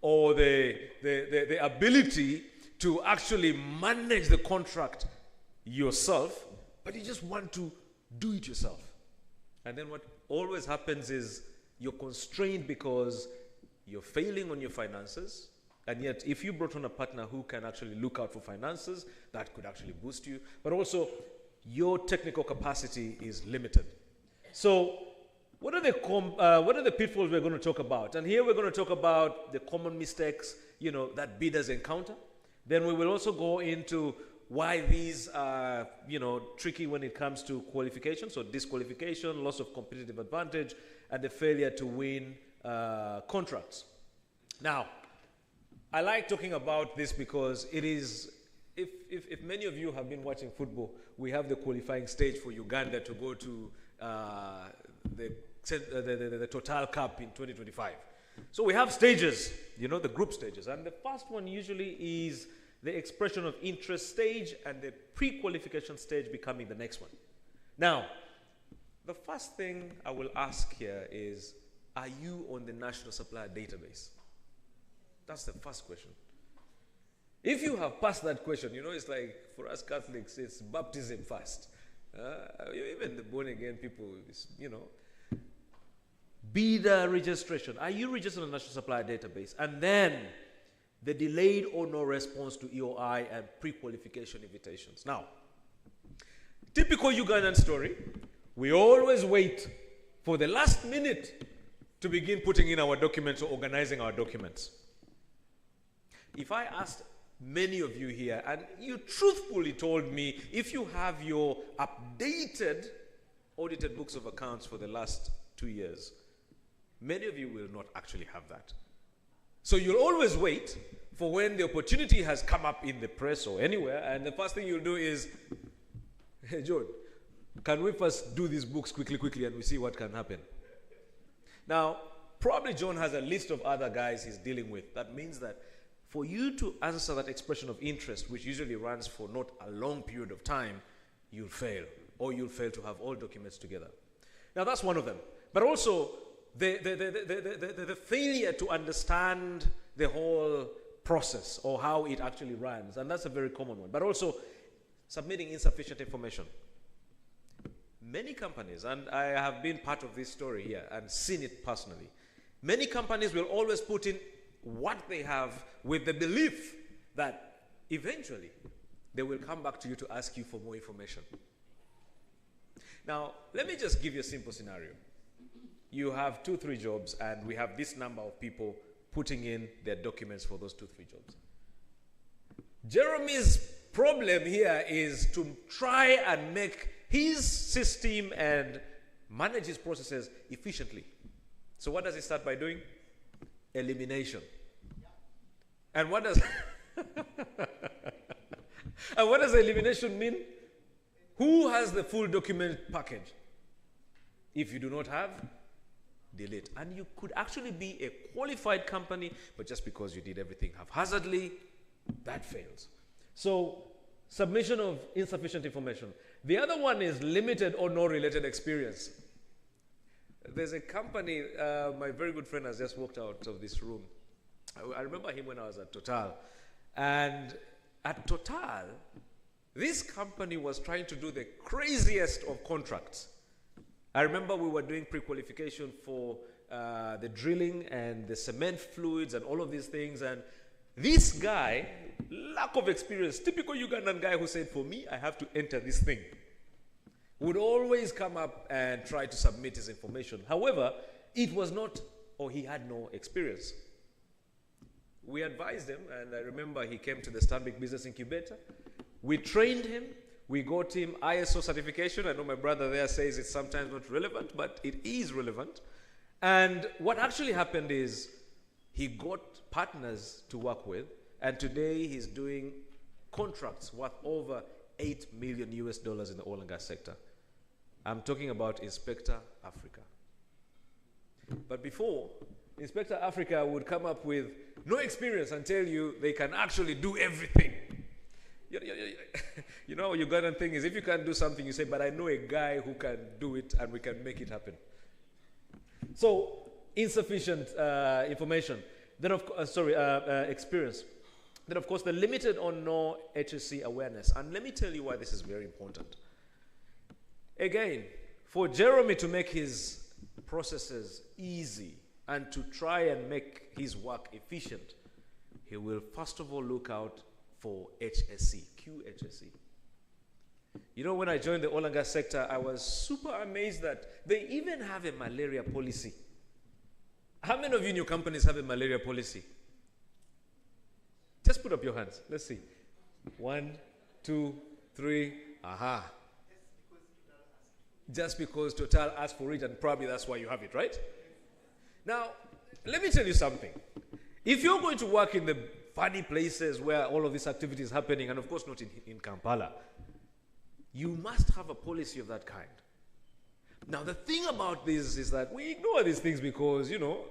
or the ability to actually manage the contract yourself, but you just want to do it yourself. And then what always happens is you're constrained because you're failing on your finances, and yet if you brought on a partner who can actually look out for finances, that could actually boost you, but also your technical capacity is limited. So what are the pitfalls we're going to talk about? And here we're going to talk about the common mistakes, that bidders encounter. Then we will also go into why these are, tricky when it comes to qualification, so disqualification, loss of competitive advantage, and the failure to win contracts. Now, I like talking about this because it is, if many of you have been watching football, we have the qualifying stage for Uganda to go to the Total Cup in 2025. So we have stages, the group stages, and the first one usually is the expression of interest stage and the pre-qualification stage becoming the next one. Now, the first thing I will ask here is, are you on the National Supplier Database? That's the first question. If you have passed that question, it's like, for us Catholics, it's baptism first. Even the born-again people, bidder registration. Are you registered on the National Supplier Database? And then the delayed or no response to EOI and pre-qualification invitations. Now, typical Ugandan story, we always wait for the last minute to begin putting in our documents or organizing our documents. If I asked many of you here, and you truthfully told me, if you have your updated audited books of accounts for the last 2 years, many of you will not actually have that. So you'll always wait for when the opportunity has come up in the press or anywhere, and the first thing you'll do is, hey, John, can we first do these books quickly, and we see what can happen? Now, probably John has a list of other guys he's dealing with. That means that for you to answer that expression of interest, which usually runs for not a long period of time, you'll fail, or you'll fail to have all documents together. Now, that's one of them. But also, the failure to understand the whole process or how it actually runs, and that's a very common one. But also, submitting insufficient information. Many companies, and I have been part of this story here and seen it personally, many companies will always put in what they have with the belief that eventually they will come back to you to ask you for more information. Now, let me just give you a simple scenario. You have 2-3 jobs, and we have this number of people putting in their documents for those 2-3 jobs. Jeremy's problem here is to try and make his system and manage his processes efficiently. So what does he start by doing? Elimination. And what does and what does elimination mean? Who has the full document package? If you do not have, delete. And you could actually be a qualified company, but just because you did everything haphazardly, that fails. So, submission of insufficient information. The other one is limited or no related experience. There's a company, my very good friend has just walked out of this room. I remember him when I was at Total. And at Total, this company was trying to do the craziest of contracts. I remember we were doing pre-qualification for the drilling and the cement fluids and all of these things. And this guy, lack of experience, typical Ugandan guy who said, for me, I have to enter this thing, would always come up and try to submit his information. However, it was not, or he had no experience. We advised him, and I remember he came to the Stanbic Business Incubator. We trained him. We got him ISO certification. I know my brother there says it's sometimes not relevant, but it is relevant. And what actually happened is he got partners to work with, and today he's doing contracts worth over $8 million US in the oil and gas sector. I'm talking about Inspector Africa. But before, Inspector Africa would come up with no experience and tell you they can actually do everything. You know, Ugandan thing is, if you can't do something, you say, but I know a guy who can do it and we can make it happen. So, insufficient information. Then, experience. Then, of course, the limited or no HSC awareness. And let me tell you why this is very important. Again, for Jeremy to make his processes easy and to try and make his work efficient, he will first of all look out for HSC, QHSC. You know, when I joined the oil and gas sector, I was super amazed that they even have a malaria policy. How many of you in your companies have a malaria policy? Just put up your hands. Let's see. 1, 2, 3. Aha. Just because Total asked for it, and probably that's why you have it, right? Now, let me tell you something. If you're going to work in the funny places where all of this activity is happening, and of course not in Kampala, you must have a policy of that kind. Now, the thing about this is that we ignore these things because, you know,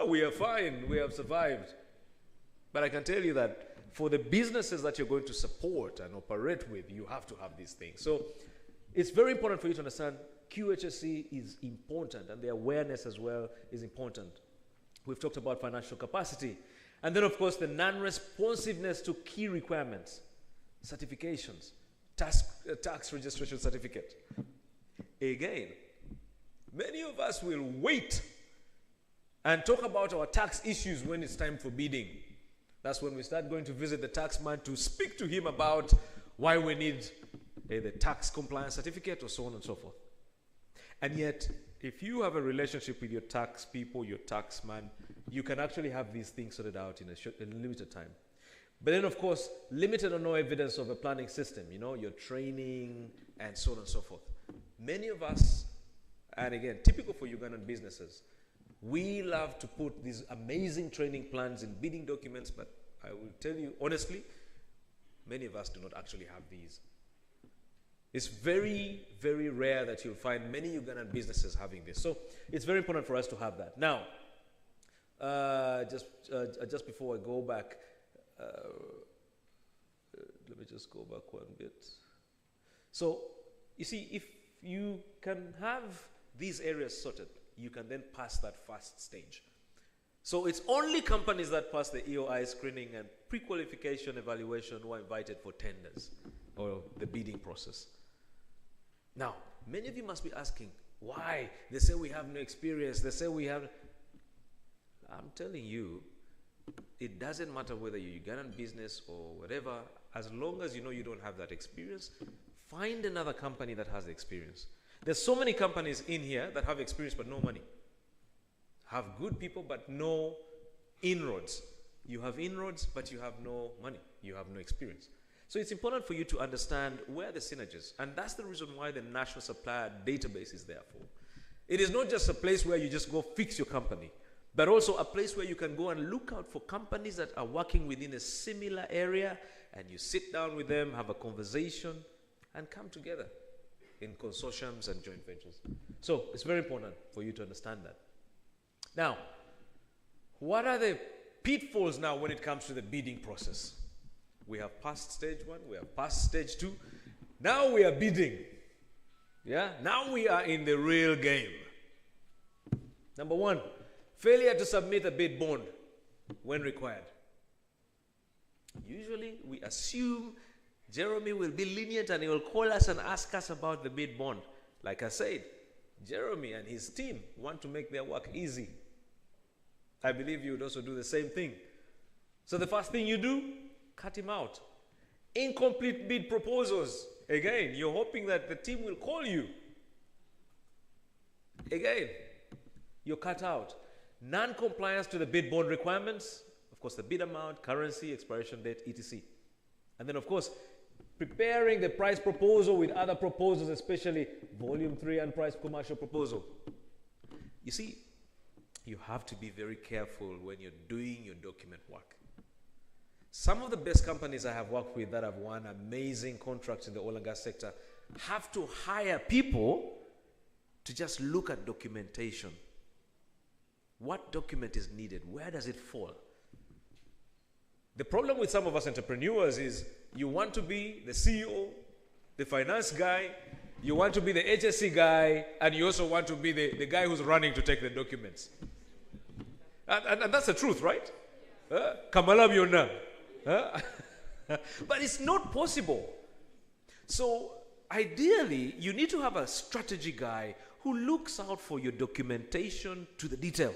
we are fine, we have survived. But I can tell you that for the businesses that you're going to support and operate with, you have to have these things. So it's very important for you to understand QHSC is important, and the awareness as well is important. We've talked about financial capacity. And then, of course, the non-responsiveness to key requirements, certifications, tax registration certificate. Again, many of us will wait and talk about our tax issues when it's time for bidding. That's when we start going to visit the taxman to speak to him about why we need the tax compliance certificate or so on and so forth. And yet, if you have a relationship with your tax people, your taxman, you can actually have these things sorted out in a limited time. But then, of course, limited or no evidence of a planning system, you know, your training and so on and so forth. Many of us, and again, typical for Ugandan businesses, we love to put these amazing training plans in bidding documents, but I will tell you honestly, many of us do not actually have these. It's very, very rare that you'll find many Ugandan businesses having this. So it's very important for us to have that. Now, just before I go back, let me just go back one bit. So, you see, if you can have these areas sorted, you can then pass that first stage. So it's only companies that pass the EOI screening and pre-qualification evaluation who are invited for tenders or the bidding process. Now, many of you must be asking, why? They say we have no experience. They say we have... I'm telling you, It doesn't matter whether you're Ugandan business or whatever, as long as you know you don't have that experience, find another company that has the experience. There's so many companies in here that have experience but no money. Have good people but no inroads. You have inroads but you have no money. You have no experience. So it's important for you to understand where the synergies, and that's the reason why the National Supplier Database is there for. It is not just a place where you just go fix your company, but also a place where you can go and look out for companies that are working within a similar area, and you sit down with them, have a conversation, and come together in consortiums and joint ventures. So it's very important for you to understand that. Now, what are the pitfalls now when it comes to the bidding process? We have passed stage 1, we have passed stage 2. Now we are bidding. Yeah? Now we are in the real game. Number 1, failure to submit a bid bond when required. Usually we assume Jeremy will be lenient and he will call us and ask us about the bid bond. Like I said, Jeremy and his team want to make their work easy. I believe you would also do the same thing. So the first thing you do, cut him out. Incomplete bid proposals. Again, you're hoping that the team will call you. Again, you're cut out. Non-compliance to the bid bond requirements, of course the bid amount, currency, expiration date, etc. And then of course, preparing the price proposal with other proposals, especially volume 3 and price commercial proposal. You see, you have to be very careful when you're doing your document work. Some of the best companies I have worked with that have won amazing contracts in the oil and gas sector have to hire people to just look at documentation. What document is needed? Where does it fall? The problem with some of us entrepreneurs is you want to be the CEO, the finance guy, you want to be the HSC guy, and you also want to be the guy who's running to take the documents. And that's the truth, right? Kampala byonna. But it's not possible. So ideally, you need to have a strategy guy who looks out for your documentation to the detail.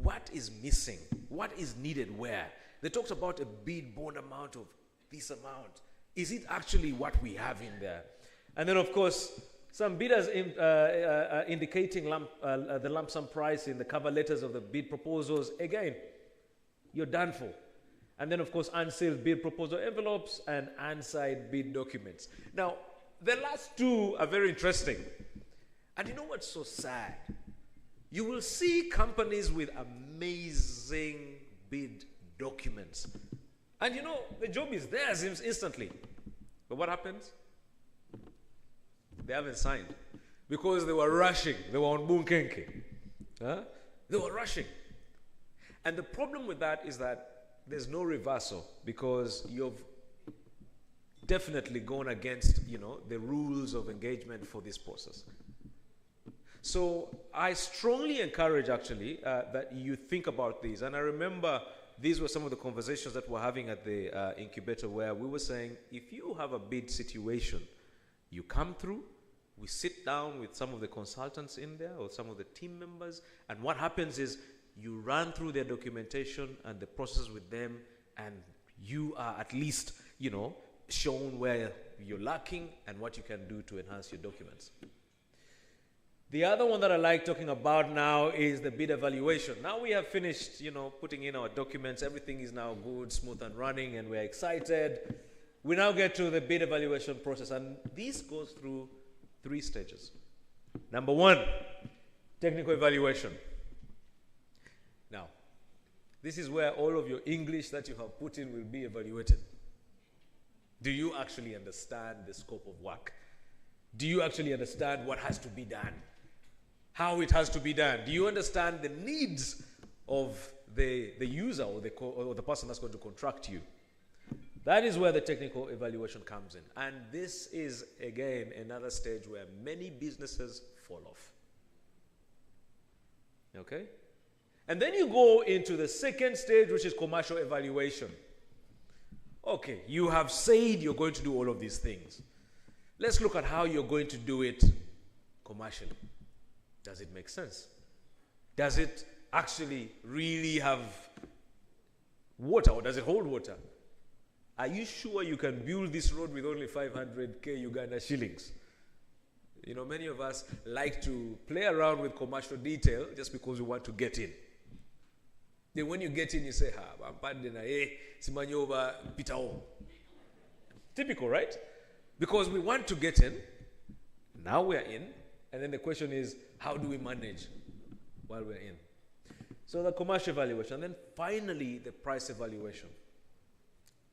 What is missing? What is needed where? They talked about a bid bond amount of this amount. Is it actually what we have in there? And then, of course, some bidders indicating the lump sum price in the cover letters of the bid proposals. Again, you're done for. And then, of course, unsealed bid proposal envelopes and unsigned bid documents. Now, the last two are very interesting. And you know what's so sad? You will see companies with amazing bid documents. And you know, the job is theirs instantly. But what happens? They haven't signed. Because they were rushing. They were on bunkenke. They were rushing. And the problem with that is that there's no reversal, because you've definitely gone against, the rules of engagement for this process. So I strongly encourage, actually, that you think about these. And I remember these were some of the conversations that we're having at the incubator, where we were saying, if you have a bid situation, you come through, we sit down with some of the consultants in there or some of the team members, and what happens is you run through their documentation and the process with them, and you are at least, shown where you're lacking and what you can do to enhance your documents. The other one that I like talking about now is the bid evaluation. Now we have finished, putting in our documents. Everything is now good, smooth and running, and we're excited. We now get to the bid evaluation process, and this goes through 3 stages. Number 1, technical evaluation. Now, this is where all of your English that you have put in will be evaluated. Do you actually understand the scope of work? Do you actually understand what has to be done? How it has to be done? Do you understand the needs of the user or the person that's going to contract you? That is where the technical evaluation comes in. And this is, again, another stage where many businesses fall off. Okay? And then you go into the second stage, which is commercial evaluation. Okay, you have said you're going to do all of these things. Let's look at how you're going to do it commercially. Does it make sense? Does it actually really have water, or does it hold water? Are you sure you can build this road with only 500k Uganda shillings? You know, many of us like to play around with commercial detail just because we want to get in. Then when you get in, you say, typical, right? Because we want to get in, now we're in, and then the question is, how do we manage while we're in? So the commercial evaluation, and then finally the price evaluation.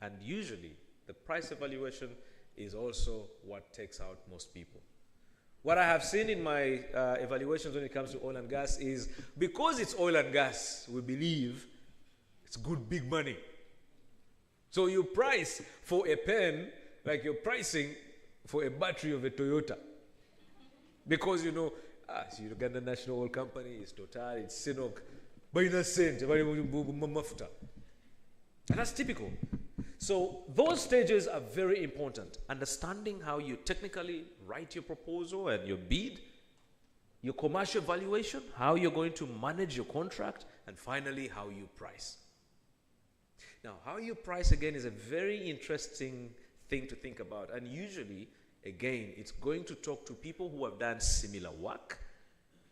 And usually the price evaluation is also what takes out most people. What I have seen in my evaluations when it comes to oil and gas is, because it's oil and gas, we believe it's good big money. So you price for a pen like you're pricing for a battery of a Toyota. Because you know, it's Uganda National Oil Company, it's Total, it's UNOC, and that's typical. So those stages are very important. Understanding how you technically write your proposal and your bid, your commercial valuation, how you're going to manage your contract, and finally how you price. Now, how you price again is a very interesting thing to think about. And usually, again, it's going to talk to people who have done similar work,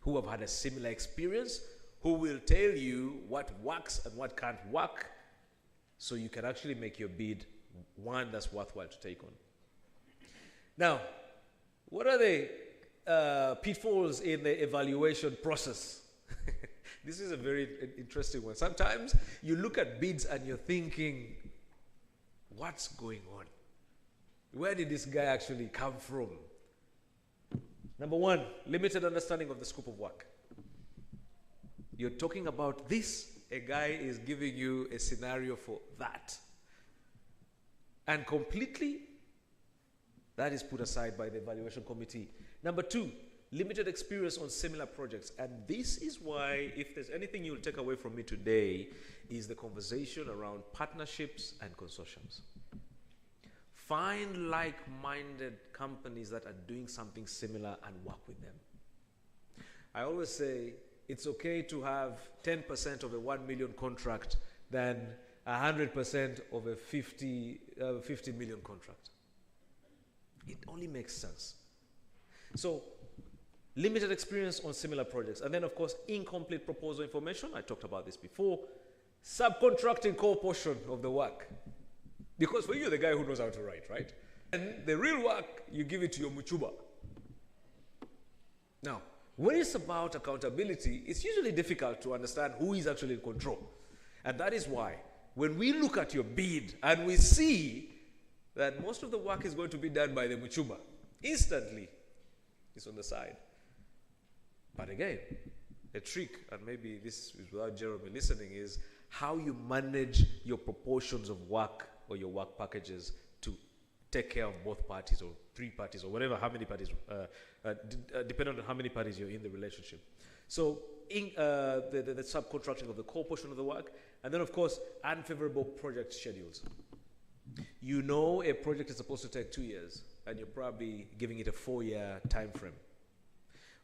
who have had a similar experience, who will tell you what works and what can't work, so you can actually make your bid one that's worthwhile to take on. Now, what are the pitfalls in the evaluation process? This is a very interesting one. Sometimes you look at bids and you're thinking, what's going on? Where did this guy actually come from? Number one, limited understanding of the scope of work. You're talking about this, a guy is giving you a scenario for that. And completely, that is put aside by the evaluation committee. Number two, limited experience on similar projects. And this is why, if there's anything you'll take away from me today, is the conversation around partnerships and consortiums. Find like-minded companies that are doing something similar and work with them. I always say, it's okay to have 10% of a 1 million contract than 100% of a 50 million contract. It only makes sense. So, limited experience on similar projects. And then, of course, incomplete proposal information. I talked about this before. Subcontracting core portion of the work. Because for you, the guy who knows how to write, right? And the real work, you give it to your muchuba. Now, when it's about accountability, it's usually difficult to understand who is actually in control. And that is why, when we look at your bid and we see that most of the work is going to be done by the muchuba, instantly, it's on the side. But again, a trick, and maybe this is without Jeremy listening, is how you manage your proportions of work or your work packages to take care of both parties or three parties or whatever, how many parties, depending on how many parties you're in the relationship. So in the subcontracting of the core portion of the work, and then of course, unfavorable project schedules. You know a project is supposed to take 2 years, and you're probably giving it a 4-year time frame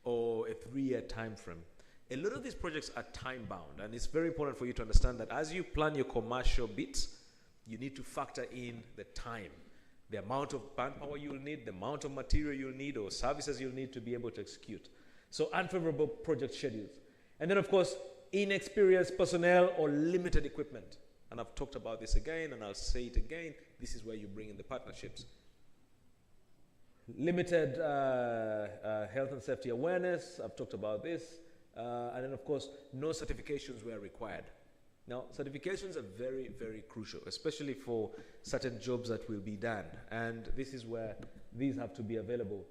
or a 3-year time frame. A lot of these projects are time bound, and it's very important for you to understand that as you plan your commercial bits, you need to factor in the time, the amount of manpower you'll need, the amount of material you'll need or services you'll need to be able to execute. So unfavorable project schedules. And then of course, inexperienced personnel or limited equipment. And I've talked about this again, and I'll say it again. This is where you bring in the partnerships. Limited health and safety awareness. I've talked about this. And then, of course, no certifications were required. Now, certifications are very, very crucial, especially for certain jobs that will be done. And this is where these have to be available.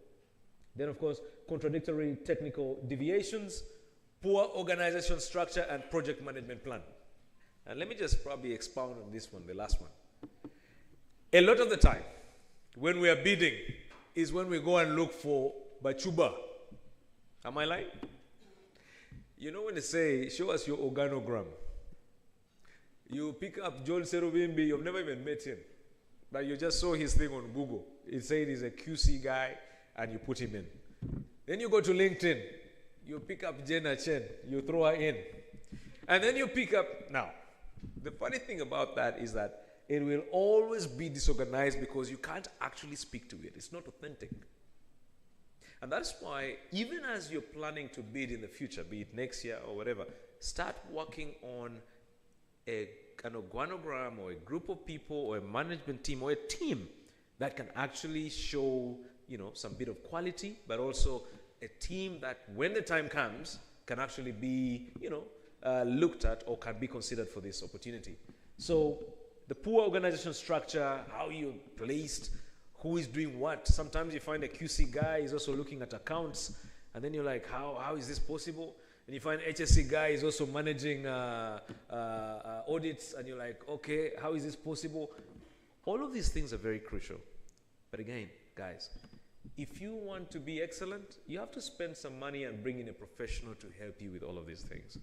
Then, of course, contradictory technical deviations, poor organization structure, and project management plan. And let me just probably expound on this one, the last one. A lot of the time, when we are bidding, is when we go and look for bachuba. Am I lying? You know when they say, show us your organogram. You pick up John Serubimbi, you've never even met him. But you just saw his thing on Google. It said he's a QC guy, and you put him in. Then you go to LinkedIn. You pick up Jenna Chen. You throw her in. And then you pick up. Now, the funny thing about that is that it will always be disorganized because you can't actually speak to it. It's not authentic. And that's why, even as you're planning to bid in the future, be it next year or whatever, start working on an organogram or a group of people or a management team or a team that can actually show, some bit of quality, but also a team that, when the time comes, can actually be, looked at or can be considered for this opportunity. So the poor organization structure, how you're placed, who is doing what. Sometimes you find a QC guy is also looking at accounts, and then you're like, how is this possible? And you find HSC guy is also managing audits, and you're like, okay, how is this possible? All of these things are very crucial. But again, guys, if you want to be excellent, you have to spend some money and bring in a professional to help you with all of these things.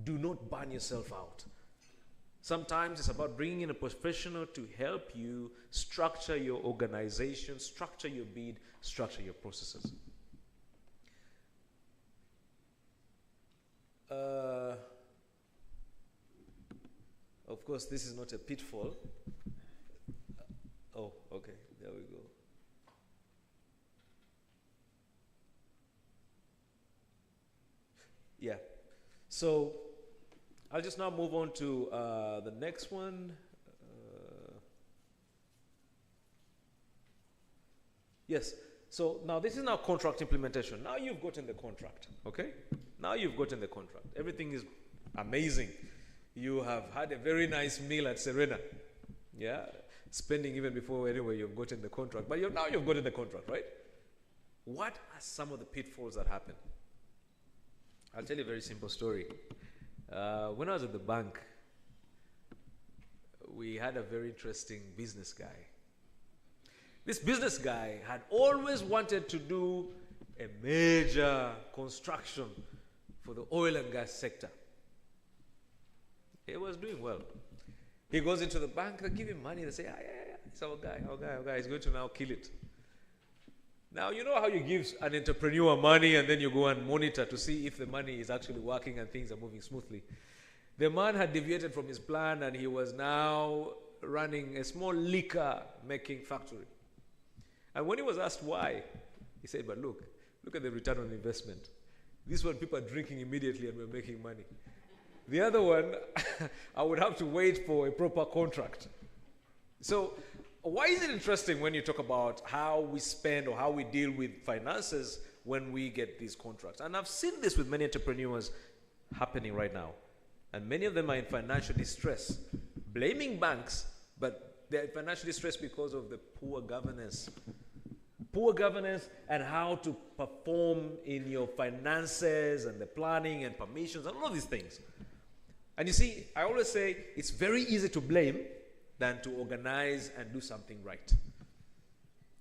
Do not burn yourself out. Sometimes it's about bringing in a professional to help you structure your organization, structure your bid, structure your processes. Of course, this is not a pitfall. Oh, okay, there we go. Yeah, so I'll just now move on to the next one. Yes, so now this is now contract implementation. Now you've gotten the contract, okay? Now you've gotten the contract. Everything is amazing. You have had a very nice meal at Serena. Yeah, spending even before anyway you've gotten the contract. But now you've gotten the contract, right? What are some of the pitfalls that happen? I'll tell you a very simple story. When I was at the bank, we had a very interesting business guy. This business guy had always wanted to do a major construction for the oil and gas sector. He was doing well. He goes into the bank, they give him money, they say, yeah, it's our guy, he's going to now kill it. Now, you know how you give an entrepreneur money and then you go and monitor to see if the money is actually working and things are moving smoothly. The man had deviated from his plan and he was now running a small liquor making factory. And when he was asked why, he said, but look at the return on investment. This one, people are drinking immediately and we're making money. The other one, I would have to wait for a proper contract. So why is it interesting when you talk about how we spend or how we deal with finances when we get these contracts? And I've seen this with many entrepreneurs happening right now. And many of them are in financial distress, blaming banks, but they're financially stressed because of the poor governance. Poor governance and how to perform in your finances and the planning and permissions and all of these things. And you see, I always say it's very easy to blame than to organize and do something right.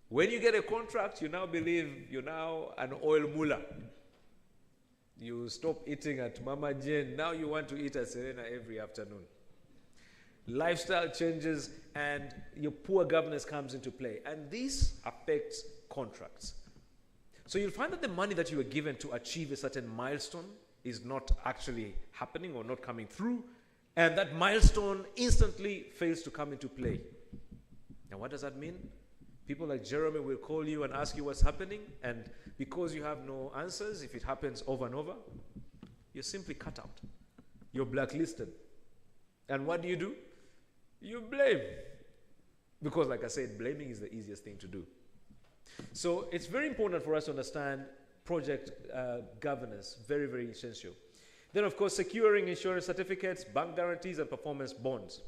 When you get a contract, you now believe you're now an oil mullah. You stop eating at Mama Jane, now you want to eat at Serena every afternoon. Lifestyle changes and your poor governance comes into play. And this affects contracts. So you'll find that the money that you were given to achieve a certain milestone is not actually happening or not coming through. And that milestone instantly fails to come into play. Now what does that mean? People like Jeremy will call you and ask you what's happening. And because you have no answers, if it happens over and over, you're simply cut out. You're blacklisted. And what do? You blame. Because like I said, blaming is the easiest thing to do. So it's very important for us to understand project governance, very, very essential. Then of course, securing insurance certificates, bank guarantees, and performance bonds.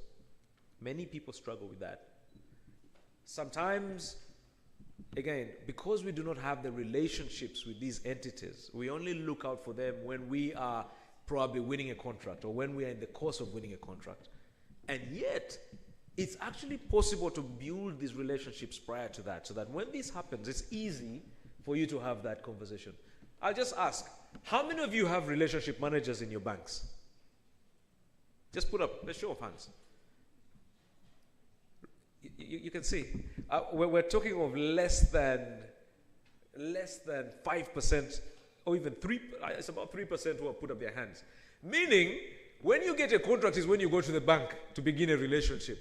Many people struggle with that. Sometimes, again, because we do not have the relationships with these entities, we only look out for them when we are probably winning a contract or when we are in the course of winning a contract. And yet, it's actually possible to build these relationships prior to that, so that when this happens, it's easy for you to have that conversation. I'll just ask, how many of you have relationship managers in your banks? Just put up a show of hands. You can see, we're talking of less than 5%, or even 3%, it's about 3% who have put up their hands. Meaning, When you get a contract is when you go to the bank to begin a relationship.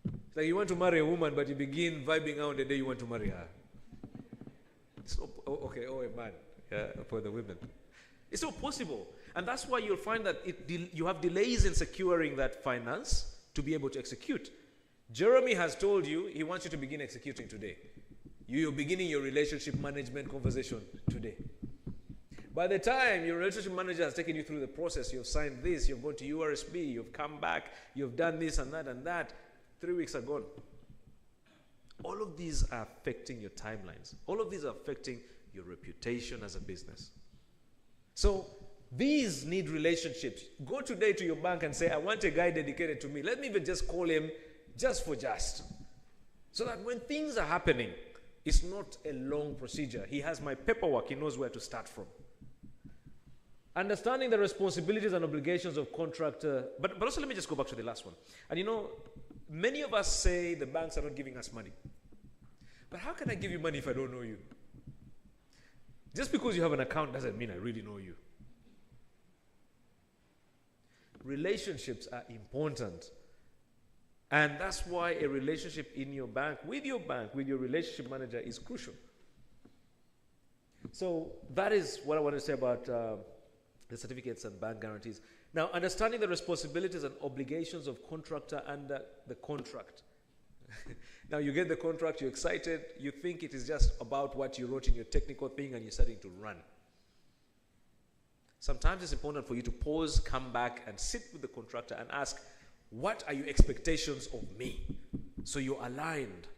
It's like you want to marry a woman, but you begin vibing out the day you want to marry her. It's not, okay, a man, for the women. It's not possible. And that's why you'll find that you have delays in securing that finance to be able to execute. Jeremy has told you he wants you to begin executing today. You're beginning your relationship management conversation today. By the time your relationship manager has taken you through the process, you've signed this, you've gone to URSB, you've come back, you've done this and that, 3 weeks are gone. All of these are affecting your timelines. All of these are affecting your reputation as a business. So these need relationships. Go today to your bank and say, I want a guy dedicated to me. Let me even just call him just for just. So that when things are happening, it's not a long procedure. He has my paperwork. He knows where to start from. Understanding the responsibilities and obligations of contractor. But also let me just go back to the last one. And you know, many of us say the banks are not giving us money. But how can I give you money if I don't know you? Just because you have an account doesn't mean I really know you. Relationships are important. And that's why a relationship in your bank, with your relationship manager is crucial. So that is what I want to say about the certificates and bank guarantees. Now, understanding the responsibilities and obligations of contractor under the contract. Now, you get the contract, you're excited, you think it is just about what you wrote in your technical thing and you're starting to run. Sometimes it's important for you to pause, come back and sit with the contractor and ask, what are your expectations of me? So you're aligned.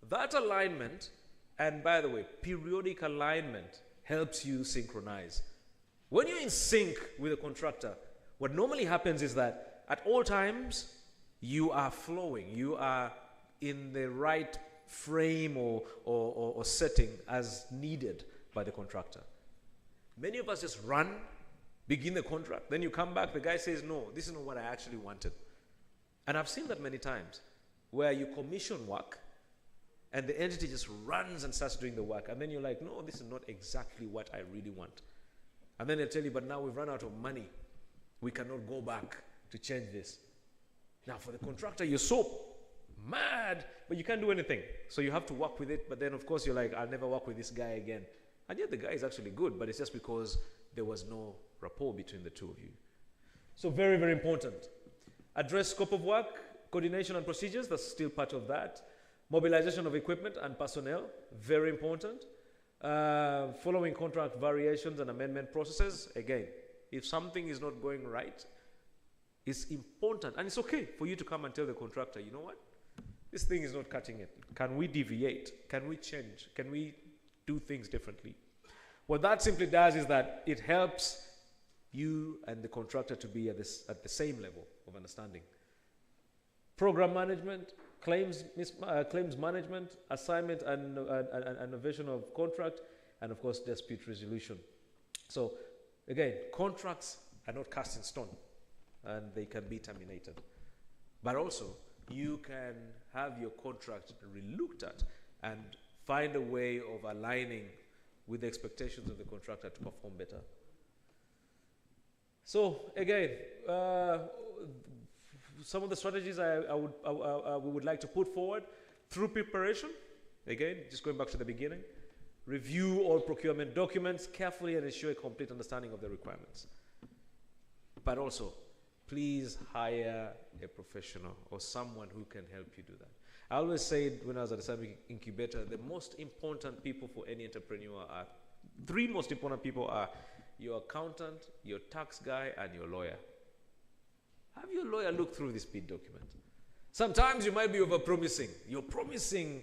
That alignment, and by the way, periodic alignment helps you synchronize. When you're in sync with a contractor, what normally happens is that at all times, you are flowing. You are in the right frame or setting as needed by the contractor. Many of us just run, begin the contract, then you come back, the guy says, no, this is not what I actually wanted. And I've seen that many times, where you commission work, and the entity just runs and starts doing the work, and then you're like, no, this is not exactly what I really want. And then they'll tell you, but now we've run out of money. We cannot go back to change this. Now, for the contractor, you're so mad, but you can't do anything. So you have to work with it, but then, of course, you're like, I'll never work with this guy again. And yet the guy is actually good, but it's just because there was no rapport between the two of you. So very, very important. Address scope of work, coordination and procedures, that's still part of that. Mobilization of equipment and personnel, very important. Following contract variations and amendment processes, again, if something is not going right, it's important, and it's okay for you to come and tell the contractor, you know what, this thing is not cutting it. Can we deviate? Can we change? Can we do things differently? What that simply does is that it helps you and the contractor to be at the same level of understanding. Program management, claims management, assignment and innovation of contract, and of course dispute resolution. So again, contracts are not cast in stone and they can be terminated. But also, you can have your contract relooked at and find a way of aligning with the expectations of the contractor to perform better. So again, some of the strategies we would like to put forward through preparation. Again, just going back to the beginning. Review all procurement documents carefully and ensure a complete understanding of the requirements. But also, please hire a professional or someone who can help you do that. I always said when I was at the Islamic Incubator, the most important people for any entrepreneur are, three most important people are your accountant, your tax guy, and your lawyer. Have your lawyer look through this bid document. Sometimes you might be over-promising. You're promising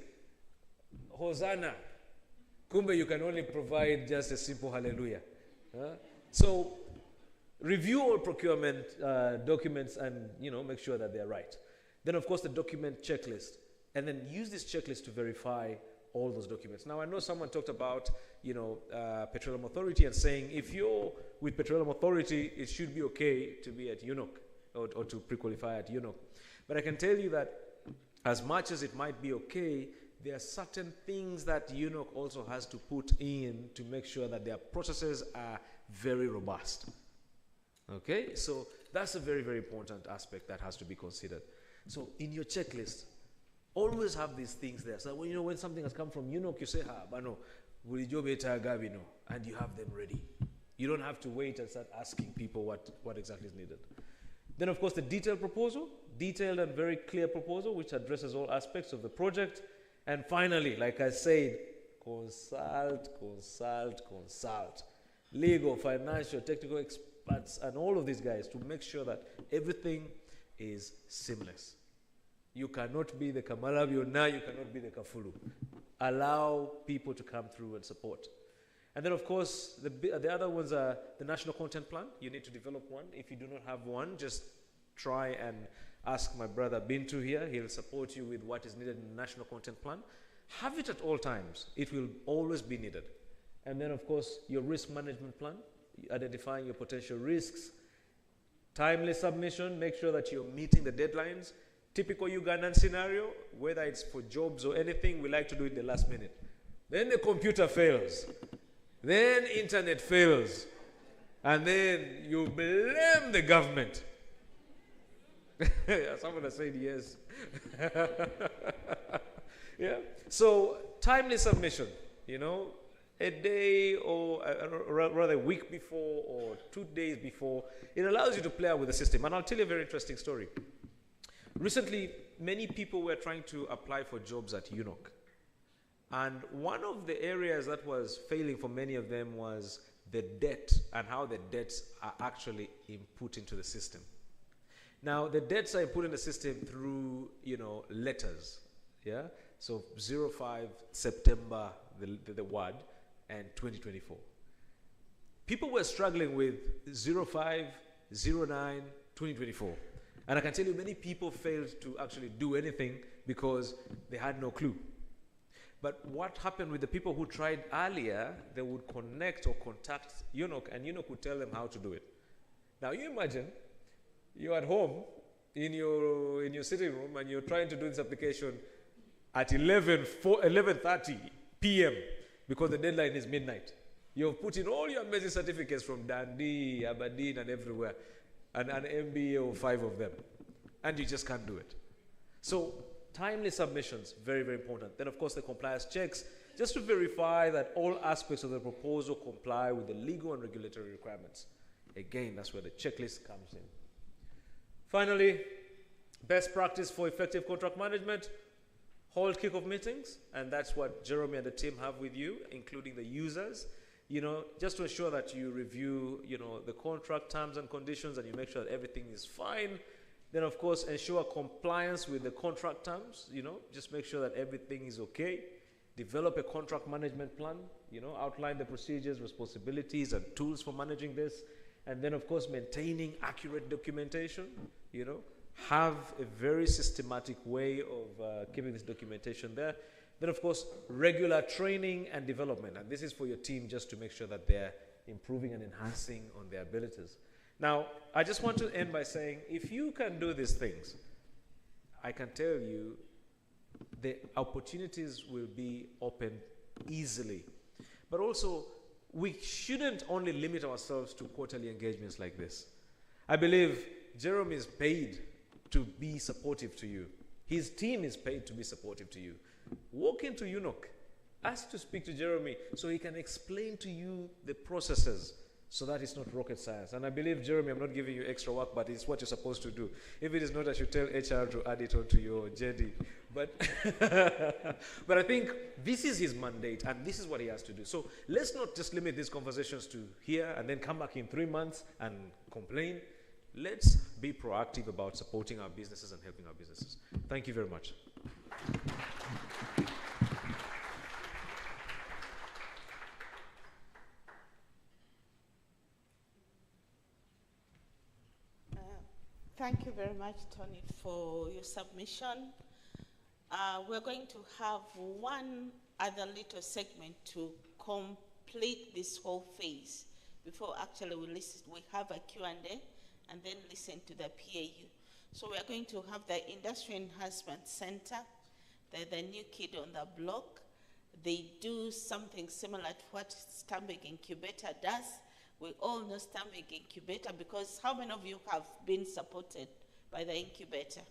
Hosanna. Kumbe, you can only provide just a simple hallelujah. So, review all procurement documents and make sure that they're right. Then, of course, the document checklist. And then use this checklist to verify all those documents. Now, I know someone talked about, Petroleum Authority and saying if you're with Petroleum Authority, it should be okay to be at UNOC or to pre-qualify at UNOC. But I can tell you that as much as it might be okay, there are certain things that UNOC also has to put in to make sure that their processes are very robust. Okay, so that's a very, very important aspect that has to be considered. So in your checklist, always have these things there. So when, when something has come from UNOC, you say, bano, and you have them ready. You don't have to wait and start asking people what exactly is needed. Then of course the detailed proposal, detailed and very clear proposal which addresses all aspects of the project. And finally, like I said, consult. Legal, financial, technical experts, and all of these guys to make sure that everything is seamless. You cannot be the Kamalabi now, you cannot be the Kafulu. Allow people to come through and support. And then of course, the other ones are the national content plan. You need to develop one. If you do not have one, just try and ask my brother Bintu here. He'll support you with what is needed in the national content plan. Have it at all times. It will always be needed. And then of course, your risk management plan, identifying your potential risks, timely submission, make sure that you're meeting the deadlines. Typical Ugandan scenario, whether it's for jobs or anything, we like to do it the last minute. Then the computer fails. Then internet fails. And then you blame the government. Someone has said yes. Yeah. So timely submission, a day or rather a week before or 2 days before, it allows you to play out with the system. And I'll tell you a very interesting story. Recently, many people were trying to apply for jobs at UNOC. And one of the areas that was failing for many of them was the debt and how the debts are actually input into the system. Now, the debts are input in the system through, letters. Yeah? So 05 September, the word, and 2024. People were struggling with 05, 09, 2024. And I can tell you many people failed to actually do anything because they had no clue. But what happened with the people who tried earlier, they would connect or contact UNOC, and UNOC would tell them how to do it. Now you imagine, you're at home, in your sitting room, and you're trying to do this application at 11:30 p.m. because the deadline is midnight. You've put in all your amazing certificates from Dundee, Aberdeen, and everywhere, and an MBA or 5 of them, and you just can't do it. So timely submissions, very, very important. Then, of course, the compliance checks, just to verify that all aspects of the proposal comply with the legal and regulatory requirements. Again, that's where the checklist comes in. Finally, best practice for effective contract management, hold kickoff meetings, and that's what Jeremy and the team have with you, including the users, just to ensure that you review, the contract terms and conditions, and you make sure that everything is fine. Then, of course, ensure compliance with the contract terms, just make sure that everything is okay. Develop a contract management plan, outline the procedures, responsibilities, and tools for managing this. And then, of course, maintaining accurate documentation, have a very systematic way of keeping this documentation there. Then, of course, regular training and development. And this is for your team just to make sure that they're improving and enhancing on their abilities. Now, I just want to end by saying, if you can do these things, I can tell you the opportunities will be opened easily. But also, we shouldn't only limit ourselves to quarterly engagements like this. I believe Jerome is paid to be supportive to you. His team is paid to be supportive to you. Walk into UNOC, ask to speak to Jeremy so he can explain to you the processes so that it's not rocket science. And I believe, Jeremy, I'm not giving you extra work, but it's what you're supposed to do. If it is not, I should tell HR to add it onto your JD. But, but I think this is his mandate, and this is what he has to do. So let's not just limit these conversations to here and then come back in 3 months and complain. Let's be proactive about supporting our businesses and helping our businesses. Thank you very much. Thank you very much, Tony, for your submission. We're going to have one other little segment to complete this whole phase before actually we have a Q&A and then listen to the PAU. So we're going to have the Industry Enhancement Center. They're the new kid on the block. They do something similar to what Stambik Incubator does, We all know Stambik Incubator, because how many of you have been supported by the incubator?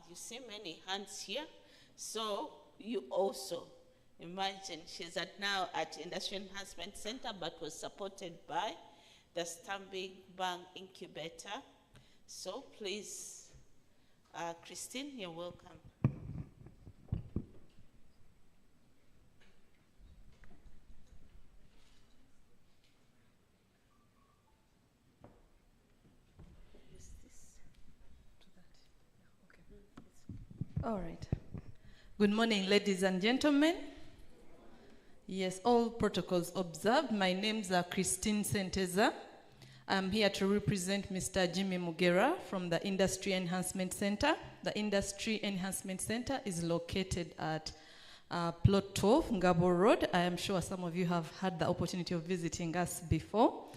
You see many hands here. So you also, imagine she's now at Industry Enhancement Center, but was supported by the Stambik Bank Incubator. So please, Christine, you're welcome. All right. Good morning, ladies and gentlemen. Yes, all protocols observed. My name's Christine Senteza. I'm here to represent Mr. Jimmy Mugera from the Industry Enhancement Center. The Industry Enhancement Center is located at Plot 12, Ngabo Road. I am sure some of you have had the opportunity of visiting us before.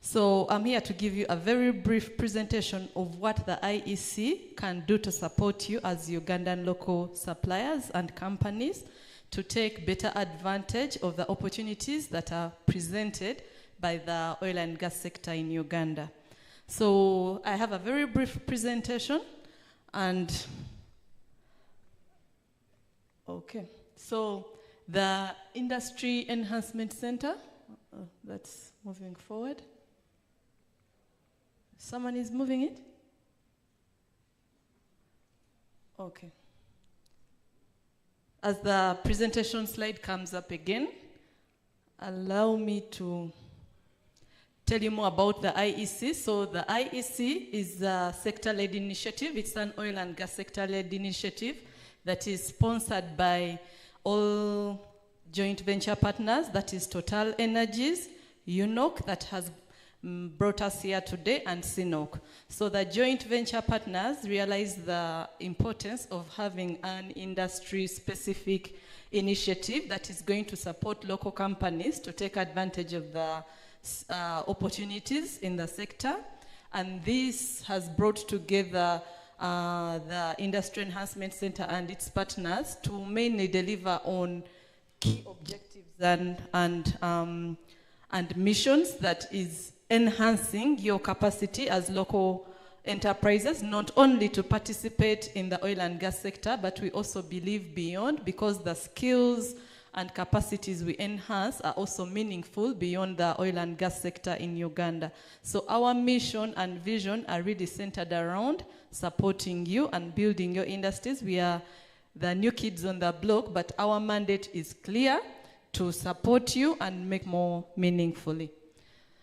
So I'm here to give you a very brief presentation of what the IEC can do to support you as Ugandan local suppliers and companies to take better advantage of the opportunities that are presented by the oil and gas sector in Uganda. So I have a very brief presentation, and okay. So the Industry Enhancement Center, that's moving forward. Someone is moving it? Okay. As the presentation slide comes up again, allow me to tell you more about the IEC. So the IEC is a sector-led initiative. It's an oil and gas sector-led initiative that is sponsored by all joint venture partners, that is Total Energies, UNOC, that has brought us here today, and CNOC. So the joint venture partners realize the importance of having an industry-specific initiative that is going to support local companies to take advantage of the opportunities in the sector. And this has brought together the Industry Enhancement Center and its partners to mainly deliver on key objectives and missions that is enhancing your capacity as local enterprises, not only to participate in the oil and gas sector, but we also believe beyond, because the skills and capacities we enhance are also meaningful beyond the oil and gas sector in Uganda. So our mission and vision are really centered around supporting you and building your industries. We are the new kids on the block, but our mandate is clear: to support you and make more meaningfully.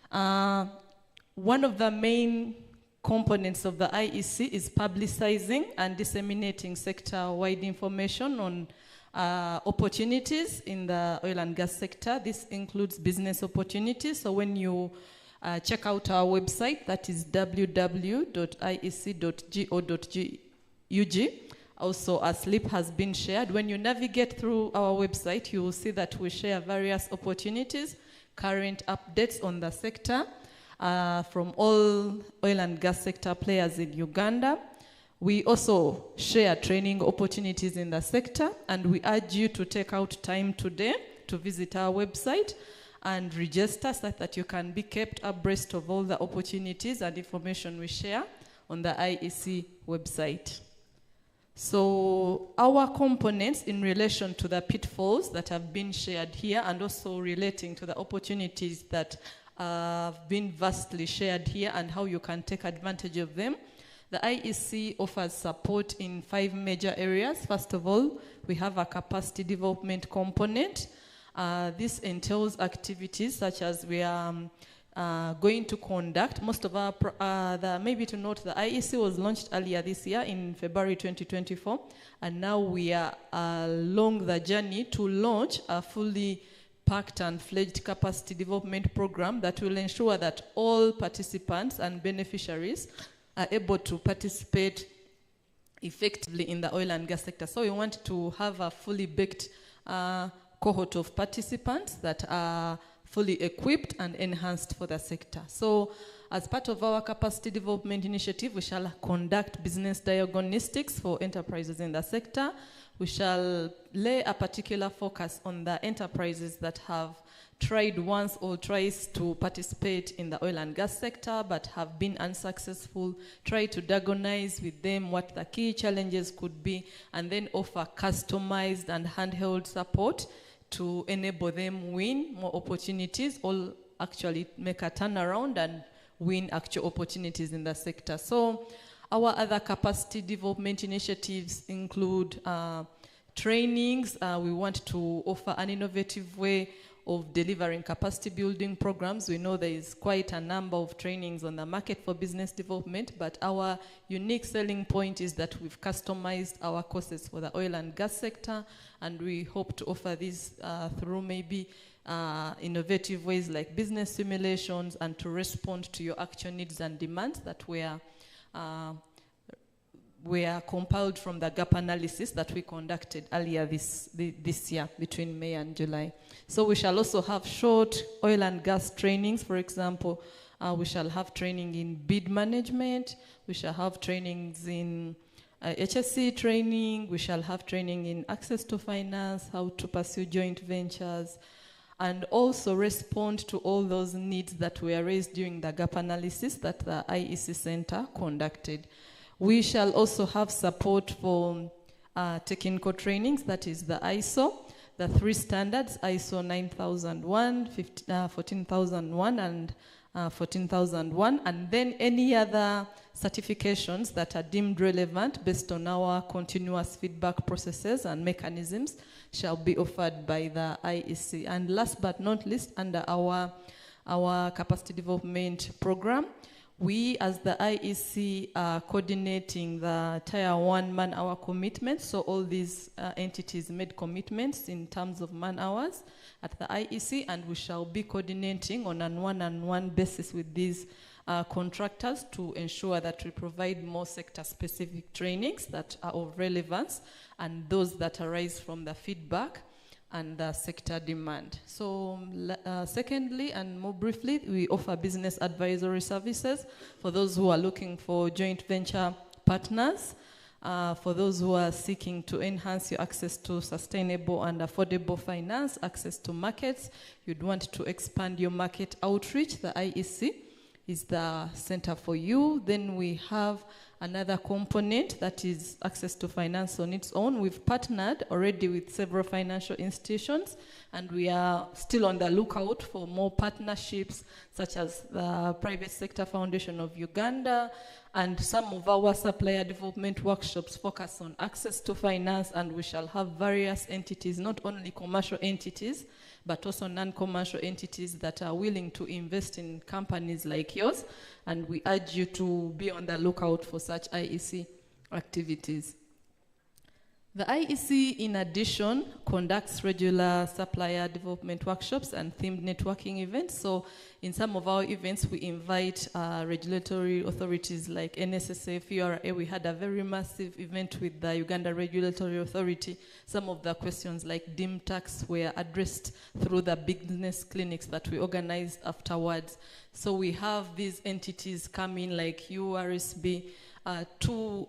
One of the main components of the IEC is publicizing and disseminating sector-wide information on opportunities in the oil and gas sector. This includes business opportunities. So when you check out our website, that is www.iec.go.ug, also a slip has been shared. When you navigate through our website, you will see that we share various opportunities, current updates on the sector from all oil and gas sector players in Uganda. We also share training opportunities in the sector, and we urge you to take out time today to visit our website and register so that you can be kept abreast of all the opportunities and information we share on the IEC website. So our components in relation to the pitfalls that have been shared here, and also relating to the opportunities that have been vastly shared here and how you can take advantage of them. The IEC offers support in 5 major areas. First of all, we have a capacity development component. This entails activities such as we are going to conduct. Most of our, maybe to note, the IEC was launched earlier this year in February 2024, and now we are along the journey to launch a fully packed and fledged capacity development program that will ensure that all participants and beneficiaries are able to participate effectively in the oil and gas sector. So we want to have a fully baked cohort of participants that are fully equipped and enhanced for the sector. So as part of our capacity development initiative, we shall conduct business diagnostics for enterprises in the sector. We shall lay a particular focus on the enterprises that have tried once or twice to participate in the oil and gas sector but have been unsuccessful, try to diagnose with them what the key challenges could be, and then offer customized and handheld support to enable them win more opportunities, or actually make a turnaround and win actual opportunities in the sector. So our other capacity development initiatives include trainings. We want to offer an innovative way of delivering capacity building programs. We know there is quite a number of trainings on the market for business development, but our unique selling point is that we've customized our courses for the oil and gas sector, and we hope to offer these through maybe innovative ways like business simulations, and to respond to your actual needs and demands that were compiled from the gap analysis that we conducted earlier this year between May and July. So we shall also have short oil and gas trainings. For example, we shall have training in bid management, we shall have trainings in HSC training, we shall have training in access to finance, how to pursue joint ventures, and also respond to all those needs that were raised during the gap analysis that the IEC Center conducted. We shall also have support for technical trainings, that is the ISO, the 3 standards, ISO 9001, 14001, and 14001, and then any other certifications that are deemed relevant based on our continuous feedback processes and mechanisms shall be offered by the IEC. And last but not least, under our capacity development program, we, as the IEC, are coordinating the Tier 1 man-hour commitments. So all these entities made commitments in terms of man-hours at the IEC, and we shall be coordinating on a one-on-one basis with these contractors to ensure that we provide more sector-specific trainings that are of relevance and those that arise from the feedback and the sector demand. So secondly, and more briefly, we offer business advisory services for those who are looking for joint venture partners, for those who are seeking to enhance your access to sustainable and affordable finance, access to markets. You'd want to expand your market outreach. The IEC is the center for you. Then we have another component that is access to finance on its own. We've partnered already with several financial institutions, and we are still on the lookout for more partnerships, such as the Private Sector Foundation of Uganda, and some of our supplier development workshops focus on access to finance, and we shall have various entities, not only commercial entities, but also non-commercial entities that are willing to invest in companies like yours, and we urge you to be on the lookout for such IEC activities. The IEC, in addition, conducts regular supplier development workshops and themed networking events. So in some of our events, we invite regulatory authorities like NSSF, URA. We had a very massive event with the Uganda Regulatory Authority. Some of the questions like DIM tax were addressed through the business clinics that we organized afterwards. So we have these entities coming like URSB to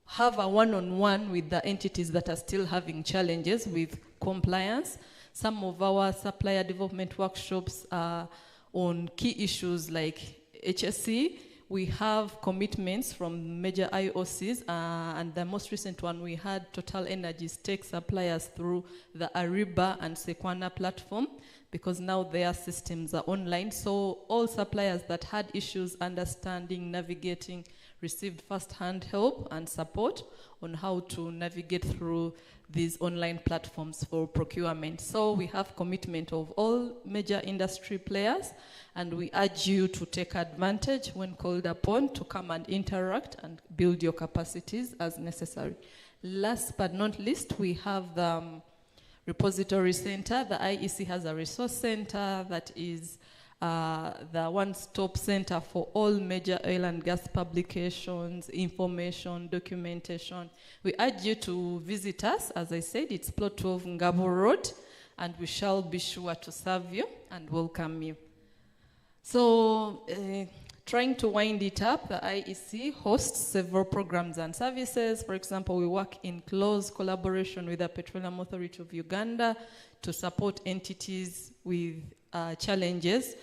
have a one-on-one with the entities that are still having challenges with compliance. Some of our supplier development workshops are on key issues like HSC. We have commitments from major IOCs, and the most recent one we had Total Energies take suppliers through the Ariba and Sequana platform, because now their systems are online. So all suppliers that had issues understanding, navigating, received first-hand help and support on how to navigate through these online platforms for procurement. So we have commitment of all major industry players, and we urge you to take advantage when called upon to come and interact and build your capacities as necessary. Last but not least, we have the repository center. The IEC has a resource center that is the one-stop center for all major oil and gas publications, information, documentation. We urge you to visit us. As I said, it's Plot 12 Ngabo Road, and we shall be sure to serve you and welcome you. So trying to wind it up, the IEC hosts several programs and services. For example, we work in close collaboration with the Petroleum Authority of Uganda to support entities with challenges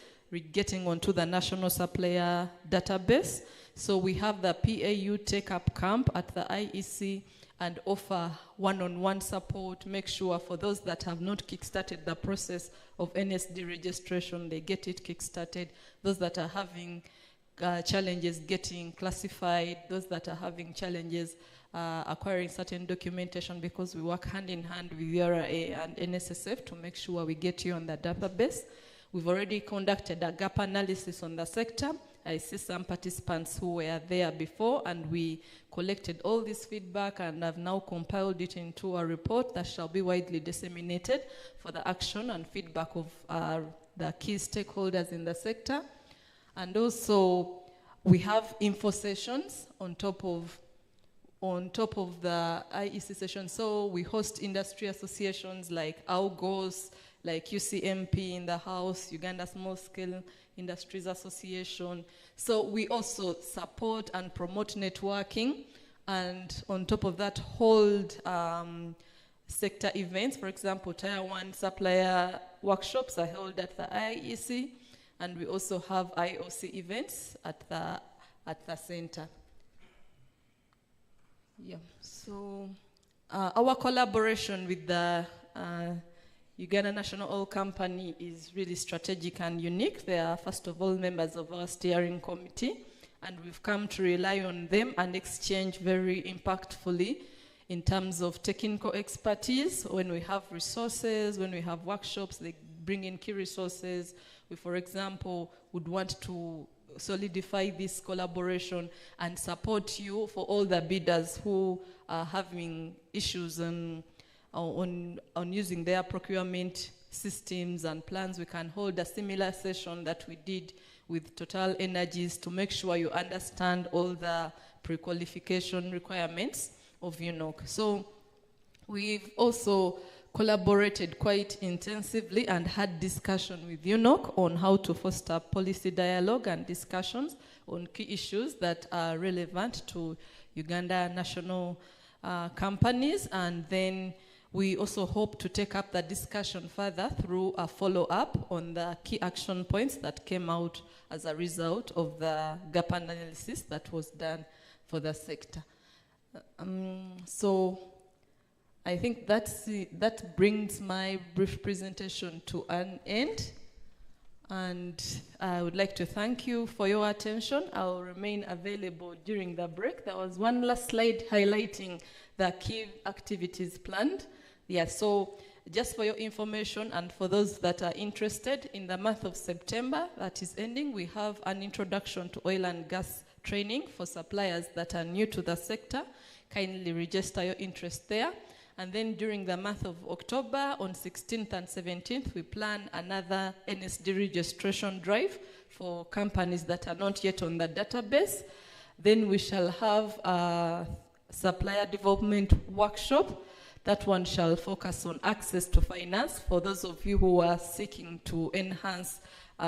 getting onto the national supplier database. So we have the PAU take-up camp at the IEC and offer one-on-one support, make sure for those that have not kickstarted the process of NSD registration, they get it kickstarted. Those that are having challenges getting classified, those that are having challenges acquiring certain documentation, because we work hand in hand with URA and NSSF to make sure we get you on the database. We've already conducted a gap analysis on the sector. I see some participants who were there before, and we collected all this feedback and have now compiled it into a report that shall be widely disseminated for the action and feedback of the key stakeholders in the sector. And also, we have info sessions on top of the IEC session. So we host industry associations like AUGOS, like UCMP in the house, Uganda Small Scale Industries Association. So we also support and promote networking, and on top of that, hold sector events. For example, Tier 1 supplier workshops are held at the IEC, and we also have IOC events at the center. Yeah, so our collaboration with the Uganda National Oil Company is really strategic and unique. They are, first of all, members of our steering committee, and we've come to rely on them and exchange very impactfully in terms of technical expertise. When we have resources, when we have workshops, they bring in key resources. We, for example, would want to solidify this collaboration and support you for all the bidders who are having issues on using their procurement systems and plans. We can hold a similar session that we did with Total Energies to make sure you understand all the pre-qualification requirements of UNOC. So we've also collaborated quite intensively and had discussion with UNOC on how to foster policy dialogue and discussions on key issues that are relevant to Uganda national companies. And then we also hope to take up the discussion further through a follow-up on the key action points that came out as a result of the gap analysis that was done for the sector. So I think that brings my brief presentation to an end. And I would like to thank you for your attention. I'll remain available during the break. There was one last slide highlighting the key activities planned. Yeah, so just for your information and for those that are interested, in the month of September that is ending, we have an introduction to oil and gas training for suppliers that are new to the sector. Kindly register your interest there. And then during the month of October, on 16th and 17th, we plan another NSD registration drive for companies that are not yet on the database. Then we shall have a supplier development workshop. That one shall focus on access to finance for those of you who are seeking to enhance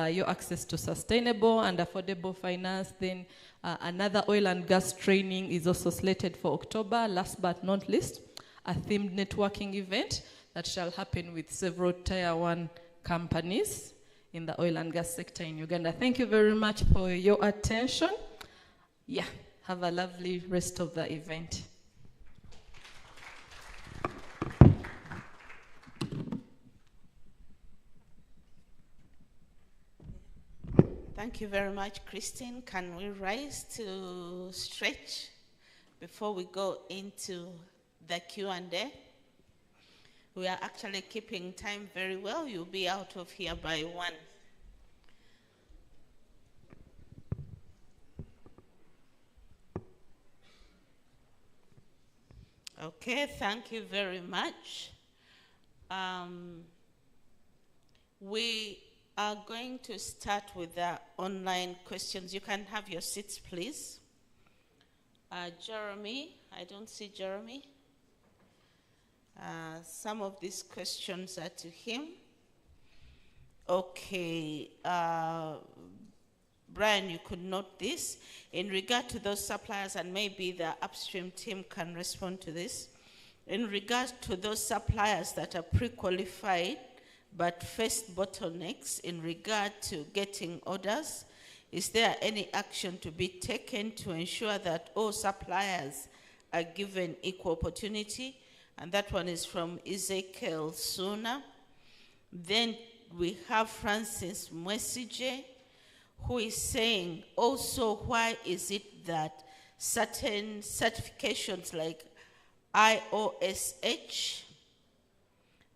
your access to sustainable and affordable finance. Then another oil and gas training is also slated for October. Last but not least, a themed networking event that shall happen with several Tier 1 companies in the oil and gas sector in Uganda. Thank you very much for your attention. Yeah, have a lovely rest of the event. Thank you very much, Christine. Can we rise to stretch before we go into the Q&A? We are actually keeping time very well. You'll be out of here by 1. Okay, thank you very much. We are going to start with the online questions. You can have your seats, please. Jeremy, I don't see Jeremy. Some of these questions are to him. Okay. Brian, you could note this. In regard to those suppliers, and maybe the upstream team can respond to this, in regard to those suppliers that are pre-qualified but faced bottlenecks in regard to getting orders, is there any action to be taken to ensure that all suppliers are given equal opportunity? And that one is from Ezekiel Suna. Then we have Francis Mwesije, who is saying, also, why is it that certain certifications like IOSH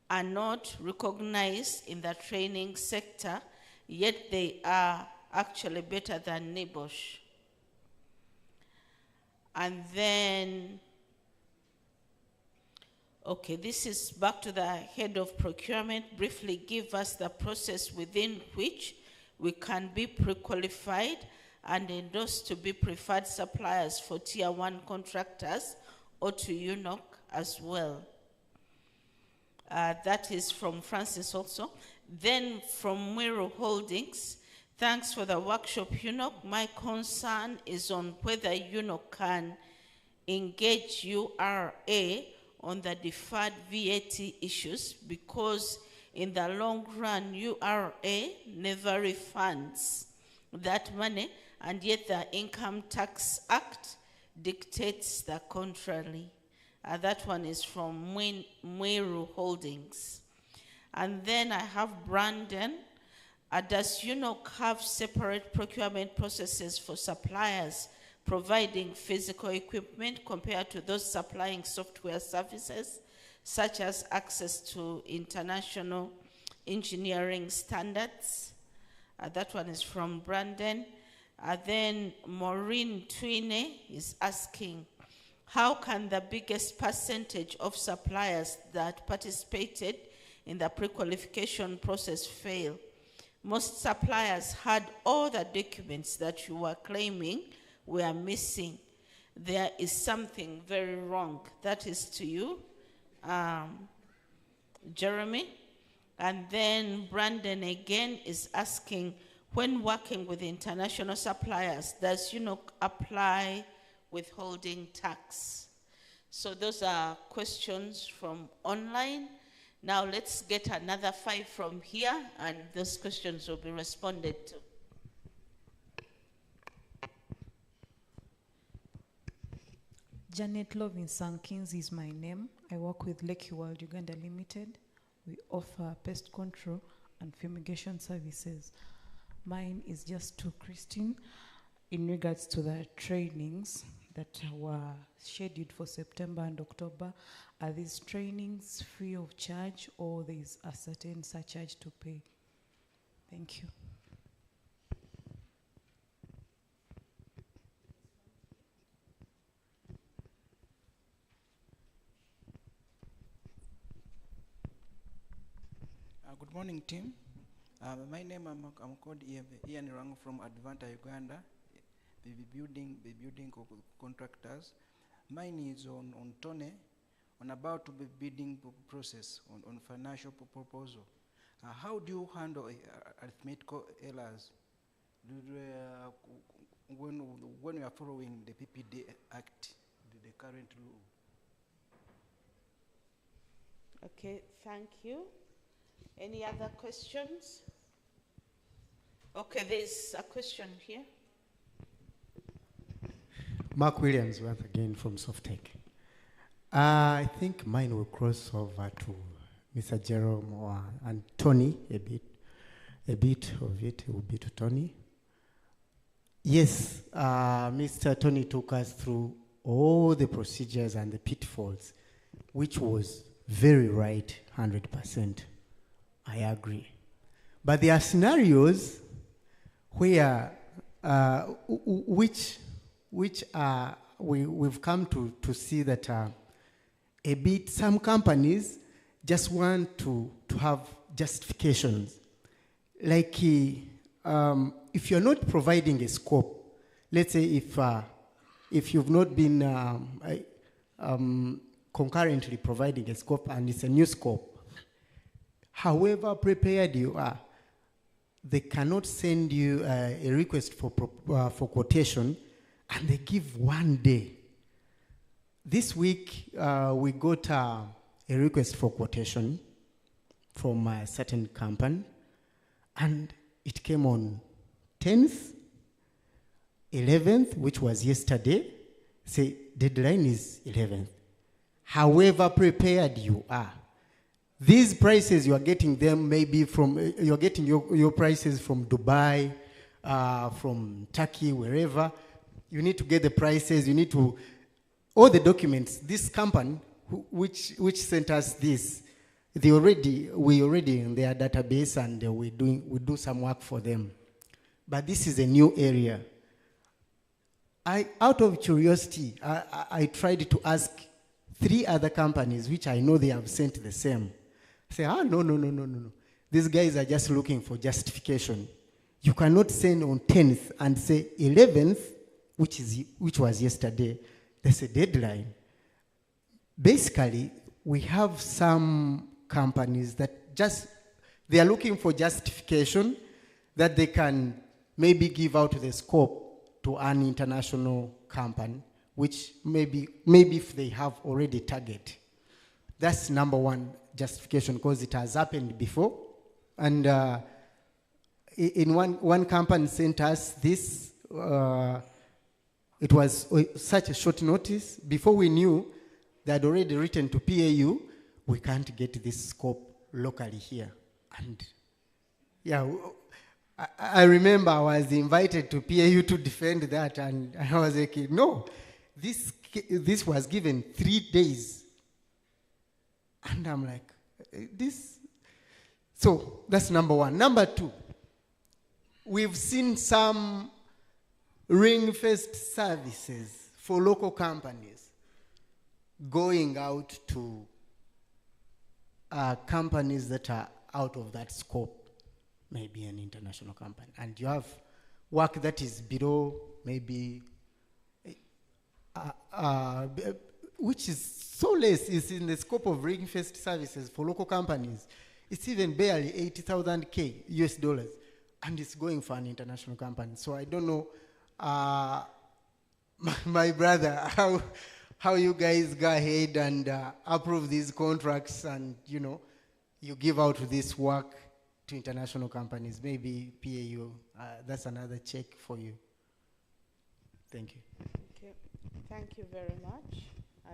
are not recognized in the training sector, yet they are actually better than NIBOSH? And then, okay, this is back to the head of procurement. Briefly give us the process within which we can be pre-qualified and endorsed to be preferred suppliers for tier 1 contractors or to UNOC as well. That is from Francis also. Then from Mweru Holdings, thanks for the workshop, UNOC. My concern is on whether UNOC can engage URA on the deferred VAT issues, because in the long run, URA never refunds that money, and yet the Income Tax Act dictates the contrary. That one is from Mweru Holdings. And then I have Brandon. Does UNOC have separate procurement processes for suppliers providing physical equipment compared to those supplying software services, such as access to international engineering standards? That one is from Brandon. Then Maureen Twine is asking, how can the biggest percentage of suppliers that participated in the pre-qualification process fail? Most suppliers had all the documents that you were claiming were missing. There is something very wrong. That is to you, Jeremy. And then Brandon again is asking, when working with international suppliers, does UNOC apply withholding tax? So those are questions from online. Now let's get another 5 from here, and those questions will be responded to. Janet Lovin Sankins is my name. I work with Lake World Uganda Limited. We offer pest control and fumigation services. Mine is just to Christine in regards to the trainings that were scheduled for September and October. Are these trainings free of charge, or there is a certain surcharge to pay? Thank you. Good morning, team. My name, I'm called Ian Rango from Advanta, Uganda, the building contractors. Mine is on Tone, on about to be bidding process on financial proposal. How do you handle arithmetical errors when we are following the PPD Act, the current law? Okay, thank you. Any other questions? Okay, there's a question here. Mark Williams, once again from Softtech. I think mine will cross over to Mr. Jerome and Tony a bit. A bit of it will be to Tony. Yes, Mr. Tony took us through all the procedures and the pitfalls, which was very right, 100%. I agree. But there are scenarios where, we've come to see that a bit, some companies just want to have justifications. Like if you're not providing a scope, let's say if you've not been concurrently providing a scope and it's a new scope, however prepared you are, they cannot send you a request for quotation, and they give 1 day. This week, we got a request for quotation from a certain company, and it came on 10th, 11th, which was yesterday. Say, deadline is 11th. However prepared you are, these prices, you are getting them maybe from, you're getting your prices from Dubai, from Turkey, wherever. You need to get the prices, you need to, all the documents. This company, which sent us this, we already in their database, and we do some work for them. But this is a new area. Out of curiosity, I tried to ask 3 other companies, which I know they have sent the same. I say, no. These guys are just looking for justification. You cannot send on 10th and say 11th, which was yesterday. There's a deadline. Basically, we have some companies that they are looking for justification that they can maybe give out the scope to an international company, which maybe if they have already target. That's number one justification, because it has happened before. And in one company sent us this, it was such a short notice. Before we knew, they had already written to PAU, we can't get this scope locally here. And yeah, I remember I was invited to PAU to defend that, and I was like, no, this was given 3 days. And I'm like, this. So that's number one. Number two, we've seen some ring-fenced services for local companies going out to companies that are out of that scope, maybe an international company. And you have work that is below maybe, which is so less, is in the scope of ring-fenced services for local companies. It's even barely 80,000 US dollars, and it's going for an international company. So I don't know, my brother, how you guys go ahead and approve these contracts, and you give out this work to international companies. Maybe PAU, that's another check for you. Thank you. Okay. Thank you very much.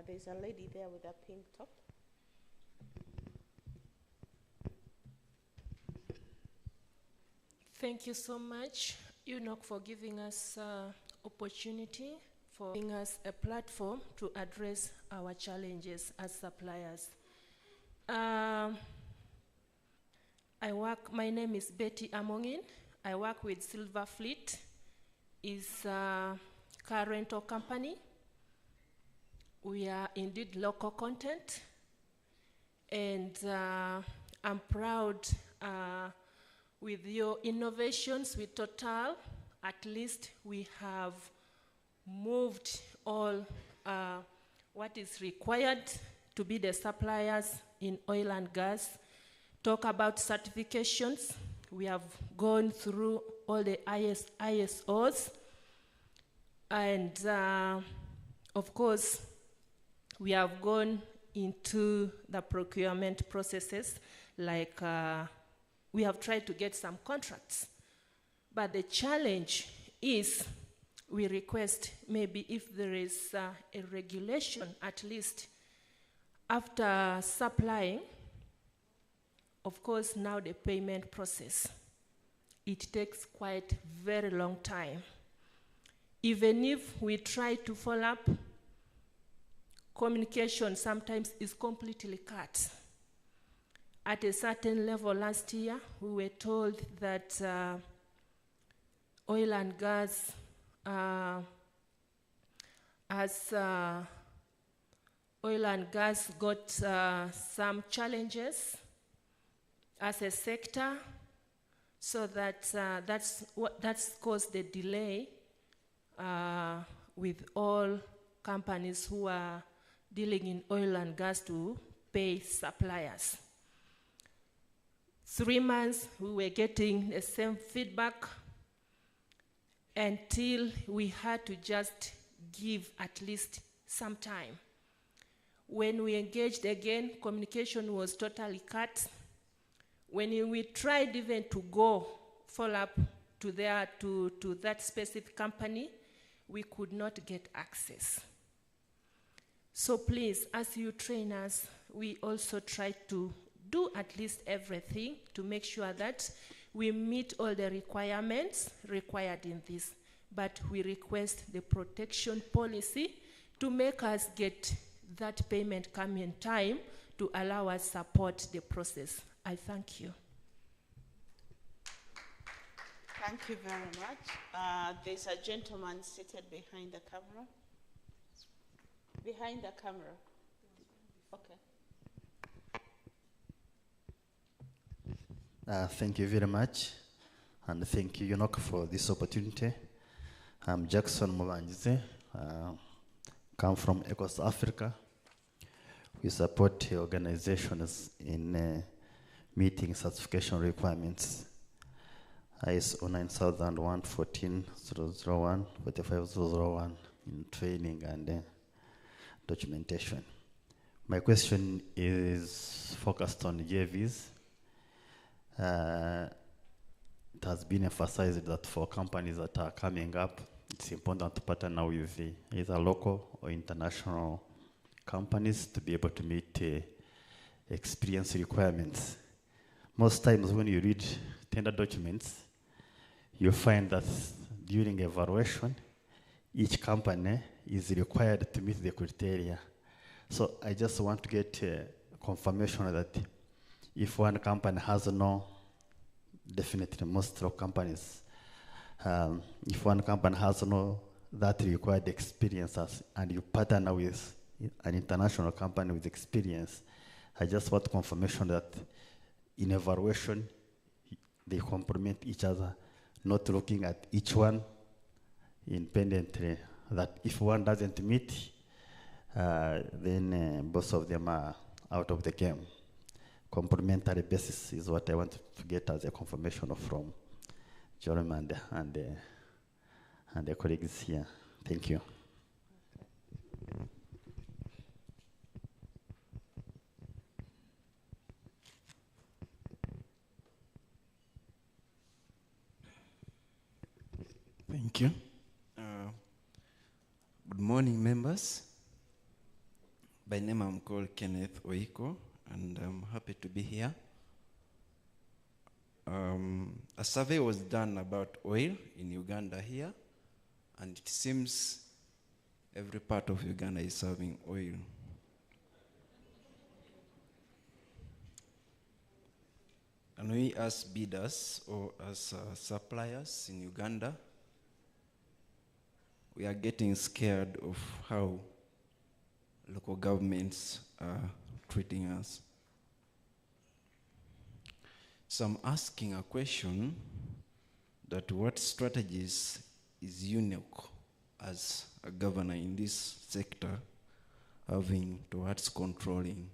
There's a lady there with a pink top. Thank you so much, UNOC, for giving us opportunity, for giving us a platform to address our challenges as suppliers. My name is Betty Amongin. I work with Silver Fleet. It's a car rental company. We are indeed local content, and I'm proud with your innovations with Total. At least we have moved all what is required to be the suppliers in oil and gas. Talk about certifications. We have gone through all the ISOs, and of course, we have gone into the procurement processes, like we have tried to get some contracts. But the challenge is we request maybe if there is a regulation, at least after supplying, of course, now the payment process, it takes quite very long time. Even if we try to follow up, communication sometimes is completely cut. At a certain level last year, we were told that oil and gas, as oil and gas got some challenges as a sector, so that's caused the delay with all companies who are dealing in oil and gas to pay suppliers. 3 months, we were getting the same feedback until we had to just give at least some time. When we engaged again, communication was totally cut. When we tried even to go follow up to that specific company, we could not get access. So please, as you train us, we also try to do at least everything to make sure that we meet all the requirements required in this. But we request the protection policy to make us get that payment come in time to allow us support the process. I thank you. Thank you very much. There's a gentleman seated behind the camera. Behind the camera. Okay. Thank you very much, and thank you, UNOC, for this opportunity. I'm Jackson Mubanjize, come from Ecos Africa. We support organizations in meeting certification requirements. ISO 9001, 14001, 45001 in training and documentation. My question is focused on JVs. It has been emphasized that for companies that are coming up, it's important to partner with either local or international companies to be able to meet experience requirements. Most times when you read tender documents, you find that during evaluation, each company is required to meet the criteria. So I just want to get confirmation that if one company has no, definitely most of companies, if one company has no that required experiences and you partner with an international company with experience, I just want confirmation that in evaluation, they complement each other, not looking at each one independently, that if one doesn't meet, then both of them are out of the game. Complementary basis is what I want to get as a confirmation from Jeremy and the colleagues here. Thank you. Thank you. Good morning, members. By name, I'm called Kenneth Oiko, and I'm happy to be here. A survey was done about oil in Uganda here, and it seems every part of Uganda is serving oil. And we as bidders or as suppliers in Uganda, we are getting scared of how local governments are treating us. So I'm asking a question that what strategies is UNOC as a governor in this sector having towards controlling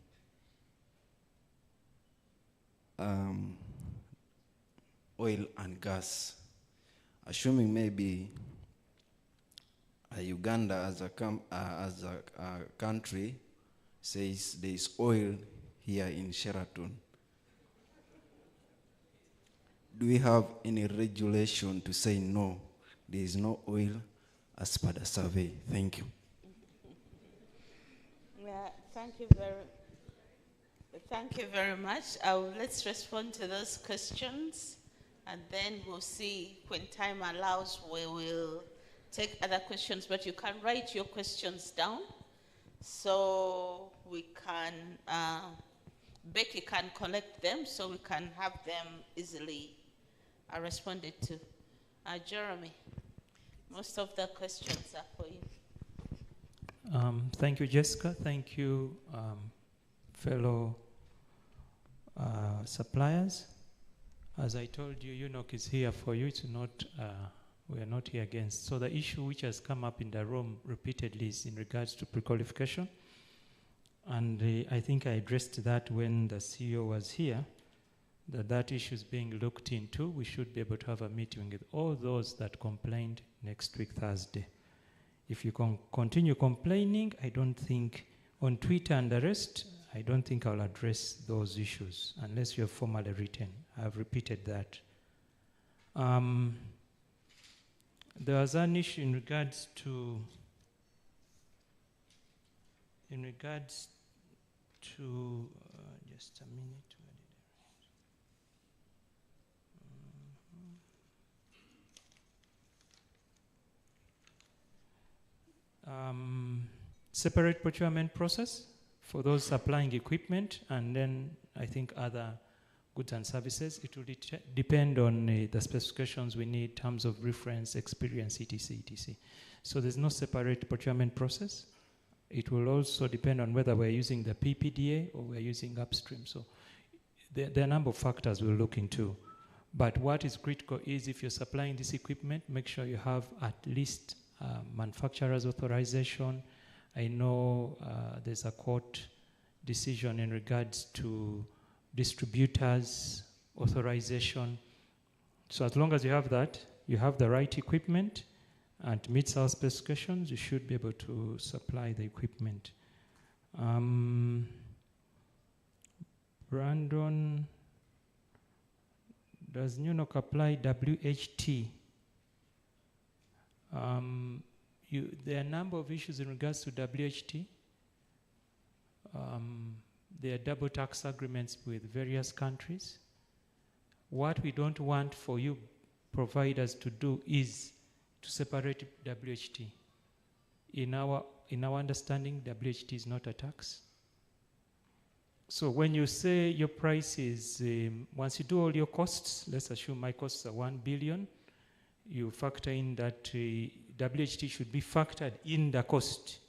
oil and gas, assuming maybe Uganda as a country says there is oil here in Sheraton. Do we have any regulation to say no, there is no oil as per the survey? Thank you. Yeah, thank you very much. Let's respond to those questions, and then we'll see when time allows, we will take other questions, but you can write your questions down so we can, Becky can collect them so we can have them easily responded to. Jeremy, most of the questions are for you. Thank you, Jessica. Thank you, fellow suppliers. As I told you, UNOC is here for you. It's not, we are not here against. So the issue which has come up in the room repeatedly is in regards to pre-qualification. And I think I addressed that when the CEO was here, that issue is being looked into. We should be able to have a meeting with all those that complained next week, Thursday. If you continue complaining, I don't think, on Twitter and the rest, I don't think I'll address those issues unless you have formally written. I've repeated that. There was an issue in regards to just a minute. Separate procurement process for those supplying equipment, and then I think other goods and services. It will depend on the specifications we need in terms of reference, experience, etc., etc. So there's no separate procurement process. It will also depend on whether we're using the PPDA or we're using Upstream. So there are a number of factors we'll look into. But what is critical is if you're supplying this equipment, make sure you have at least manufacturer's authorization. I know there's a court decision in regards to distributors' authorization. So as long as you have that, you have the right equipment and meets our specifications, you should be able to supply the equipment. Brandon, does UNOC apply WHT? There are a number of issues in regards to WHT. There are double tax agreements with various countries. What we don't want for you providers to do is to separate WHT. In our understanding, WHT is not a tax. So when you say your price is, once you do all your costs, let's assume my costs are 1 billion, you factor in that WHT should be factored in the cost.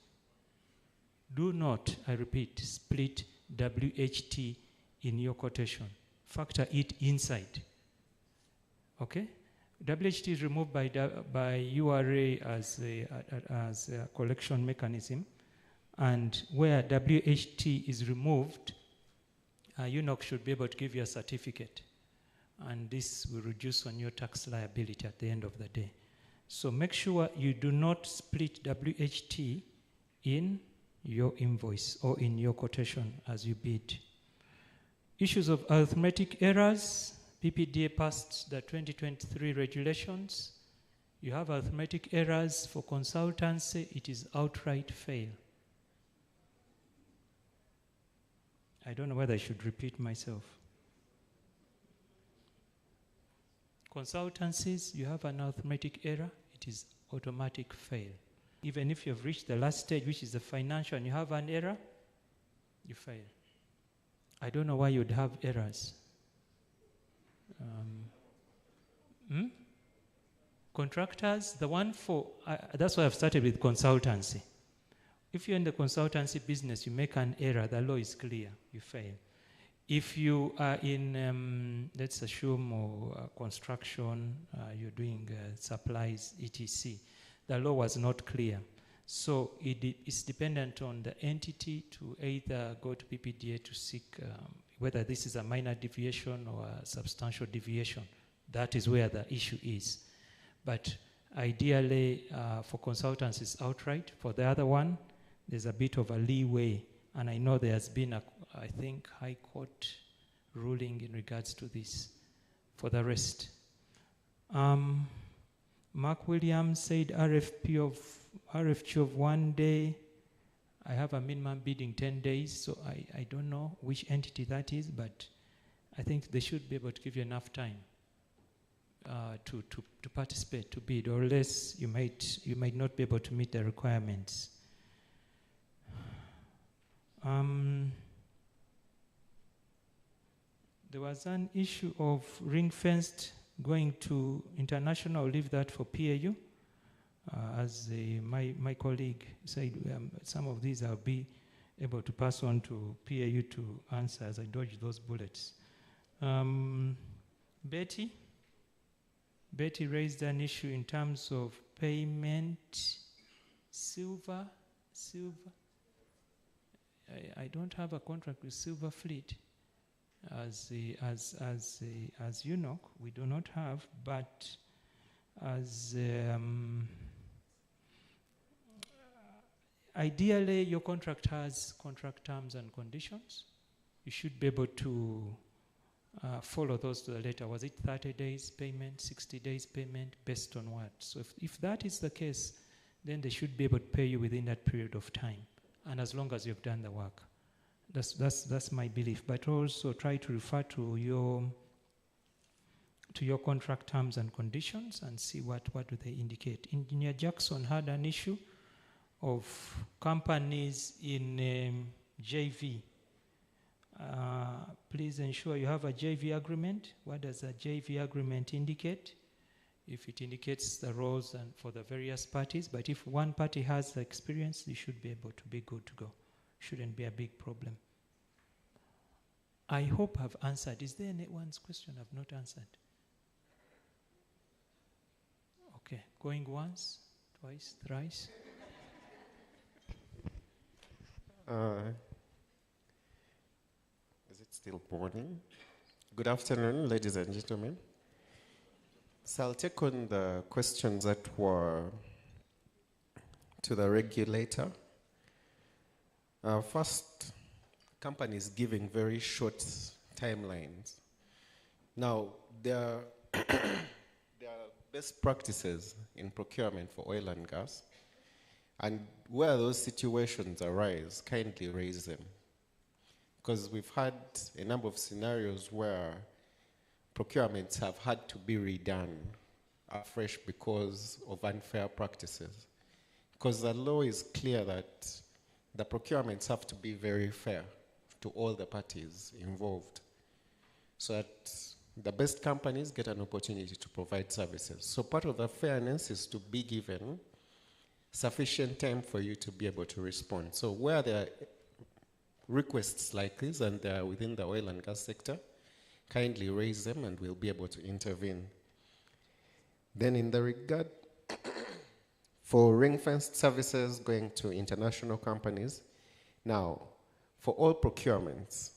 Do not, I repeat, split WHT in your quotation. Factor it inside. Okay? WHT is removed by URA as a collection mechanism, and where WHT is removed, UNOC should be able to give you a certificate, and this will reduce on your tax liability at the end of the day. So make sure you do not split WHT in your invoice or in your quotation as you bid. Issues of arithmetic errors. PPDA passed the 2023 regulations. You have arithmetic errors for consultancy, it is outright fail. I don't know whether I should repeat myself. Consultancies, you have an arithmetic error, it is automatic fail. Even if you've reached the last stage, which is the financial, and you have an error, you fail. I don't know why you'd have errors. Contractors, the one for, that's why I've started with consultancy. If you're in the consultancy business, you make an error, the law is clear, you fail. If you are in, let's assume, construction, you're doing supplies, etc., the law was not clear. So it's dependent on the entity to either go to PPDA to seek whether this is a minor deviation or a substantial deviation. That is where the issue is. But ideally, for consultants, it's outright. For the other one, there's a bit of a leeway. And I know there's been, I think, High Court ruling in regards to this. For the rest, Mark Williams said RFQ of 1 day. I have a minimum bidding 10 days, so I don't know which entity that is, but I think they should be able to give you enough time to participate, to bid, or else you might not be able to meet the requirements. There was an issue of ring-fenced going to international. I'll leave that for PAU. As my colleague said, some of these I'll be able to pass on to PAU to answer as I dodge those bullets. Betty raised an issue in terms of payment. Silver. I don't have a contract with Silver Fleet. As UNOC, we do not have, but as ideally, your contract has contract terms and conditions. You should be able to follow those to the letter. Was it 30 days payment, 60 days payment, based on what? So if that is the case, then they should be able to pay you within that period of time, and as long as you've done the work. That's my belief. But also try to refer to your contract terms and conditions and see what do they indicate. Engineer Jackson had an issue of companies in JV. Please ensure you have a JV agreement. What does a JV agreement indicate? If it indicates the roles and for the various parties, but if one party has the experience, you should be able to be good to go. Shouldn't be a big problem. I hope I've answered. Is there anyone's question I've not answered? Okay, going once, twice, thrice. Is it still morning? Good afternoon, ladies and gentlemen. So I'll take on the questions that were to the regulator. First, companies giving very short timelines. Now, there are best practices in procurement for oil and gas, and where those situations arise, kindly raise them. Because we've had a number of scenarios where procurements have had to be redone afresh because of unfair practices. Because the law is clear that the procurements have to be very fair to all the parties involved, so that the best companies get an opportunity to provide services. So part of the fairness is to be given sufficient time for you to be able to respond. So where there are requests like this and they are within the oil and gas sector, kindly raise them and we'll be able to intervene. Then in the regard for ring-fenced services going to international companies, now for all procurements,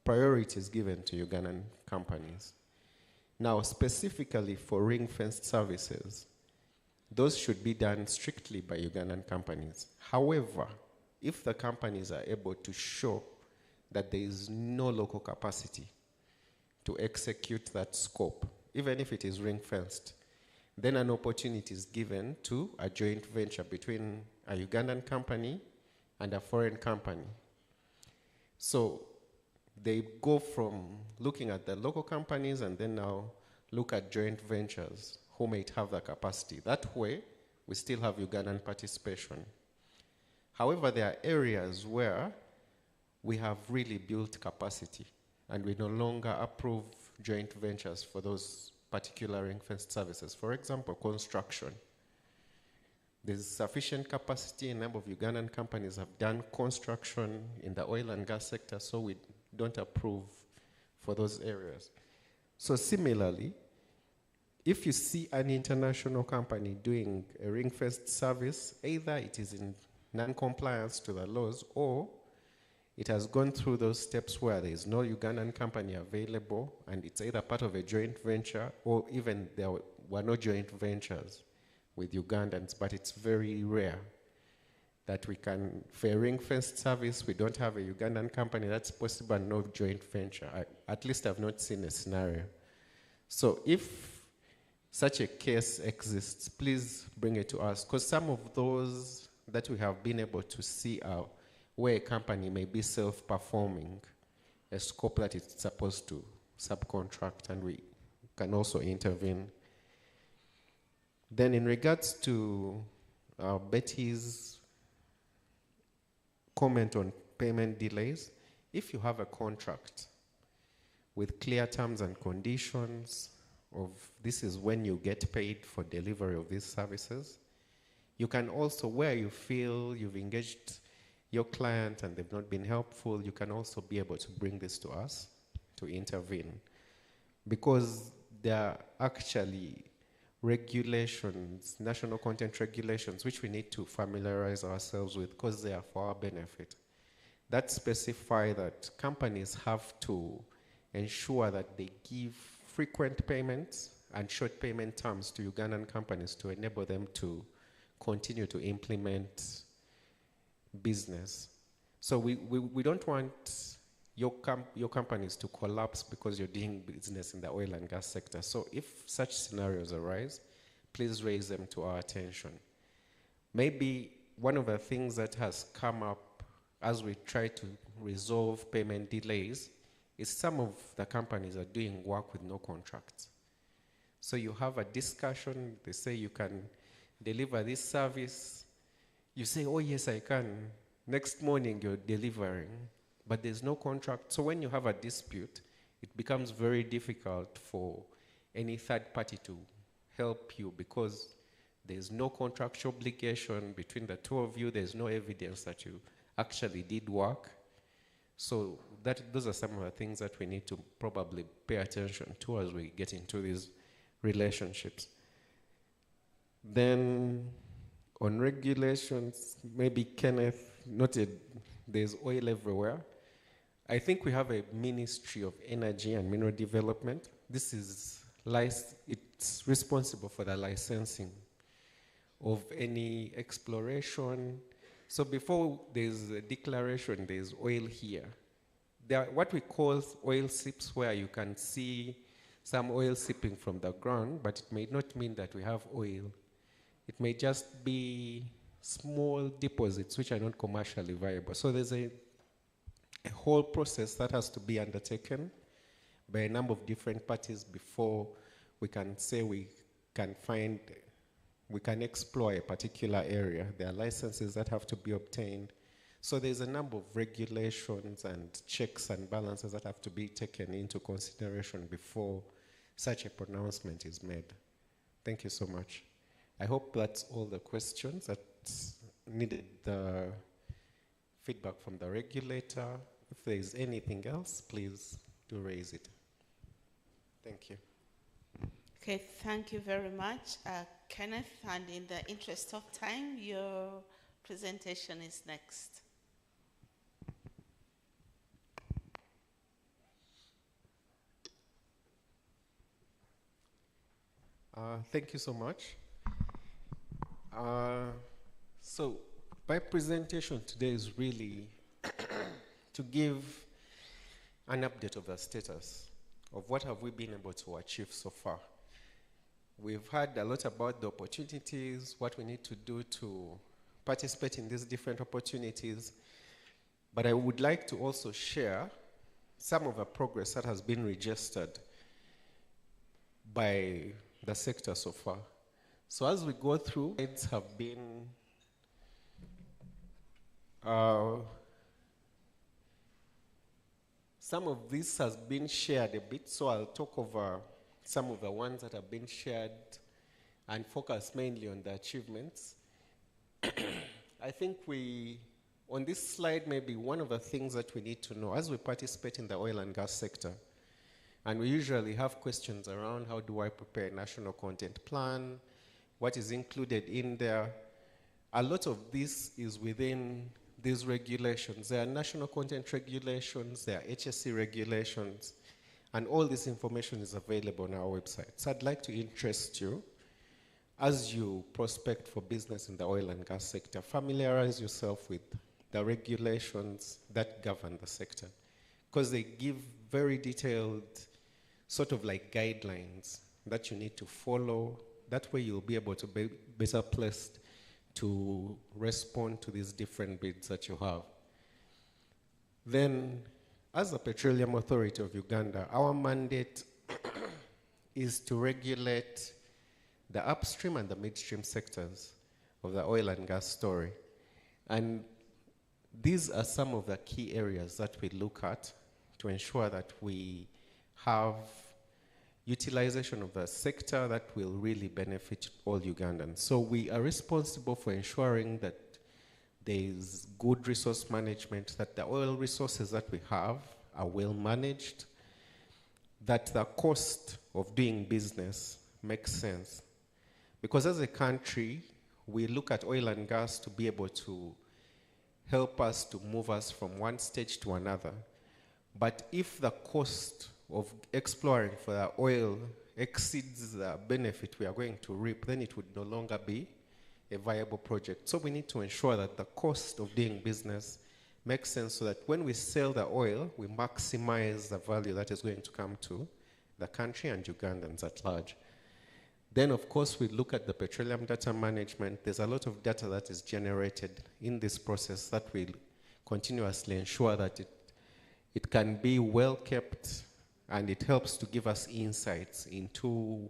priority is given to Ugandan companies. Now specifically for ring-fenced services, those should be done strictly by Ugandan companies. However, if the companies are able to show that there is no local capacity to execute that scope, even if it is ring-fenced, then an opportunity is given to a joint venture between a Ugandan company and a foreign company. So they go from looking at the local companies and then now look at joint ventures who might have the capacity. That way, we still have Ugandan participation. However, there are areas where we have really built capacity and we no longer approve joint ventures for those particular ring-fenced services. For example, construction. There's sufficient capacity. A number of Ugandan companies have done construction in the oil and gas sector, so we don't approve for those areas. So similarly, if you see an international company doing a ring-fenced service, either it is in non-compliance to the laws or it has gone through those steps where there is no Ugandan company available and it's either part of a joint venture or even there were no joint ventures with Ugandans, but it's very rare that we can, for a ring-fenced service, we don't have a Ugandan company, that's possible and no joint venture. At least I've not seen a scenario. So if such a case exists, please bring it to us, because some of those that we have been able to see are where a company may be self-performing a scope that it's supposed to subcontract, and we can also intervene. Then in regards to Betty's comment on payment delays, if you have a contract with clear terms and conditions of this is when you get paid for delivery of these services, you can also, where you feel you've engaged your client and they've not been helpful, you can also be able to bring this to us to intervene. Because there are actually regulations, national content regulations, which we need to familiarize ourselves with because they are for our benefit, that specify that companies have to ensure that they give frequent payments and short payment terms to Ugandan companies to enable them to continue to implement business. So we don't want your companies to collapse because you're doing business in the oil and gas sector. So if such scenarios arise, please raise them to our attention. Maybe one of the things that has come up as we try to resolve payment delays is some of the companies are doing work with no contracts. So you have a discussion, they say you can deliver this service. You say, oh yes, I can. Next morning you're delivering, but there's no contract. So when you have a dispute, it becomes very difficult for any third party to help you because there's no contractual obligation between the two of you. There's no evidence that you actually did work. So those are some of the things that we need to probably pay attention to as we get into these relationships. Then on regulations, maybe Kenneth noted there's oil everywhere. I think we have a Ministry of Energy and Mineral Development. This is it's responsible for the licensing of any exploration. So before there's a declaration, there's oil here. There are what we call oil seeps, where you can see some oil seeping from the ground, but it may not mean that we have oil. It may just be small deposits which are not commercially viable. So there's a whole process that has to be undertaken by a number of different parties before we can say we can explore a particular area. There are licenses that have to be obtained. So there's a number of regulations and checks and balances that have to be taken into consideration before such a pronouncement is made. Thank you so much. I hope that's all the questions that needed the feedback from the regulator. If there is anything else, please do raise it. Thank you. Okay, thank you very much, Kenneth. And in the interest of time, your presentation is next. Thank you so much. So my presentation today is really to give an update of the status of what have we been able to achieve so far. We've heard a lot about the opportunities, what we need to do to participate in these different opportunities, but I would like to also share some of the progress that has been registered by the sector so far. So as we go through, it have been some of this has been shared a bit, so I'll talk over some of the ones that have been shared and focus mainly on the achievements. I think on this slide, maybe one of the things that we need to know as we participate in the oil and gas sector, and we usually have questions around how do I prepare a national content plan, what is included in there. A lot of this is within these regulations. There are national content regulations, there are HSC regulations, and all this information is available on our website. So I'd like to interest you as you prospect for business in the oil and gas sector, familiarize yourself with the regulations that govern the sector, because they give very detailed sort of like guidelines that you need to follow. That way you'll be able to be better placed to respond to these different bids that you have. Then, as the Petroleum Authority of Uganda, our mandate is to regulate the upstream and the midstream sectors of the oil and gas story. And these are some of the key areas that we look at to ensure that we have utilization of the sector that will really benefit all Ugandans. So we are responsible for ensuring that there is good resource management, that the oil resources that we have are well managed, that the cost of doing business makes sense. Because as a country, we look at oil and gas to be able to help us to move us from one stage to another. But if the cost of exploring for the oil exceeds the benefit we are going to reap, then it would no longer be a viable project. So we need to ensure that the cost of doing business makes sense so that when we sell the oil, we maximize the value that is going to come to the country and Ugandans at large. Then, of course, we look at the petroleum data management. There's a lot of data that is generated in this process that will continuously ensure that it can be well kept, and it helps to give us insights into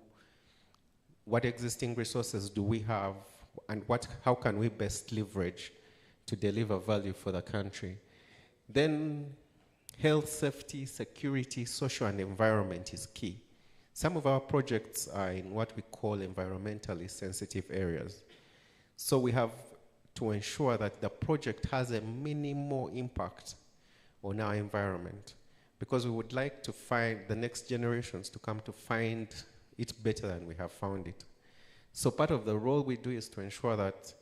what existing resources do we have and how can we best leverage to deliver value for the country. Then health, safety, security, social and environment is key. Some of our projects are in what we call environmentally sensitive areas. So we have to ensure that the project has a minimal impact on our environment, because we would like to find the next generations to come to find it better than we have found it. So part of the role we do is to ensure that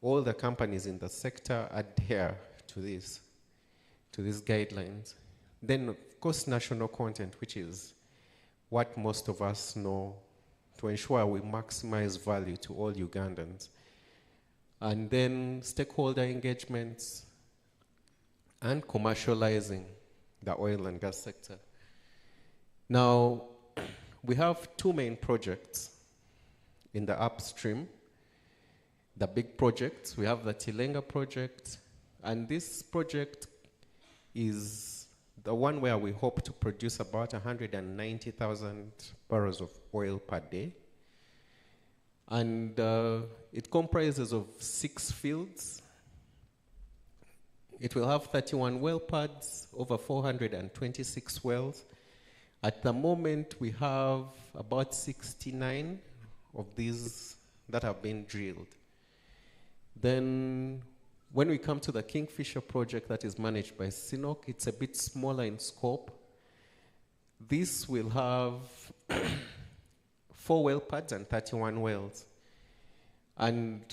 all the companies in the sector adhere to these guidelines. Then, of course, national content, which is what most of us know, to ensure we maximize value to all Ugandans. And then stakeholder engagements and commercializing the oil and gas sector. Now, we have two main projects in the upstream. The big projects, we have the Tilenga project, and this project is the one where we hope to produce about 190,000 barrels of oil per day. And it comprises of 6 fields. It will have 31 well pads, over 426 wells. At the moment, we have about 69 of these that have been drilled. Then when we come to the Kingfisher project that is managed by UNOC, it's a bit smaller in scope. This will have 4 well pads and 31 wells. And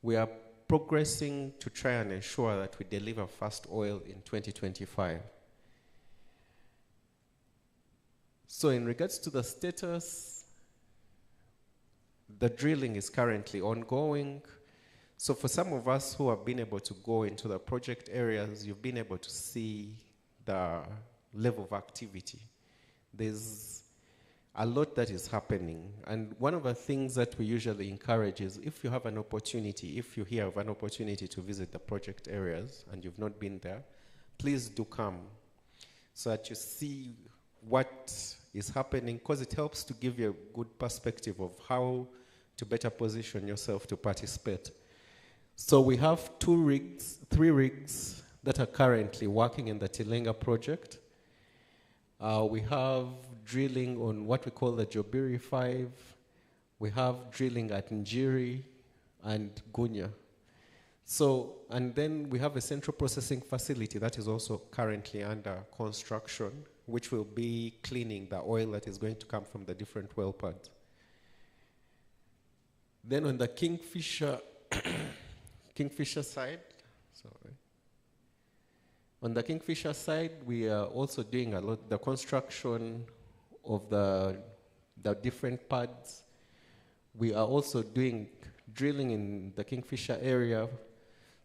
we are progressing to try and ensure that we deliver first oil in 2025. So in regards to the status, the drilling is currently ongoing. So for some of us who have been able to go into the project areas, you've been able to see the level of activity. There's a lot that is happening. And one of the things that we usually encourage is if you have an opportunity, if you hear of an opportunity to visit the project areas and you've not been there, please do come so that you see what is happening, because it helps to give you a good perspective of how to better position yourself to participate. So we have 3 rigs that are currently working in the Tilenga project. We have drilling on what we call the Jobiri 5. We have drilling at Njiri and Gunya. So, and then we have a central processing facility that is also currently under construction, which will be cleaning the oil that is going to come from the different well pads. Then on the Kingfisher side, on the Kingfisher side, we are also doing a lot, the construction of the different pads. We are also doing drilling in the Kingfisher area.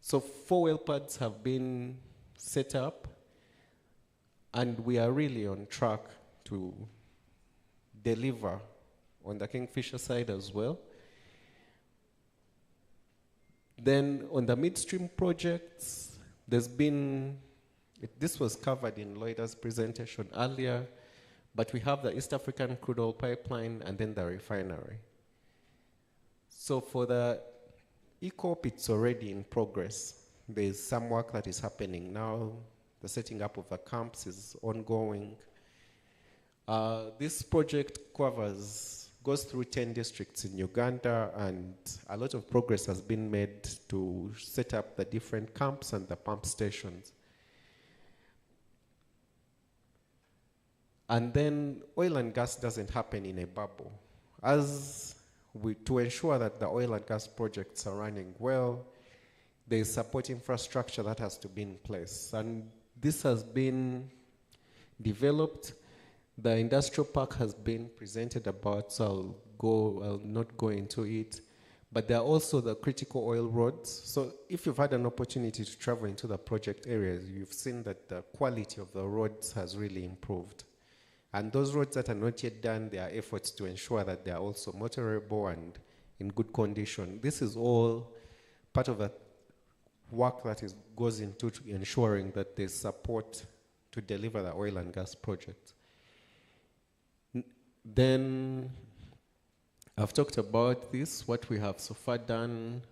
So 4 well pads have been set up, and we are really on track to deliver on the Kingfisher side as well. Then on the midstream projects, there's been, this was covered in Lloyda's presentation earlier, but we have the East African crude oil pipeline and then the refinery. So for the ECOP, it's already in progress. There's some work that is happening now. The setting up of the camps is ongoing. This project goes through 10 districts in Uganda, and a lot of progress has been made to set up the different camps and the pump stations. And then oil and gas doesn't happen in a bubble. To ensure that the oil and gas projects are running well, there's support infrastructure that has to be in place. And this has been developed. The industrial park has been presented about, so I'll not go into it. But there are also the critical oil roads. So if you've had an opportunity to travel into the project areas, you've seen that the quality of the roads has really improved. And those roads that are not yet done, there are efforts to ensure that they are also motorable and in good condition. This is all part of the work that goes into ensuring that there's support to deliver the oil and gas project. Then I've talked about this, what we have so far done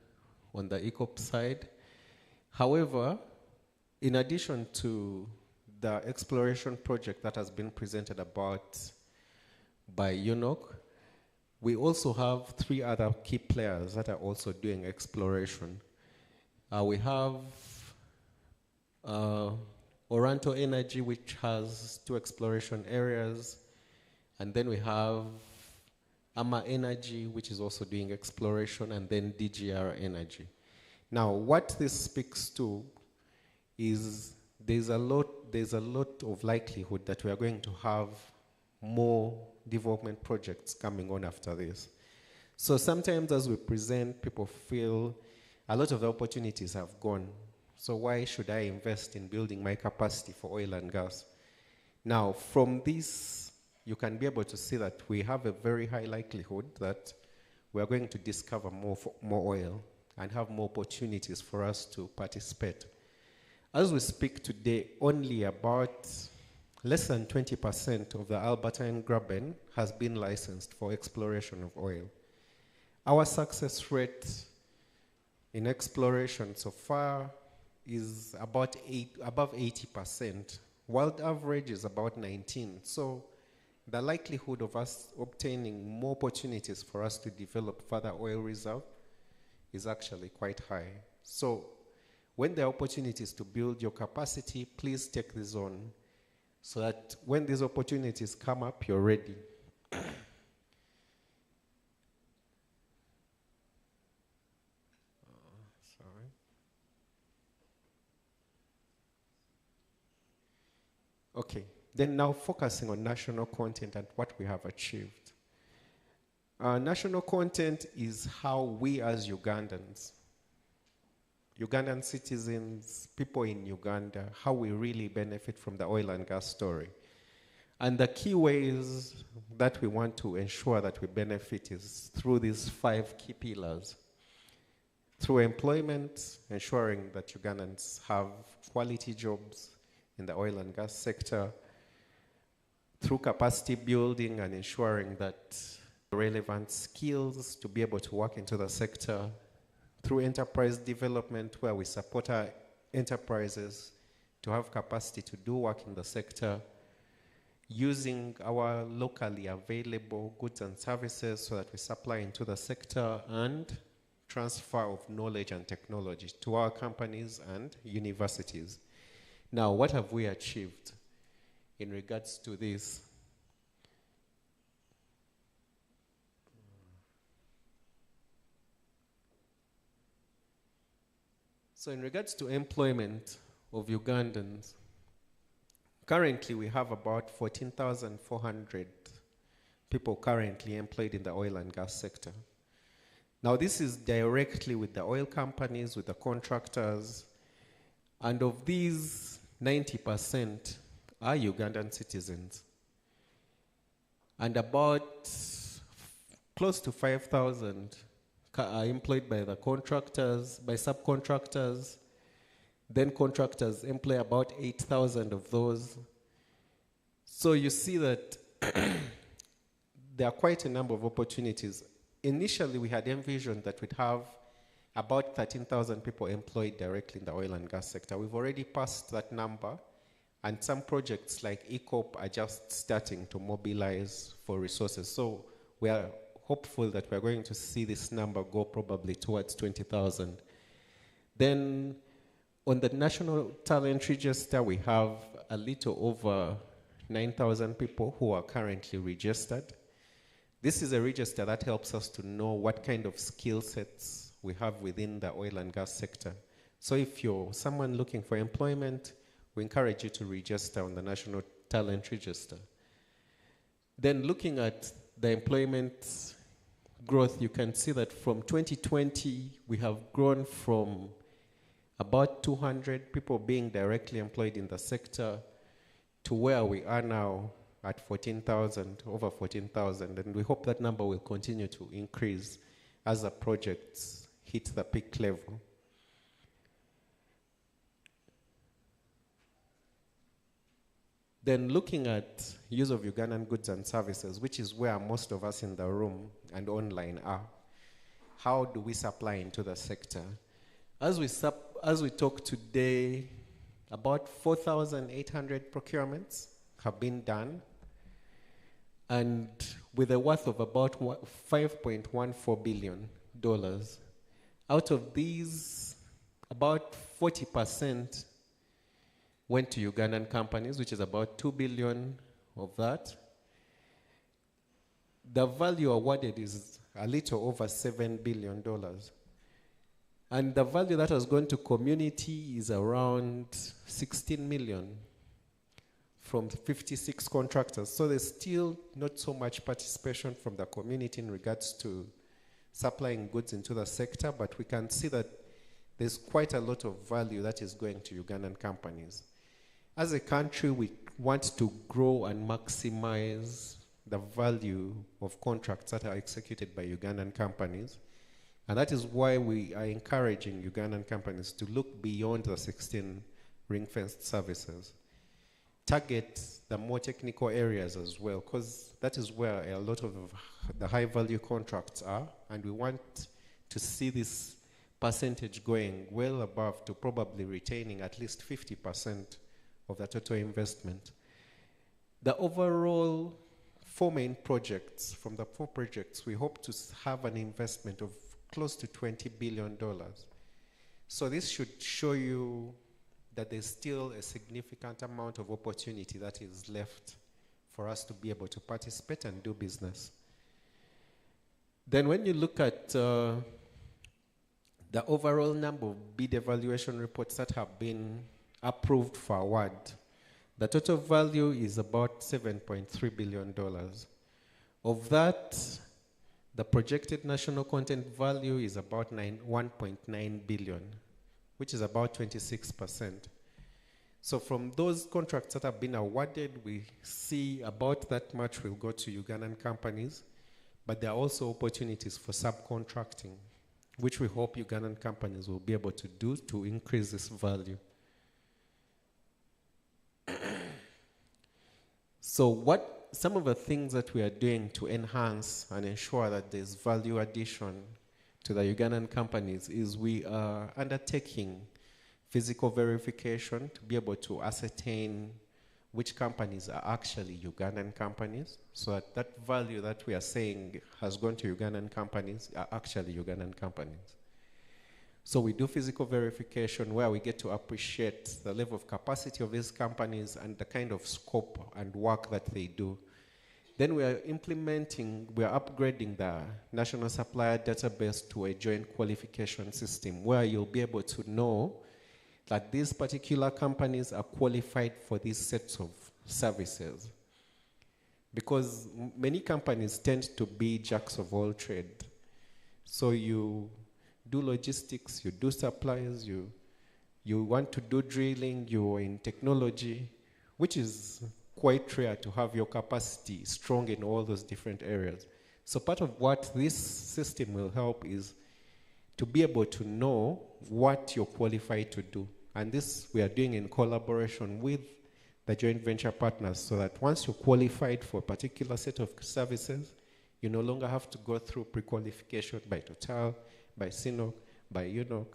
on the ECOP side. However, in addition to the exploration project that has been presented about by UNOC, we also have 3 other key players that are also doing exploration. We have Oranto Energy, which has 2 exploration areas, and then we have Ama Energy, which is also doing exploration, and then DGR Energy. Now, what this speaks to is there's a lot of likelihood that we are going to have more development projects coming on after this. So sometimes as we present, people feel a lot of the opportunities have gone. So why should I invest in building my capacity for oil and gas? Now, from this, you can be able to see that we have a very high likelihood that we are going to discover more oil and have more opportunities for us to participate. As we speak today, only about less than 20% of the Albertine Graben has been licensed for exploration of oil. Our success rate in exploration so far is above 80%. World average is about 19. So the likelihood of us obtaining more opportunities for us to develop further oil reserve is actually quite high. So when there are opportunities to build your capacity, please take this on so that when these opportunities come up, you're ready. Sorry. Okay, then now focusing on national content and what we have achieved. National content is how we as Ugandans, Ugandan citizens, people in Uganda, how we really benefit from the oil and gas story. And the key ways that we want to ensure that we benefit is through these 5 key pillars. Through employment, ensuring that Ugandans have quality jobs in the oil and gas sector. Through capacity building and ensuring that relevant skills to be able to work into the sector. Through enterprise development, where we support our enterprises to have capacity to do work in the sector, using our locally available goods and services so that we supply into the sector, and transfer of knowledge and technology to our companies and universities. Now, what have we achieved in regards to this? So in regards to employment of Ugandans, currently we have about 14,400 people currently employed in the oil and gas sector. Now this is directly with the oil companies, with the contractors, and of these, 90% are Ugandan citizens. And about close to 5,000 are employed by the contractors, by subcontractors. Then contractors employ about 8,000 of those. So you see that there are quite a number of opportunities. Initially, we had envisioned that we'd have about 13,000 people employed directly in the oil and gas sector. We've already passed that number, and some projects like ECOP are just starting to mobilize for resources. So we are hopeful that we're going to see this number go probably towards 20,000. Then on the National Talent Register, we have a little over 9,000 people who are currently registered. This is a register that helps us to know what kind of skill sets we have within the oil and gas sector. So if you're someone looking for employment, we encourage you to register on the National talent register. Then looking at the employment growth, you can see that from 2020, we have grown from about 200 people being directly employed in the sector to where we are now at 14,000, over 14,000. And we hope that number will continue to increase as the projects hit the peak level. Then looking at use of Ugandan goods and services, which is where most of us in the room and online are, how do we supply into the sector? As we talk today, about 4,800 procurements have been done, and with a worth of about $5.14 billion. Out of these, about 40% went to Ugandan companies, which is about 2 billion of that. The value awarded is a little over $7 billion. And the value that has gone to community is around 16 million from 56 contractors. So there's still not so much participation from the community in regards to supplying goods into the sector, but we can see that there's quite a lot of value that is going to Ugandan companies. As a country, we want to grow and maximize the value of contracts that are executed by Ugandan companies. And that is why we are encouraging Ugandan companies to look beyond the 16 ring-fenced services. Target the more technical areas as well, because that is where a lot of the high-value contracts are, and we want to see this percentage going well above to probably retaining at least 50% of the total investment. The overall 4 main projects, from the 4 projects, we hope to have an investment of close to $20 billion. So this should show you that there's still a significant amount of opportunity that is left for us to be able to participate and do business. Then when you look at the overall number of bid evaluation reports that have been approved for award, the total value is about $7.3 billion. Of that, the projected national content value is about 1.9 billion, which is about 26%. So from those contracts that have been awarded, we see about that much will go to Ugandan companies, but there are also opportunities for subcontracting, which we hope Ugandan companies will be able to do to increase this value. So some of the things that we are doing to enhance and ensure that there's value addition to the Ugandan companies is we are undertaking physical verification to be able to ascertain which companies are actually Ugandan companies, so that value that we are saying has gone to Ugandan companies are actually Ugandan companies. So we do physical verification where we get to appreciate the level of capacity of these companies and the kind of scope and work that they do. Then we are upgrading the national supplier database to a joint qualification system where you'll be able to know that these particular companies are qualified for these sets of services. Because many companies tend to be jacks of all trade. So you do logistics, you do suppliers, you want to do drilling, you're in technology, which is quite rare to have your capacity strong in all those different areas. So part of what this system will help is to be able to know what you're qualified to do. And this we are doing in collaboration with the joint venture partners, so that once you're qualified for a particular set of services, you no longer have to go through pre-qualification by Total, by CNOC, by UNOC.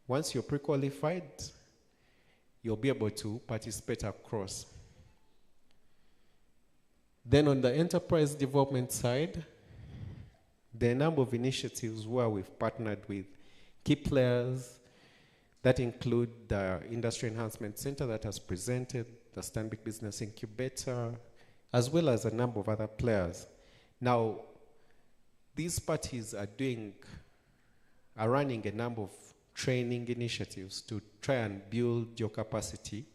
Once you're pre-qualified, you'll be able to participate across. Then on the enterprise development side, there are a number of initiatives where we've partnered with key players that include the Industry Enhancement Center that has presented, the Stanbic Business Incubator, as well as a number of other players. Now, these parties are running a number of training initiatives to try and build your capacity.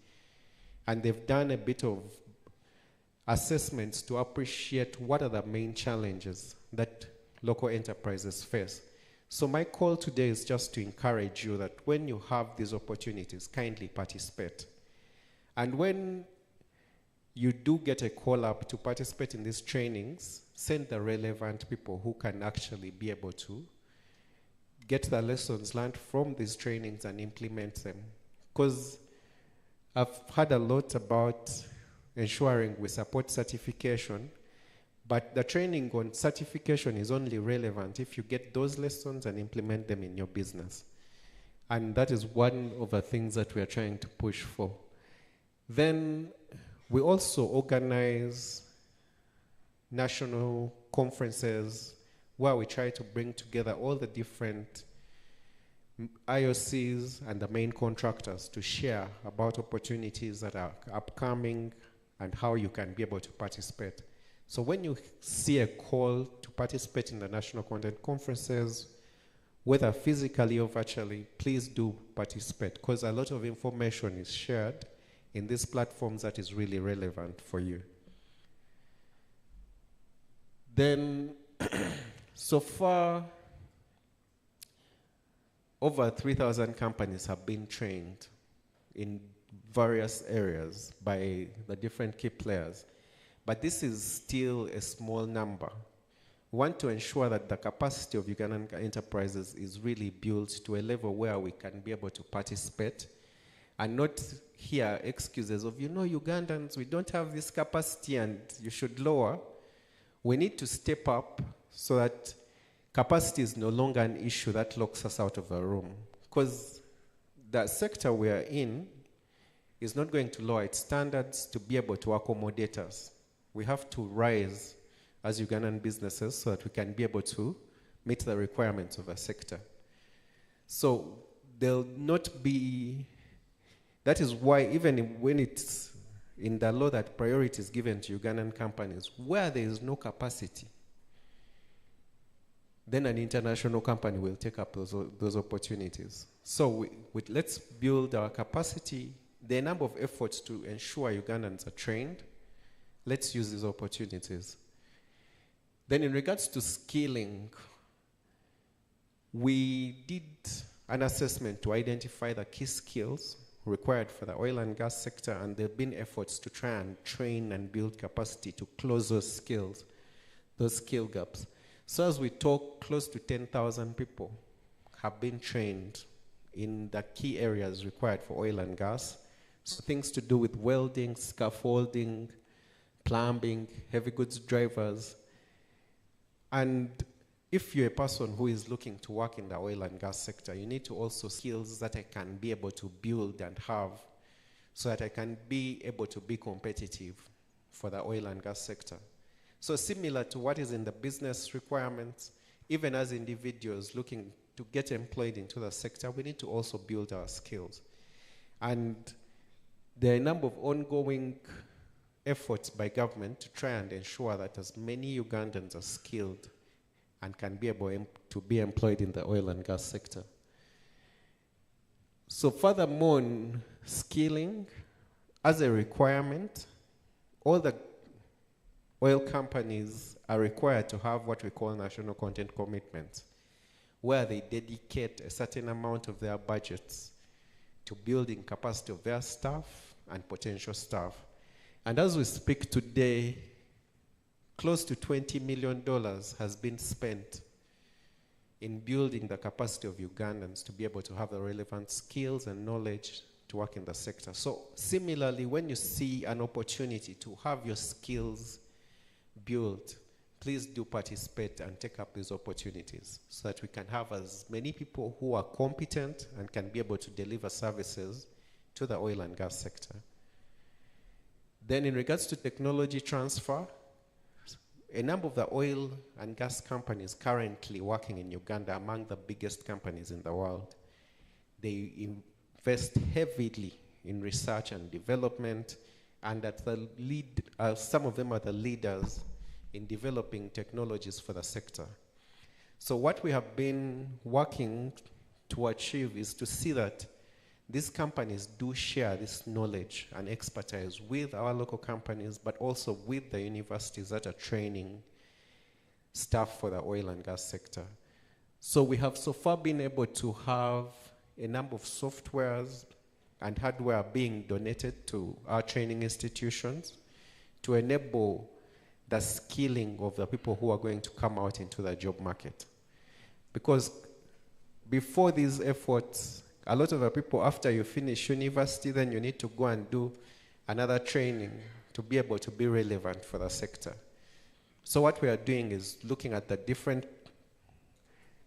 And they've done a bit of assessments to appreciate what are the main challenges that local enterprises face. So my call today is just to encourage you that when you have these opportunities, kindly participate. And when you do get a call up to participate in these trainings, send the relevant people who can actually be able to get the lessons learned from these trainings and implement them. Because I've heard a lot about ensuring we support certification, but the training on certification is only relevant if you get those lessons and implement them in your business. And that is one of the things that we are trying to push for. Then we also organize national conferences where we try to bring together all the different IOCs and the main contractors to share about opportunities that are upcoming and how you can be able to participate. So when you see a call to participate in the national content conferences, whether physically or virtually, please do participate, because a lot of information is shared in these platforms that is really relevant for you. Then, so far, over 3,000 companies have been trained in various areas by the different key players. But this is still a small number. We want to ensure that the capacity of Ugandan enterprises is really built to a level where we can be able to participate and not hear excuses of, Ugandans, we don't have this capacity and you should lower. We need to step up so that capacity is no longer an issue that locks us out of a room. Because the sector we are in is not going to lower its standards to be able to accommodate us. We have to rise as Ugandan businesses so that we can be able to meet the requirements of a sector. So there'll not be, that is why even when it's in the law that priority is given to Ugandan companies, where there is no capacity, then an international company will take up those opportunities. So let's build our capacity. There are a number of efforts to ensure Ugandans are trained. Let's use these opportunities. Then in regards to skilling, we did an assessment to identify the key skills required for the oil and gas sector, and there have been efforts to try and train and build capacity to close those skills, those skill gaps. So as we talk, close to 10,000 people have been trained in the key areas required for oil and gas. So things to do with welding, scaffolding, plumbing, heavy goods drivers. And if you're a person who is looking to work in the oil and gas sector, you need to also skills that I can be able to build and have so that I can be able to be competitive for the oil and gas sector. So similar to what is in the business requirements, even as individuals looking to get employed into the sector, we need to also build our skills. And there are a number of ongoing efforts by government to try and ensure that as many Ugandans are skilled and can be able to be employed in the oil and gas sector. So furthermore, on skilling, as a requirement, all the oil companies are required to have what we call national content commitments, where they dedicate a certain amount of their budgets to building capacity of their staff and potential staff. And as we speak today, close to $20 million has been spent in building the capacity of Ugandans to be able to have the relevant skills and knowledge to work in the sector. So similarly, when you see an opportunity to have your skills built, please do participate and take up these opportunities so that we can have as many people who are competent and can be able to deliver services to the oil and gas sector. Then in regards to technology transfer, a number of the oil and gas companies currently working in Uganda, among the biggest companies in the world, they invest heavily in research and development, and at the lead, some of them are the leaders in developing technologies for the sector. So what we have been working to achieve is to see that these companies do share this knowledge and expertise with our local companies, but also with the universities that are training staff for the oil and gas sector. So we have so far been able to have a number of softwares and hardware being donated to our training institutions to enable the skilling of the people who are going to come out into the job market. Because before these efforts, a lot of the people, after you finish university, then you need to go and do another training to be able to be relevant for the sector. So what we are doing is looking at the different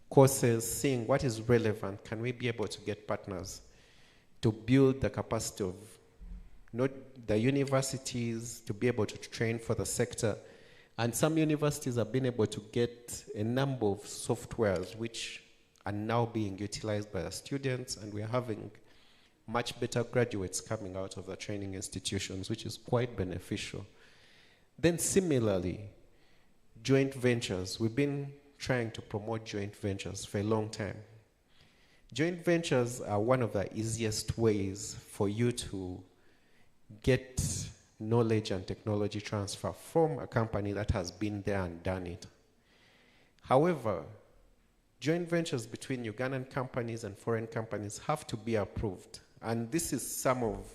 courses, seeing what is relevant. Can we be able to get partners to build the capacity of not the universities to be able to train for the sector? And some universities have been able to get a number of softwares which are now being utilized by the students, and we are having much better graduates coming out of the training institutions, which is quite beneficial. Then similarly, joint ventures. We've been trying to promote joint ventures for a long time. Joint ventures are one of the easiest ways for you to get knowledge and technology transfer from a company that has been there and done it. However, joint ventures between Ugandan companies and foreign companies have to be approved. And this is some of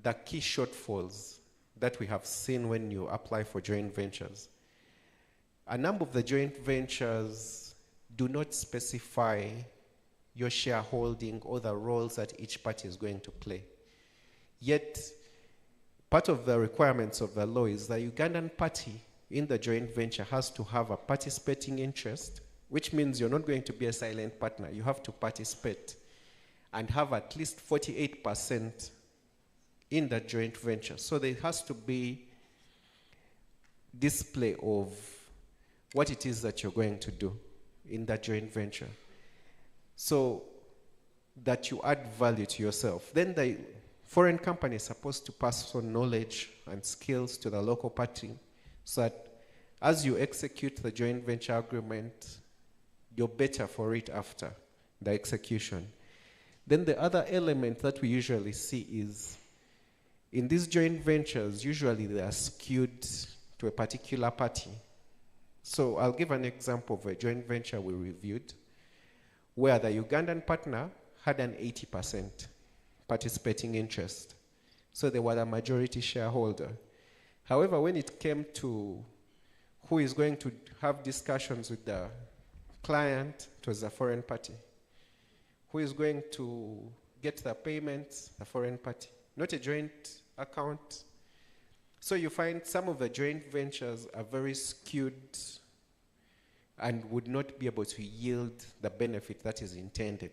the key shortfalls that we have seen when you apply for joint ventures. A number of the joint ventures do not specify your shareholding or the roles that each party is going to play. Yet, part of the requirements of the law is the Ugandan party in the joint venture has to have a participating interest, which means you're not going to be a silent partner. You have to participate and have at least 48% in the joint venture. So there has to be display of what it is that you're going to do in that joint venture, so that you add value to yourself. Then the foreign company is supposed to pass on knowledge and skills to the local party, so that as you execute the joint venture agreement, you're better for it after the execution. Then the other element that we usually see is, in these joint ventures, usually they are skewed to a particular party. So I'll give an example of a joint venture we reviewed, where the Ugandan partner had an 80% participating interest. So they were the majority shareholder. However, when it came to who is going to have discussions with the client, it was the foreign party. Who is going to get the payments? The foreign party. Not a joint account. So you find some of the joint ventures are very skewed and would not be able to yield the benefit that is intended.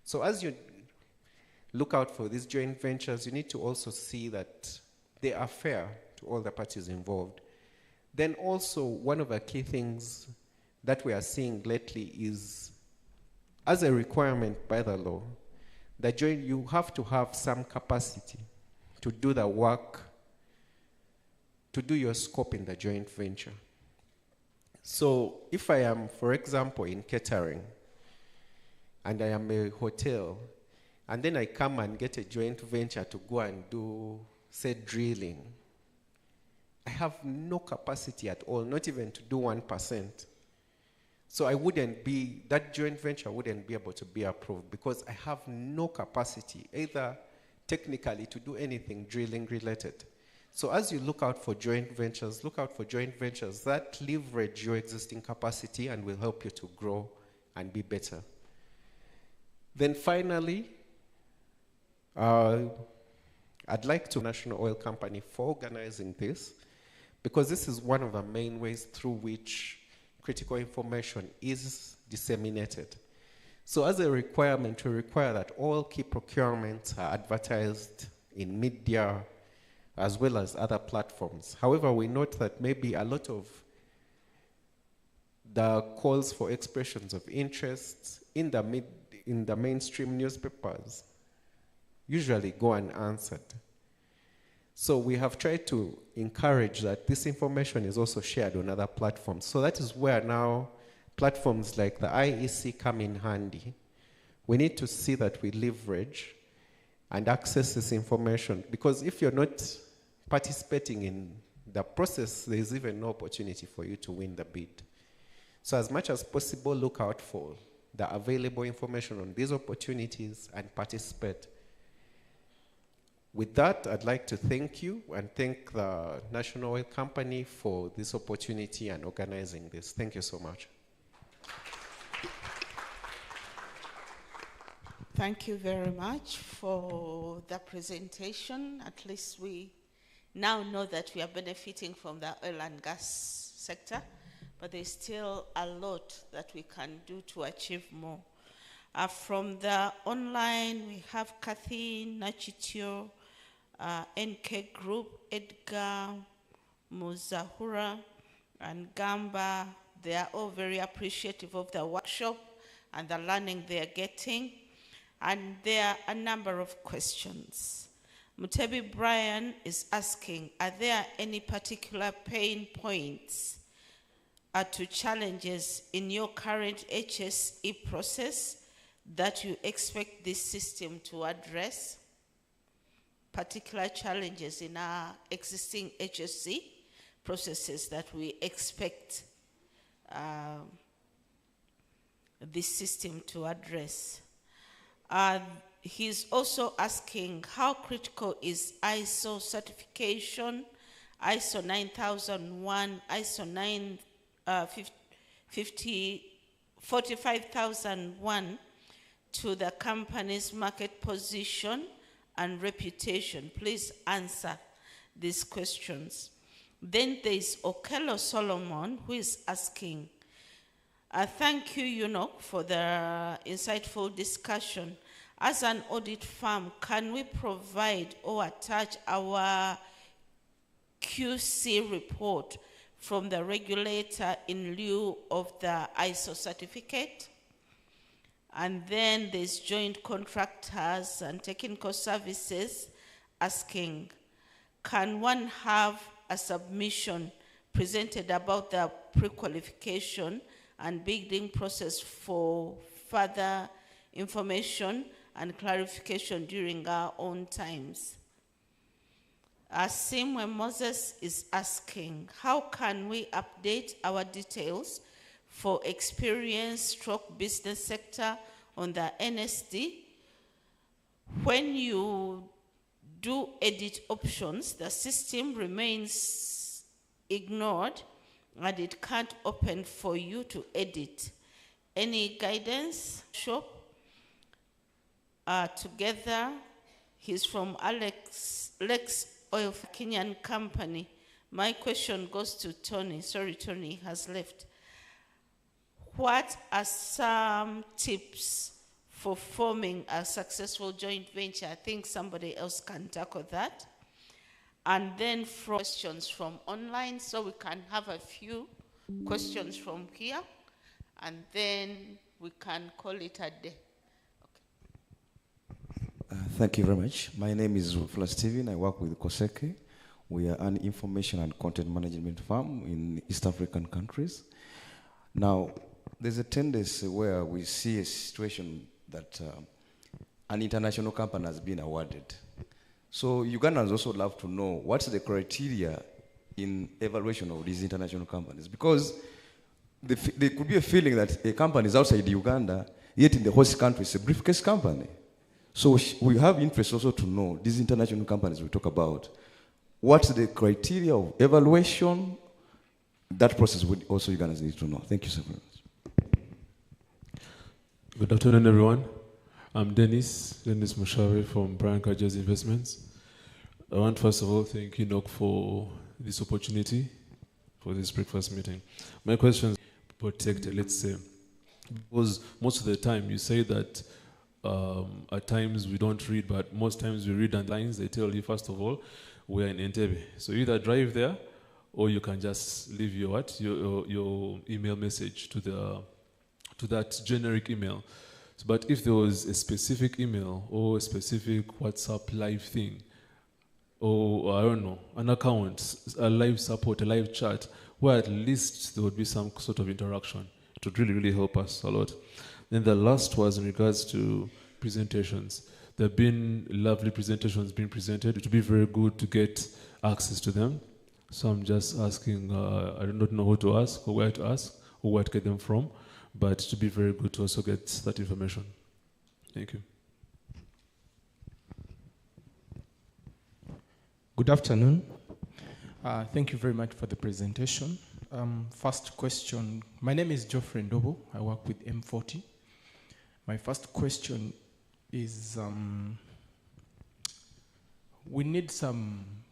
So as you look out for these joint ventures, you need to also see that they are fair to all the parties involved. Then also, one of the key things that we are seeing lately is, as a requirement by the law, that you have to have some capacity to do the work, to do your scope in the joint venture. So if I am, for example, in catering, and I am a hotel, and then I come and get a joint venture to go and do, say, drilling, I have no capacity at all, not even to do 1%. So that joint venture wouldn't be able to be approved because I have no capacity, either technically to do anything drilling related. So as you look out for joint ventures, look out for joint ventures that leverage your existing capacity and will help you to grow and be better. Then finally, I'd like to National Oil Company for organizing this, because this is one of the main ways through which critical information is disseminated. So as a requirement, we require that all key procurements are advertised in media as well as other platforms. However, we note that maybe a lot of the calls for expressions of interest in the mainstream newspapers usually go unanswered. So we have tried to encourage that this information is also shared on other platforms. So that is where now platforms like the IEC come in handy. We need to see that we leverage and access this information. Because if you're not participating in the process, there's even no opportunity for you to win the bid. So as much as possible, look out for the available information on these opportunities and participate. With that, I'd like to thank you and thank the National Oil Company for this opportunity and organizing this. Thank you so much. Thank you very much for the presentation. At least we now know that we are benefiting from the oil and gas sector, but there's still a lot that we can do to achieve more. From the online, we have Kathy Nachitio, NK Group, Edgar, Muzahura, and Gamba. They are all very appreciative of the workshop and the learning they are getting. And there are a number of questions. Mutebi Brian is asking, are there any particular pain points to challenges in your current HSE process that you expect this system to address? Particular challenges in our existing HSE processes that we expect this system to address. He's also asking, how critical is ISO certification, ISO 9001, ISO 45001 to the company's market position and reputation? Please answer these questions. Then there's Okello Solomon, who is asking, thank you, UNOC, for the insightful discussion. As an audit firm, can we provide or attach our QC report from the regulator in lieu of the ISO certificate? And then there's joint contractors and technical services asking, can one have a submission presented about the pre-qualification and bidding process for further information and clarification during our own times? Simwe Moses is asking, how can we update our details for experience/business sector on the NSD? When you do edit options, the system remains ignored and it can't open for you to edit. Any guidance? Shop together. He's from Lex Oil Kenyan Company. My question goes to Tony. Sorry, Tony has left. What are some tips for forming a successful joint venture? I think somebody else can tackle that. And then questions from online, so we can have a few questions from here, and then we can call it a day. Thank you very much. My name is Rufula Steven. I work with KSCA. We are an information and content management firm in East African countries. Now, there's a tendency where we see a situation that an international company has been awarded. So Ugandans also love to know what's the criteria in evaluation of these international companies, because there could be a feeling that a company is outside Uganda, yet in the host country it's a briefcase company. So we have interest also to know these international companies we talk about. What's the criteria of evaluation? That process would also Ugandans need to know. Thank you so much. Good afternoon, everyone. I'm Dennis Mushawe from Brian Kaja's Investments. I want first of all thank UNOC for this opportunity, for this breakfast meeting. My question is protected, let's say, because most of the time you say that at times we don't read, but most times we read and lines. They tell you, first of all, we're in Entebbe. So either drive there, or you can just leave your your email message to that generic email. But if there was a specific email or a specific WhatsApp live thing, or I don't know, an account, a live support, a live chat, where at least there would be some sort of interaction, it would really, really help us a lot. Then the last was in regards to presentations. There have been lovely presentations being presented. It would be very good to get access to them. So I'm just asking, I do not know who to ask or where to ask or where to get them from, but it would be very good to also get that information. Thank you. Good afternoon. Thank you very much for the presentation. First question, my name is Geoffrey Ndobo. I work with M40. My first question is, we need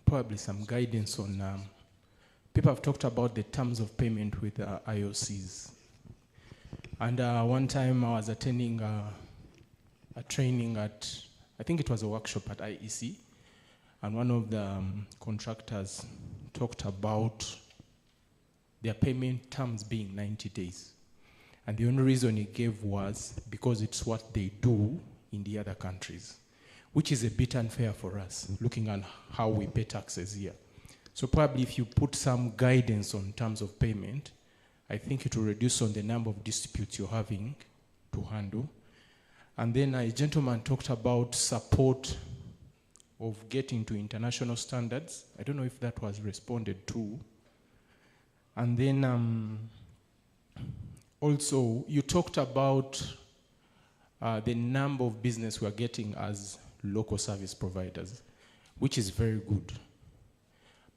probably some guidance on, people have talked about the terms of payment with IOCs. And one time I was attending a training at, I think it was a workshop at IEC, and one of the contractors talked about their payment terms being 90 days. And the only reason he gave was because it's what they do in the other countries, which is a bit unfair for us, looking at how we pay taxes here. So probably if you put some guidance on terms of payment, I think it will reduce on the number of disputes you're having to handle. And then a gentleman talked about support of getting to international standards. I don't know if that was responded to. And then also you talked about the number of business we're getting as local service providers, which is very good.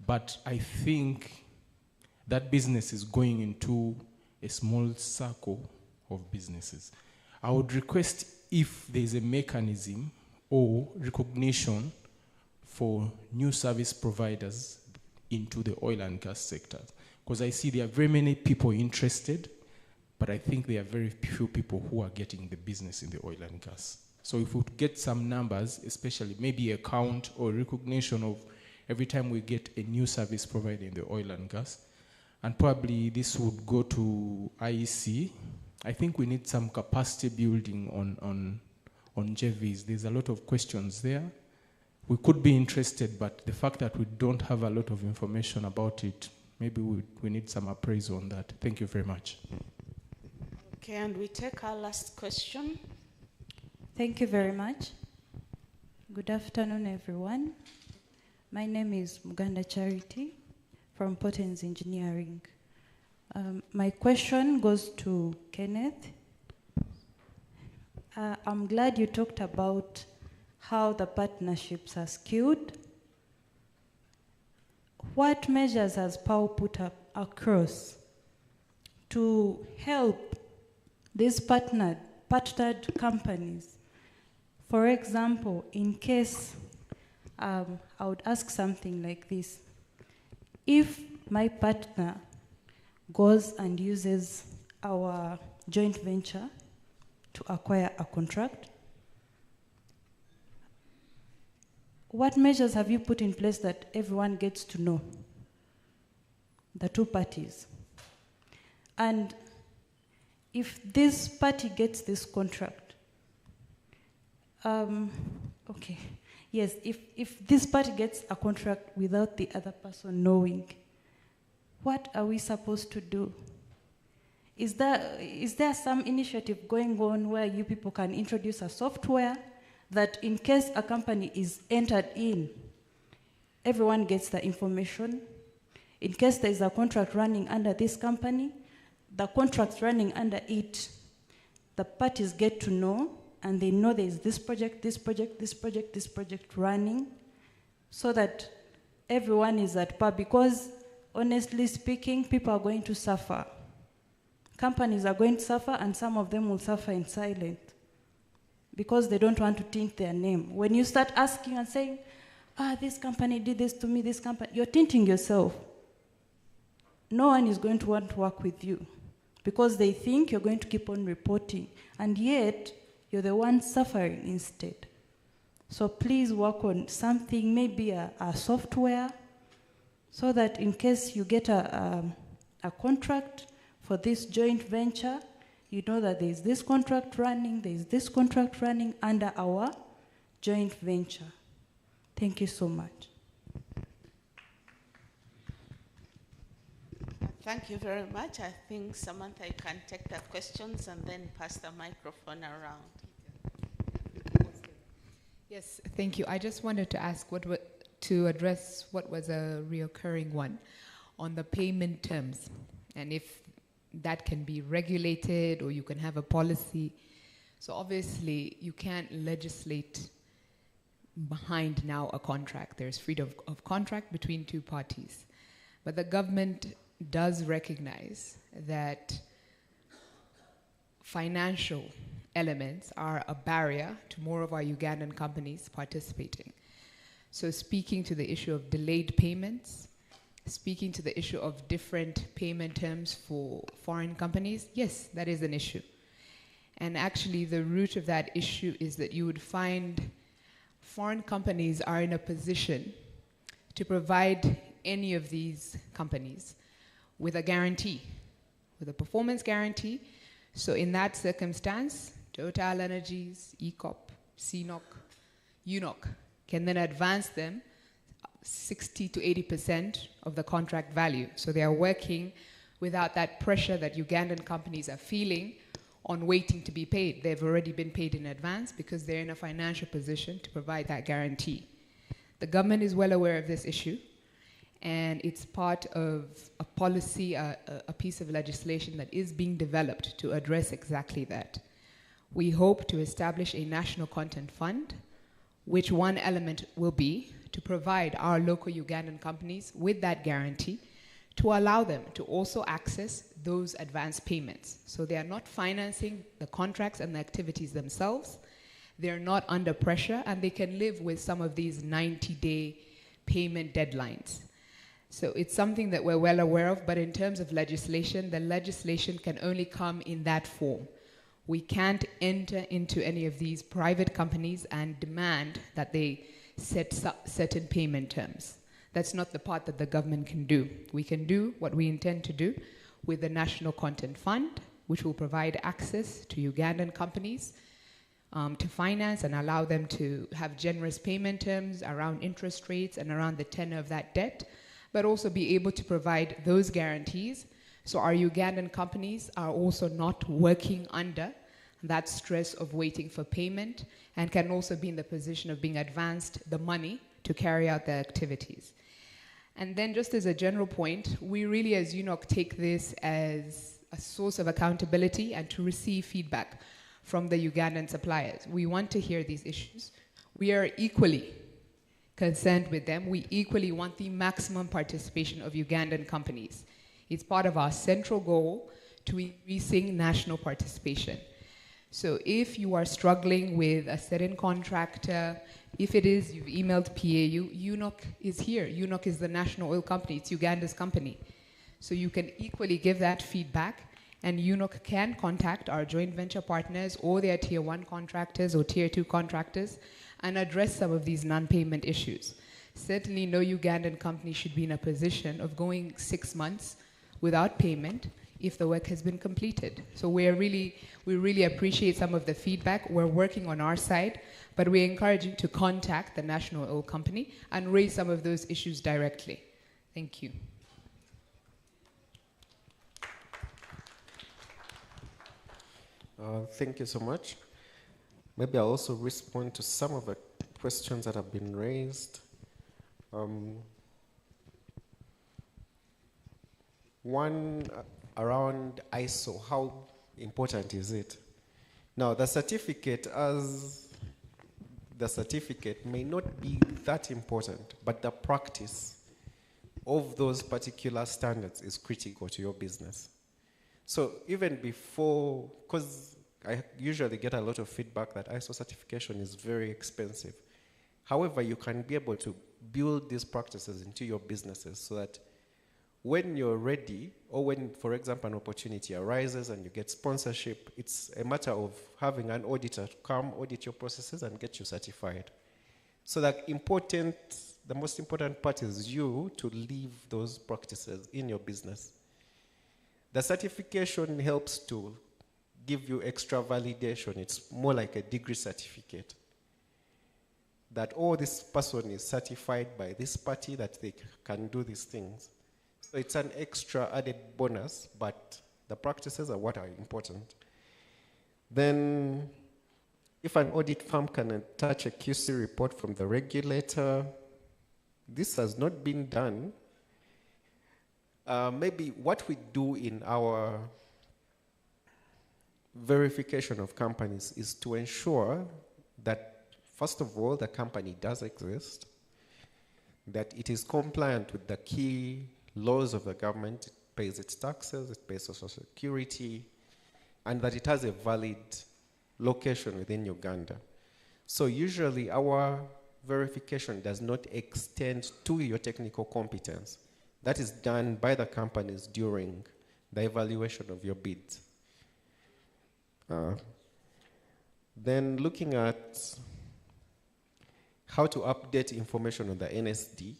But I think that business is going into a small circle of businesses. I would request if there's a mechanism or recognition for new service providers into the oil and gas sector. Because I see there are very many people interested, but I think there are very few people who are getting the business in the oil and gas. So if we get some numbers, especially maybe a count or recognition of every time we get a new service provider in the oil and gas, and probably this would go to IEC. I think we need some capacity building on JVs. There's a lot of questions there. We could be interested, but the fact that we don't have a lot of information about it, maybe we need some appraisal on that. Thank you very much. Okay, and we take our last question. Thank you very much. Good afternoon, everyone. My name is Muganda Charity from Potens Engineering. My question goes to Kenneth. I'm glad you talked about how the partnerships are skewed. What measures has POW put up across to help these partnered companies? For example, in case I would ask something like this. If my partner goes and uses our joint venture to acquire a contract, what measures have you put in place that everyone gets to know, the two parties? And if this party gets this contract, okay, yes, if this party gets a contract without the other person knowing, what are we supposed to do? Is there some initiative going on where you people can introduce a software that in case a company is entered in, everyone gets the information? In case there is a contract running under this company, the contracts running under it, the parties get to know, and they know there is this project, this project, this project, this project running, so that everyone is at par. Because honestly speaking, people are going to suffer. Companies are going to suffer, and some of them will suffer in silence because they don't want to taint their name. When you start asking and saying, this company did this to me, this company, you're tainting yourself. No one is going to want to work with you because they think you're going to keep on reporting, and yet you're the one suffering instead. So please work on something, maybe a software, so that in case you get a contract for this joint venture, you know that there's this contract running, there's this contract running under our joint venture. Thank you so much. Thank you very much. I think, Samantha, you can take the questions and then pass the microphone around. Yes, thank you. I just wanted to ask to address what was a reoccurring one on the payment terms, and if that can be regulated or you can have a policy. So obviously you can't legislate behind now a contract. There's freedom of contract between two parties. But the government does recognize that financial elements are a barrier to more of our Ugandan companies participating. So speaking to the issue of delayed payments, speaking to the issue of different payment terms for foreign companies, yes, that is an issue. And actually the root of that issue is that you would find foreign companies are in a position to provide any of these companies with a guarantee, with a performance guarantee. So in that circumstance, Total Energies, ECOP, CNOC, UNOC can then advance them 60 to 80% of the contract value. So they are working without that pressure that Ugandan companies are feeling on waiting to be paid. They've already been paid in advance because they're in a financial position to provide that guarantee. The government is well aware of this issue, and it's part of a policy, a piece of legislation that is being developed to address exactly that. We hope to establish a national content fund, which one element will be to provide our local Ugandan companies with that guarantee to allow them to also access those advance payments. So they are not financing the contracts and the activities themselves. They're not under pressure, and they can live with some of these 90-day payment deadlines. So it's something that we're well aware of, but in terms of legislation, the legislation can only come in that form. We can't enter into any of these private companies and demand that they set certain payment terms. That's not the part that the government can do. We can do what we intend to do with the National Content Fund, which will provide access to Ugandan companies to finance and allow them to have generous payment terms around interest rates and around the tenor of that debt, but also be able to provide those guarantees so our Ugandan companies are also not working under that stress of waiting for payment and can also be in the position of being advanced the money to carry out their activities. And then just as a general point, we really as UNOC take this as a source of accountability and to receive feedback from the Ugandan suppliers. We want to hear these issues. We are equally concerned with them. We equally want the maximum participation of Ugandan companies. It's part of our central goal to increasing national participation. So if you are struggling with a certain contractor, if it is you've emailed PAU, UNOC is here. UNOC is the national oil company. It's Uganda's company. So you can equally give that feedback, and UNOC can contact our joint venture partners or their tier 1 contractors or tier 2 contractors and address some of these non-payment issues. Certainly no Ugandan company should be in a position of going 6 months without payment if the work has been completed. So we really appreciate some of the feedback. We're working on our side, but we encourage you to contact the National Oil Company and raise some of those issues directly. Thank you. Thank you so much. Maybe I'll also respond to some of the questions that have been raised. One around ISO, how important is it? Now, the certificate may not be that important, but the practice of those particular standards is critical to your business. So even before, because I usually get a lot of feedback that ISO certification is very expensive. However, you can be able to build these practices into your businesses so that when you're ready, or when, for example, an opportunity arises and you get sponsorship, it's a matter of having an auditor come audit your processes and get you certified. So the most important part is you to leave those practices in your business. The certification helps to give you extra validation. It's more like a degree certificate. That, oh, this person is certified by this party that they can do these things. So it's an extra added bonus, but the practices are what are important. Then If an audit firm can attach a QC report from the regulator, this has not been done. Maybe what we do in our verification of companies is to ensure that, first of all, the company does exist, that it is compliant with the key laws of the government, it pays its taxes, it pays social security, and that it has a valid location within Uganda. So usually our verification does not extend to your technical competence. That is done by the companies during the evaluation of your bids. Then looking at how to update information on the NSD.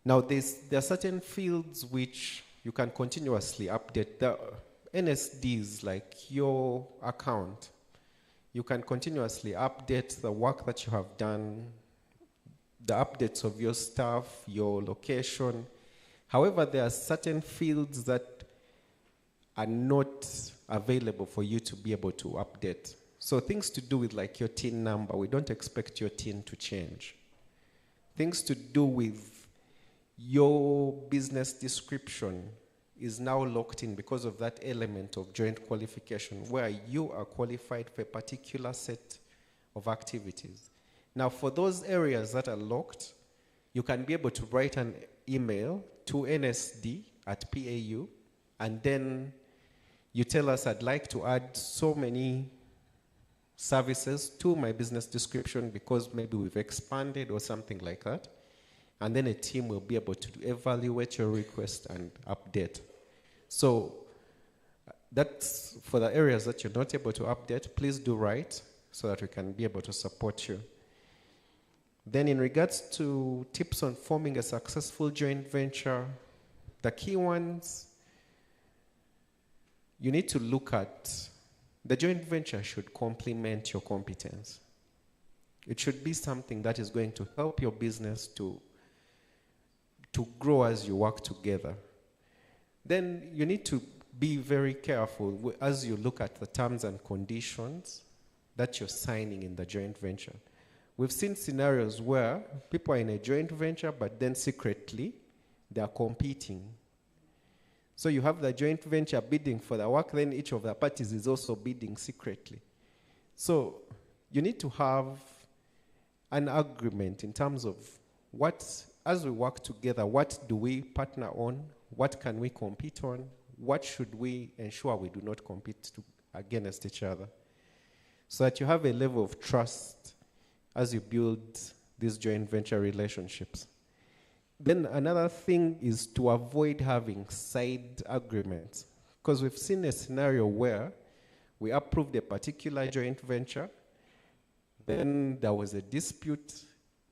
Now there are certain fields which you can continuously update. The NSDs, like your account, you can continuously update the work that you have done, the updates of your staff, your location. However, there are certain fields that are not available for you to be able to update. So things to do with like your TIN number, we don't expect your TIN to change. Things to do with your business description is now locked in because of that element of joint qualification where you are qualified for a particular set of activities. Now for those areas that are locked, you can be able to write an email to nsd@pau, and then you tell us, I'd like to add so many services to my business description because maybe we've expanded or something like that. And then a team will be able to evaluate your request and update. So that's for the areas that you're not able to update, please do write so that we can be able to support you. Then in regards to tips on forming a successful joint venture, the key ones, you need to look at the joint venture should complement your competence. It should be something that is going to help your business to grow as you work together. Then you need to be very careful as you look at the terms and conditions that you're signing in the joint venture. We've seen scenarios where people are in a joint venture, but then secretly they are competing. So you have the joint venture bidding for the work, then each of the parties is also bidding secretly. So you need to have an agreement in terms of what, as we work together, what do we partner on, what can we compete on, what should we ensure we do not compete against each other, so that you have a level of trust as you build these joint venture relationships. Then another thing is to avoid having side agreements, because we've seen a scenario where we approved a particular joint venture, then there was a dispute,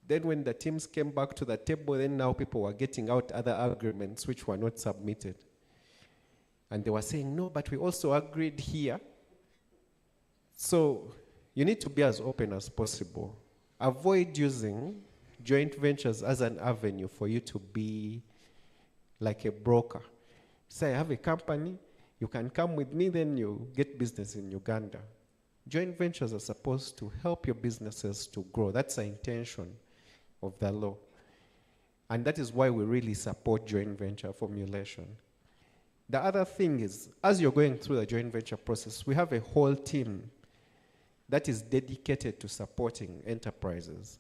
then when the teams came back to the table, then now people were getting out other agreements which were not submitted. And they were saying, no, but we also agreed here. So you need to be as open as possible. Avoid using joint ventures as an avenue for you to be like a broker. Say, I have a company, you can come with me, then you get business in Uganda. Joint ventures are supposed to help your businesses to grow. That's the intention of the law. And that is why we really support joint venture formulation. The other thing is, as you're going through the joint venture process, we have a whole team that is dedicated to supporting enterprises.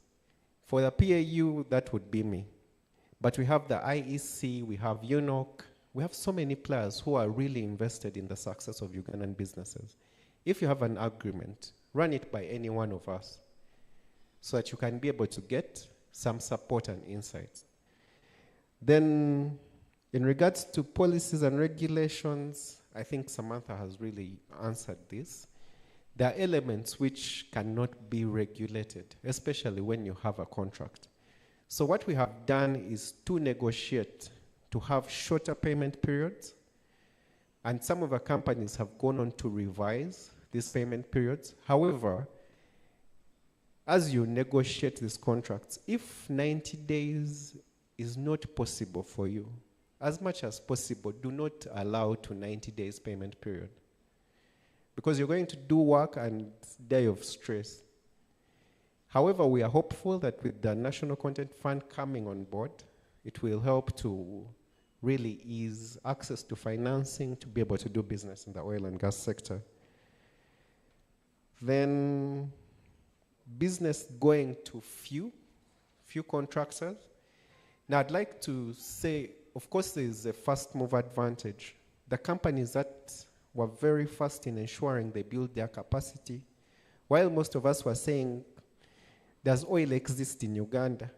For the PAU, that would be me. But we have the IEC, we have UNOC, we have so many players who are really invested in the success of Ugandan businesses. If you have an agreement, run it by any one of us so that you can be able to get some support and insights. Then, in regards to policies and regulations, I think Samantha has really answered this. There are elements which cannot be regulated, especially when you have a contract. So what we have done is to negotiate to have shorter payment periods, and some of the companies have gone on to revise these payment periods. However, as you negotiate these contracts, if 90 days is not possible for you, as much as possible, do not allow to 90 days payment period. Because you're going to do work and die of stress. However, we are hopeful that with the National Content Fund coming on board, it will help to really ease access to financing to be able to do business in the oil and gas sector. Then business going to few contractors. Now I'd like to say, of course, there is a first mover advantage. The companies that were very fast in ensuring they build their capacity, while most of us were saying, does oil exist in Uganda?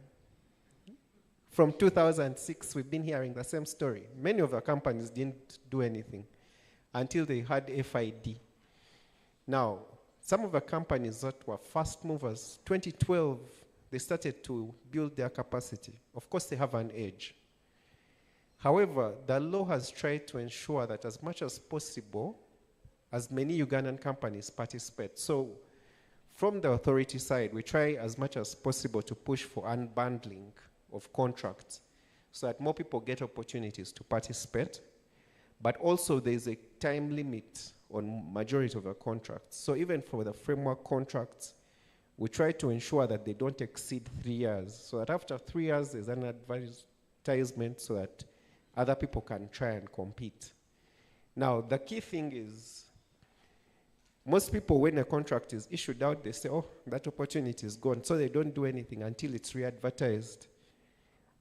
From 2006, we've been hearing the same story. Many of the companies didn't do anything until they had FID. Now, some of the companies that were fast movers, 2012, they started to build their capacity. Of course, they have an edge. However, the law has tried to ensure that as much as possible, as many Ugandan companies participate. So from the authority side, we try as much as possible to push for unbundling of contracts so that more people get opportunities to participate. But also there's a time limit on majority of the contracts. So even for the framework contracts, we try to ensure that they don't exceed 3 years, so that after 3 years there's an advertisement so that other people can try and compete. Now, the key thing is, most people, when a contract is issued out, they say, oh, that opportunity is gone, so they don't do anything until it's re-advertised.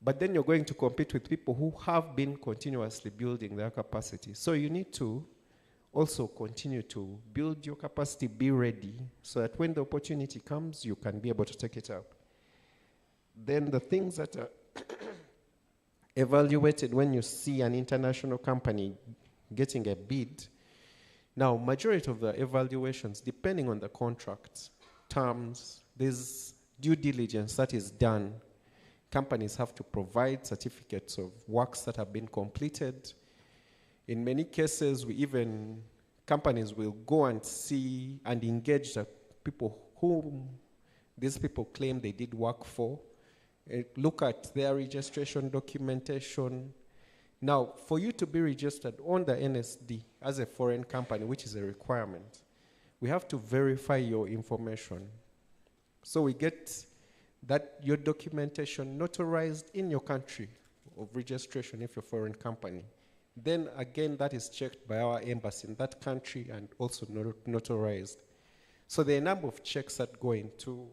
But then you're going to compete with people who have been continuously building their capacity. So you need to also continue to build your capacity, be ready, so that when the opportunity comes, you can be able to take it up. Then the things that are evaluated when you see an international company getting a bid. Now, majority of the evaluations, depending on the contract terms, there's due diligence that is done. Companies have to provide certificates of works that have been completed. In many cases, companies will go and see and engage the people whom these people claim they did work for. Look at their registration documentation. Now, for you to be registered on the NSD as a foreign company, which is a requirement, we have to verify your information. So we get that your documentation notarized in your country of registration if you're a foreign company. Then again, that is checked by our embassy in that country and also notarized. So there are a number of checks that go into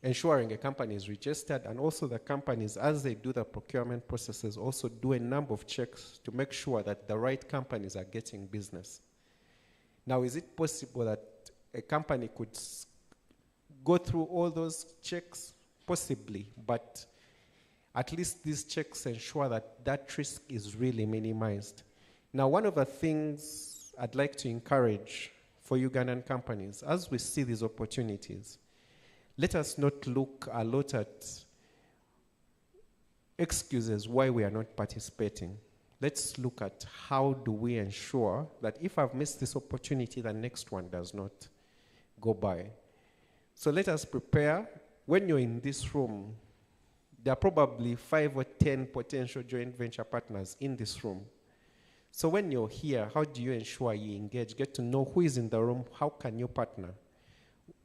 ensuring a company is registered, and also the companies, as they do the procurement processes, also do a number of checks to make sure that the right companies are getting business. Now, is it possible that a company could go through all those checks? Possibly, but at least these checks ensure that that risk is really minimized. Now, one of the things I'd like to encourage for Ugandan companies, as we see these opportunities, let us not look a lot at excuses why we are not participating. Let's look at how do we ensure that if I've missed this opportunity, the next one does not go by. So let us prepare. When you're in this room, there are probably 5 or 10 potential joint venture partners in this room. So when you're here, how do you ensure you engage, get to know who is in the room, how can you partner?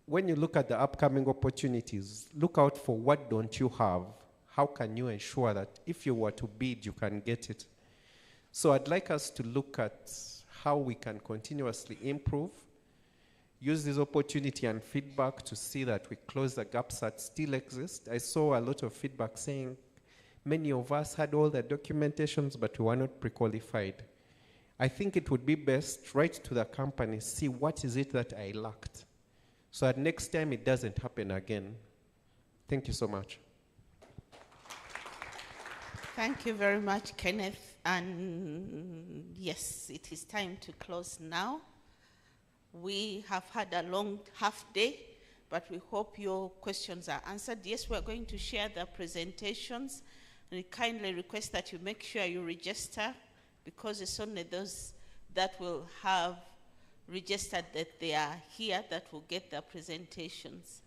When you look at the upcoming opportunities, look out for what don't you have. How can you ensure that if you were to bid, you can get it? So I'd like us to look at how we can continuously improve, use this opportunity and feedback to see that we close the gaps that still exist. I saw a lot of feedback saying many of us had all the documentations, but we were not pre-qualified. I think it would be best, write to the company, see what is it that I lacked, so that next time it doesn't happen again. Thank you so much. Thank you very much, Kenneth. And yes, it is time to close now. We have had a long half day, but we hope your questions are answered. Yes, we're going to share the presentations, and we kindly request that you make sure you register, because it's only those that will have registered that they are here that will get the presentations.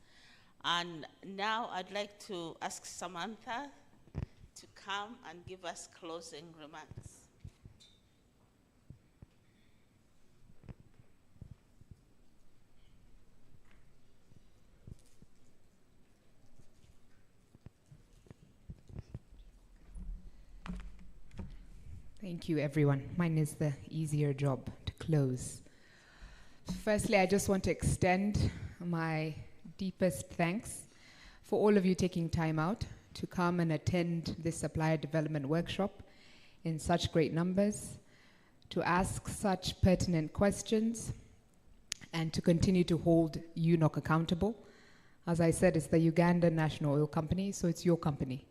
And now I'd like to ask Samantha to come and give us closing remarks. Thank you, everyone. Mine is the easier job to close. Firstly, I just want to extend my deepest thanks for all of you taking time out to come and attend this supplier development workshop in such great numbers, to ask such pertinent questions, and to continue to hold UNOC accountable. As I said, it's the Uganda National Oil Company, so it's your company,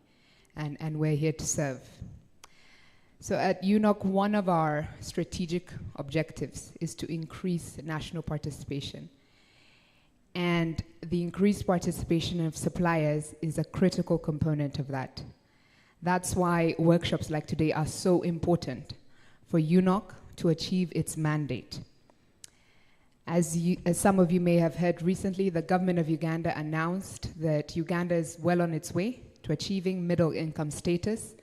and we're here to serve. So at UNOC, one of our strategic objectives is to increase national participation. And the increased participation of suppliers is a critical component of that. That's why workshops like today are so important for UNOC to achieve its mandate. As some of you may have heard recently, the government of Uganda announced that Uganda is well on its way to achieving middle income status,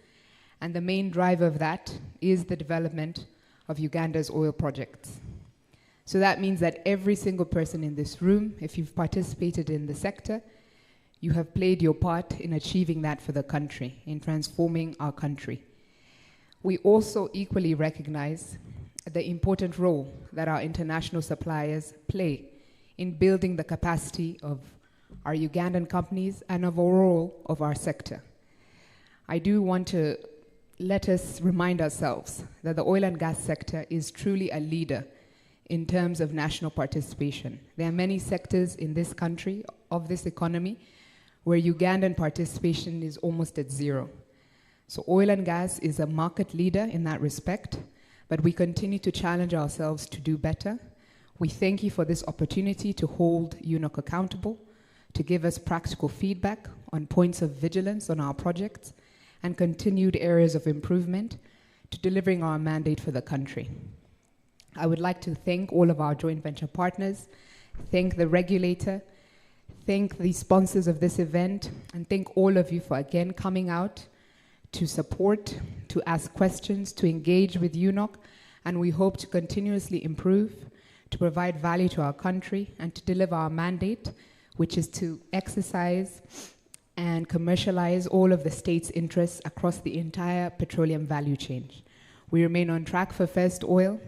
and the main driver of that is the development of Uganda's oil projects. So that means that every single person in this room, if you've participated in the sector, you have played your part in achieving that for the country, in transforming our country. We also equally recognize the important role that our international suppliers play in building the capacity of our Ugandan companies and overall of our sector. I do want to let us remind ourselves that the oil and gas sector is truly a leader in terms of national participation. There are many sectors in this country, of this economy, where Ugandan participation is almost at zero. So oil and gas is a market leader in that respect, but we continue to challenge ourselves to do better. We thank you for this opportunity to hold UNOC accountable, to give us practical feedback on points of vigilance on our projects, and continued areas of improvement to delivering our mandate for the country. I would like to thank all of our joint venture partners, thank the regulator, thank the sponsors of this event, and thank all of you for again coming out to support, to ask questions, to engage with UNOC, and we hope to continuously improve, to provide value to our country, and to deliver our mandate, which is to exercise and commercialize all of the state's interests across the entire petroleum value chain. We remain on track for first oil.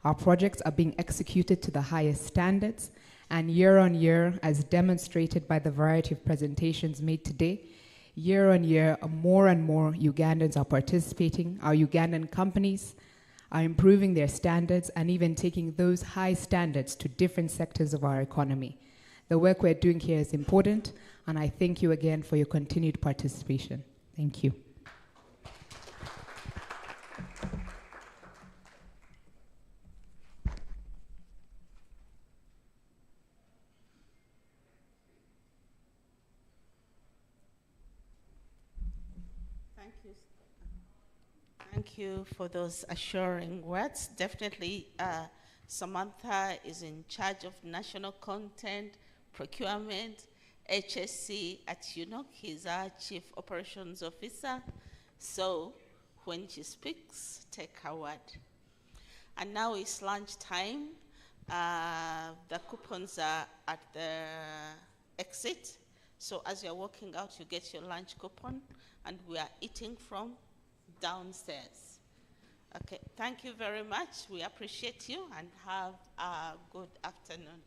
Our projects are being executed to the highest standards, and year on year, as demonstrated by the variety of presentations made today, year on year, more and more Ugandans are participating. Our Ugandan companies are improving their standards and even taking those high standards to different sectors of our economy. The work we're doing here is important, and I thank you again for your continued participation. Thank you. Thank you for those assuring words. Definitely, Samantha is in charge of national content, procurement, HSC at UNOC. He's our Chief Operations Officer. So when she speaks, take her word. And now it's lunch time. The coupons are at the exit. So as you're walking out, you get your lunch coupon, and we are eating from downstairs. Okay, thank you very much. We appreciate you and have a good afternoon.